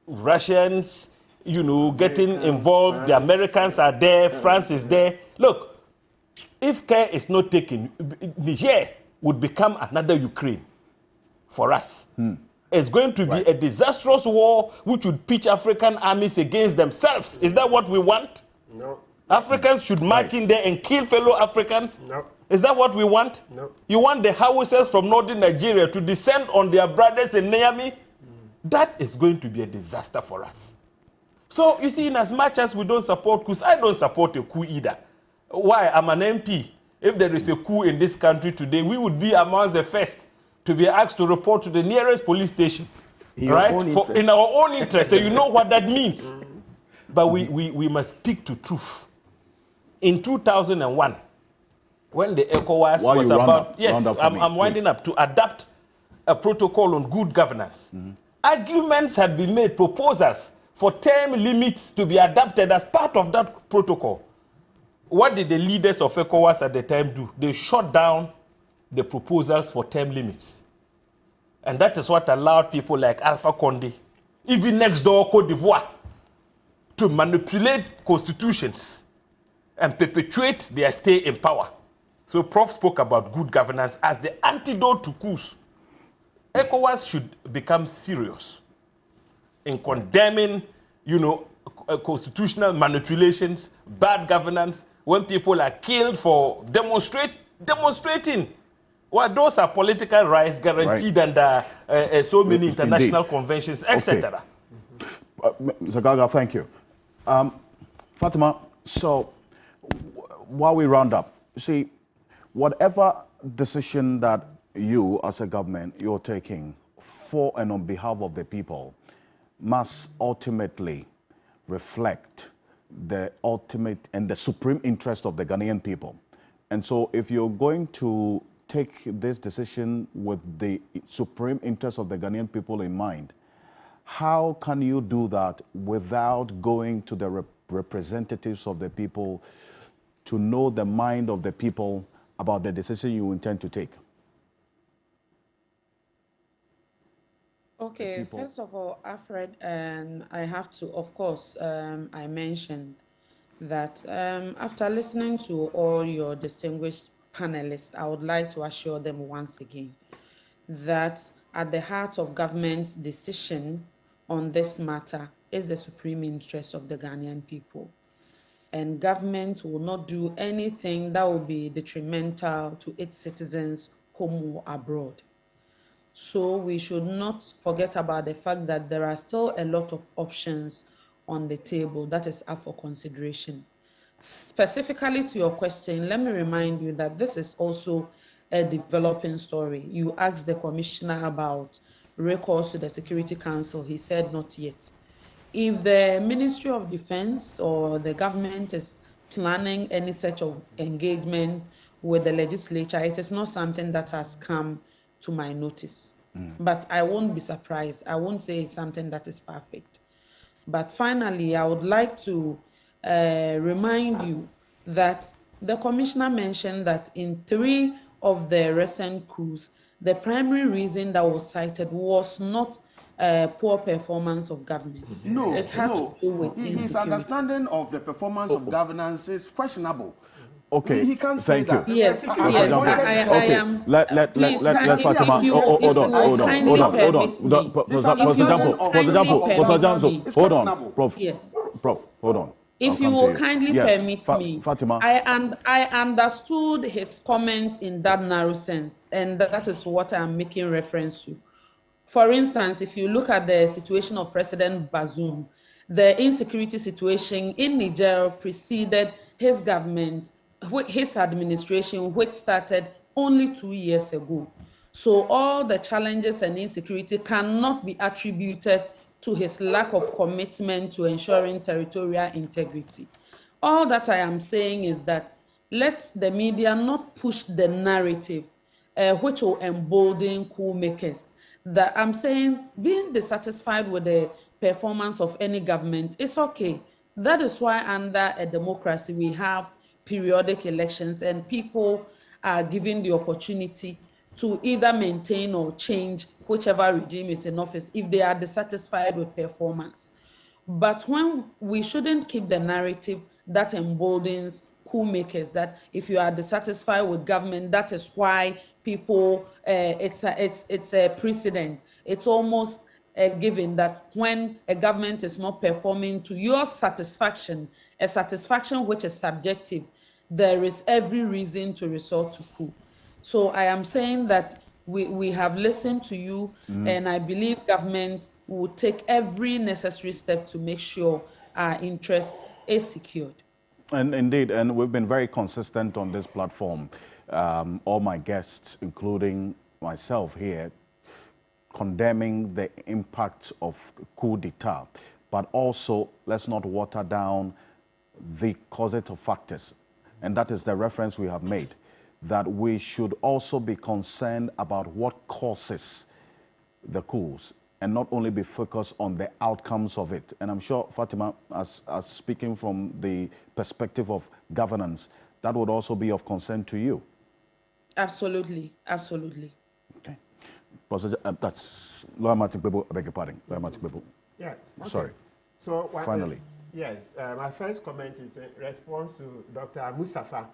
Russians, you know, getting involved. France. The Americans are there. France is there. Look, if care is not taken, Niger would become another Ukraine for us. It's going to be a disastrous war which would pitch African armies against themselves. Is that what we want? No. Africans should march in there and kill fellow Africans? No. Is that what we want? No. You want the Hausas from northern Nigeria to descend on their brothers in Niamey? That is going to be a disaster for us. So, you see, in as much as we don't support coups, I don't support a coup either. Why? I'm an MP. If there is a coup in this country today, we would be amongst the first to be asked to report to the nearest police station. In our own interest. So you know what that means. But we must speak to truth. In 2001, when the ECOWAS was about... Yes, I'm winding up. To adapt a protocol on good governance. Arguments had been made, proposals for term limits to be adapted as part of that protocol. What did the leaders of ECOWAS at the time do? They shut down the proposals for term limits. And that is what allowed people like Alpha Condé, even next door Côte d'Ivoire, to manipulate constitutions and perpetuate their stay in power. So Prof spoke about good governance as the antidote to coups. ECOWAS should become serious in condemning, you know, constitutional manipulations, bad governance, when people are killed for demonstrating. Well, those are political rights guaranteed under so many international conventions, etc. Mr. Gaga, thank you. Fatima, so while we round up, see, whatever decision that you as a government you're taking for and on behalf of the people must ultimately reflect the ultimate and the supreme interest of the Ghanaian people. And so if you're going to take this decision with the supreme interest of the Ghanaian people in mind, how can you do that without going to the representatives of the people to know the mind of the people about the decision you intend to take? Okay, first of all, Alfred, I have to, of course, I mentioned that after listening to all your distinguished panelists, I would like to assure them once again that at the heart of government's decision on this matter is the supreme interest of the Ghanaian people. And government will not do anything that will be detrimental to its citizens, home or abroad. So we should not forget about the fact that there are still a lot of options on the table that is up for consideration. Specifically to your question, let me remind you that this is also a developing story. You asked the commissioner about recourse to the Security Council. He said not yet. If the Ministry of Defense or the government is planning any such of engagement with the legislature, it is not something that has come to my notice. But I won't be surprised. I won't say it's something that is perfect. But finally, I would like to remind you that the commissioner mentioned that in 3 of the recent coups, the primary reason that was cited was not poor performance of government. No, it had to do with his understanding of the performance of governance is questionable. Okay, he can't say thank that. you. Yes, I am. Let Fatima. Hold on, Prof. Yes. Prof, hold on. If you will kindly permit me, Fatima. I understood his comment in that narrow sense, and that is what I'm making reference to. For instance, if you look at the situation of President Bazoum, the insecurity situation in Niger preceded his government, his administration, which started only 2 years ago. So all the challenges and insecurity cannot be attributed to his lack of commitment to ensuring territorial integrity. All that I am saying is that let the media not push the narrative which will embolden coup makers. That I'm saying being dissatisfied with the performance of any government is okay. That is why under a democracy we have periodic elections and people are given the opportunity to either maintain or change whichever regime is in office if they are dissatisfied with performance. But when we shouldn't keep the narrative that emboldens coup makers, that if you are dissatisfied with government, that is why people, it's a precedent. It's almost a given that when a government is not performing to your satisfaction, a satisfaction which is subjective, there is every reason to resort to coup. So I am saying that we have listened to you, and I believe government will take every necessary step to make sure our interest is secured. And indeed, and we've been very consistent on this platform. All my guests, including myself here, condemning the impact of coup d'etat, but also let's not water down the causative factors. And that is the reference we have made, that we should also be concerned about what causes the coups and not only be focused on the outcomes of it. And I'm sure, Fatima, as speaking from the perspective of governance, that would also be of concern to you. Absolutely, absolutely. Okay. That's Lawyer Martin Bebo, I beg your pardon. Lawyer Martin Bebo. Yes. Okay. Sorry. So finally. Yes, my first comment is in response to Dr. Mustafa.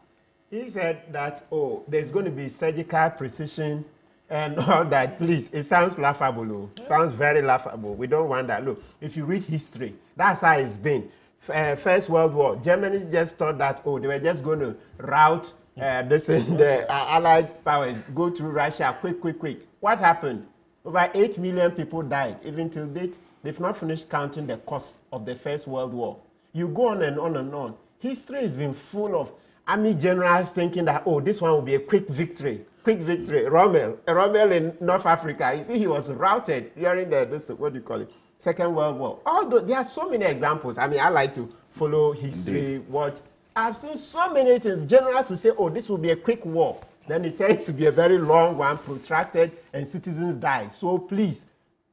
He said that, oh, there's going to be surgical precision and all that. Please, it sounds laughable. Sounds very laughable. We don't want that. Look, if you read history, that's how it's been. First World War, Germany just thought that, oh, they were just going to rout the Allied powers, go through Russia, quick. What happened? Over 8 million people died. Even till date, they've not finished counting the cost of the First World War. You go on and on and on. History has been full of army generals thinking that, oh, this one will be a quick victory. Rommel in North Africa, you see, he was routed during what do you call it, Second World War. Although there are so many examples. I mean, I like to follow history, watch. I've seen so many things. Generals who say, oh, this will be a quick war. Then it tends to be a very long one, protracted, and citizens die. So please,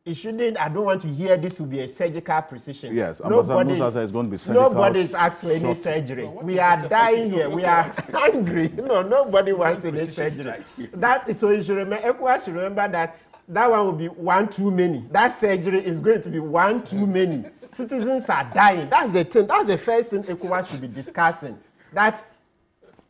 it shouldn't, I don't want to hear this will be a surgical precision. Yes, nobody's going to be surgical. Nobody's asked for any surgery. We are dying here. We are hungry. No, nobody wants any surgery. So you should remember, ECOWAS should remember that one will be one too many. That surgery is going to be one too many. Citizens are dying. That's the thing. That's the first thing ECOWAS should be discussing. That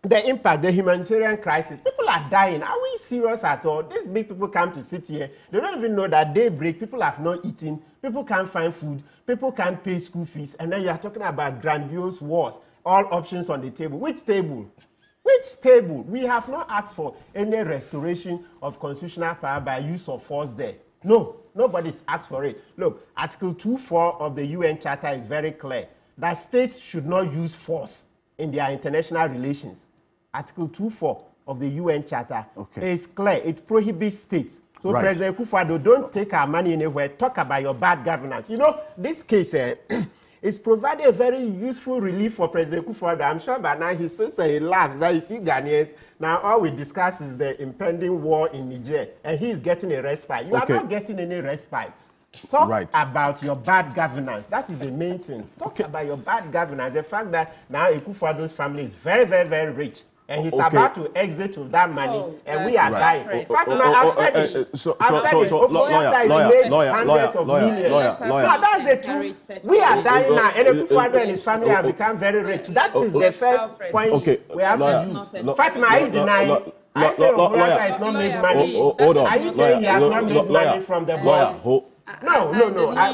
the impact, the humanitarian crisis, people are dying. Are we serious at all? These big people come to sit here. They don't even know that daybreak, people have not eaten, people can't find food, people can't pay school fees, and then you are talking about grandiose wars, all options on the table. Which table? Which table? We have not asked for any restoration of constitutional power by use of force there. No, nobody's asked for it. Look, Article 2.4 of the UN Charter is very clear that states should not use force in their international relations. Article 2.4 of the UN Charter is clear. It prohibits states So President Akufo-Addo, don't take our money anywhere. Talk about your bad governance. You know, this case is providing a very useful relief for President Akufo-Addo. I'm sure by now he says he laughs that you see Ghanaians. Now all we discuss is the impending war in Niger, and he is getting a respite. You are not getting any respite. Talk about your bad governance. That is the main thing. Talk about your bad governance. The fact that now Akufo-Addo's family is very, very, very rich. And he's about to exit with that money, and we are dying. Fatima, I've said it. Oforiatta has made hundreds of millions. So that's the truth. We are dying now, and Akufo-Addo and his family have become very rich. That is the first point we have to use. Fatima, are you denying? I say Oforiatta has not made money. Are you saying he has not made money from the bonds? No.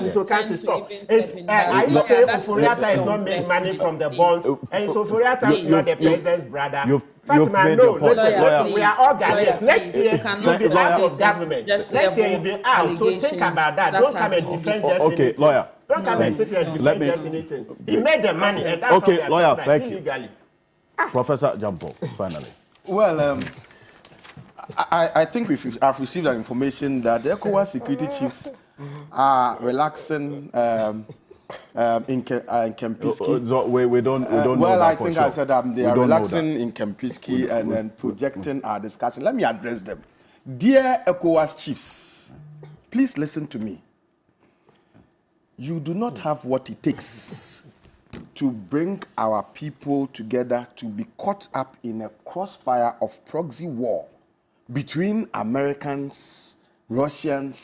So can't stop. Are you saying Oforiatta has not made money from the bonds? And so Oforiatta, you are the president's brother. Fatima, no, listen, we are all Ghanaians. Next year, you'll be out of government. Next year, you'll be out. So think about that. Don't come and defend just anything. Lawyer. Don't come and sit here and defend just anything. He made the money, and that's okay, lawyer, thank illegally. Professor Jampo, finally. Well, I think I've received that information that the ECOWAS security chiefs are relaxing in Kempinski. We don't know well, that I think I said they are relaxing in Kempinski and projecting our discussion. Let me address them. Dear ECOWAS chiefs, please listen to me. You do not have what it takes to bring our people together to be caught up in a crossfire of proxy war between Americans, Russians,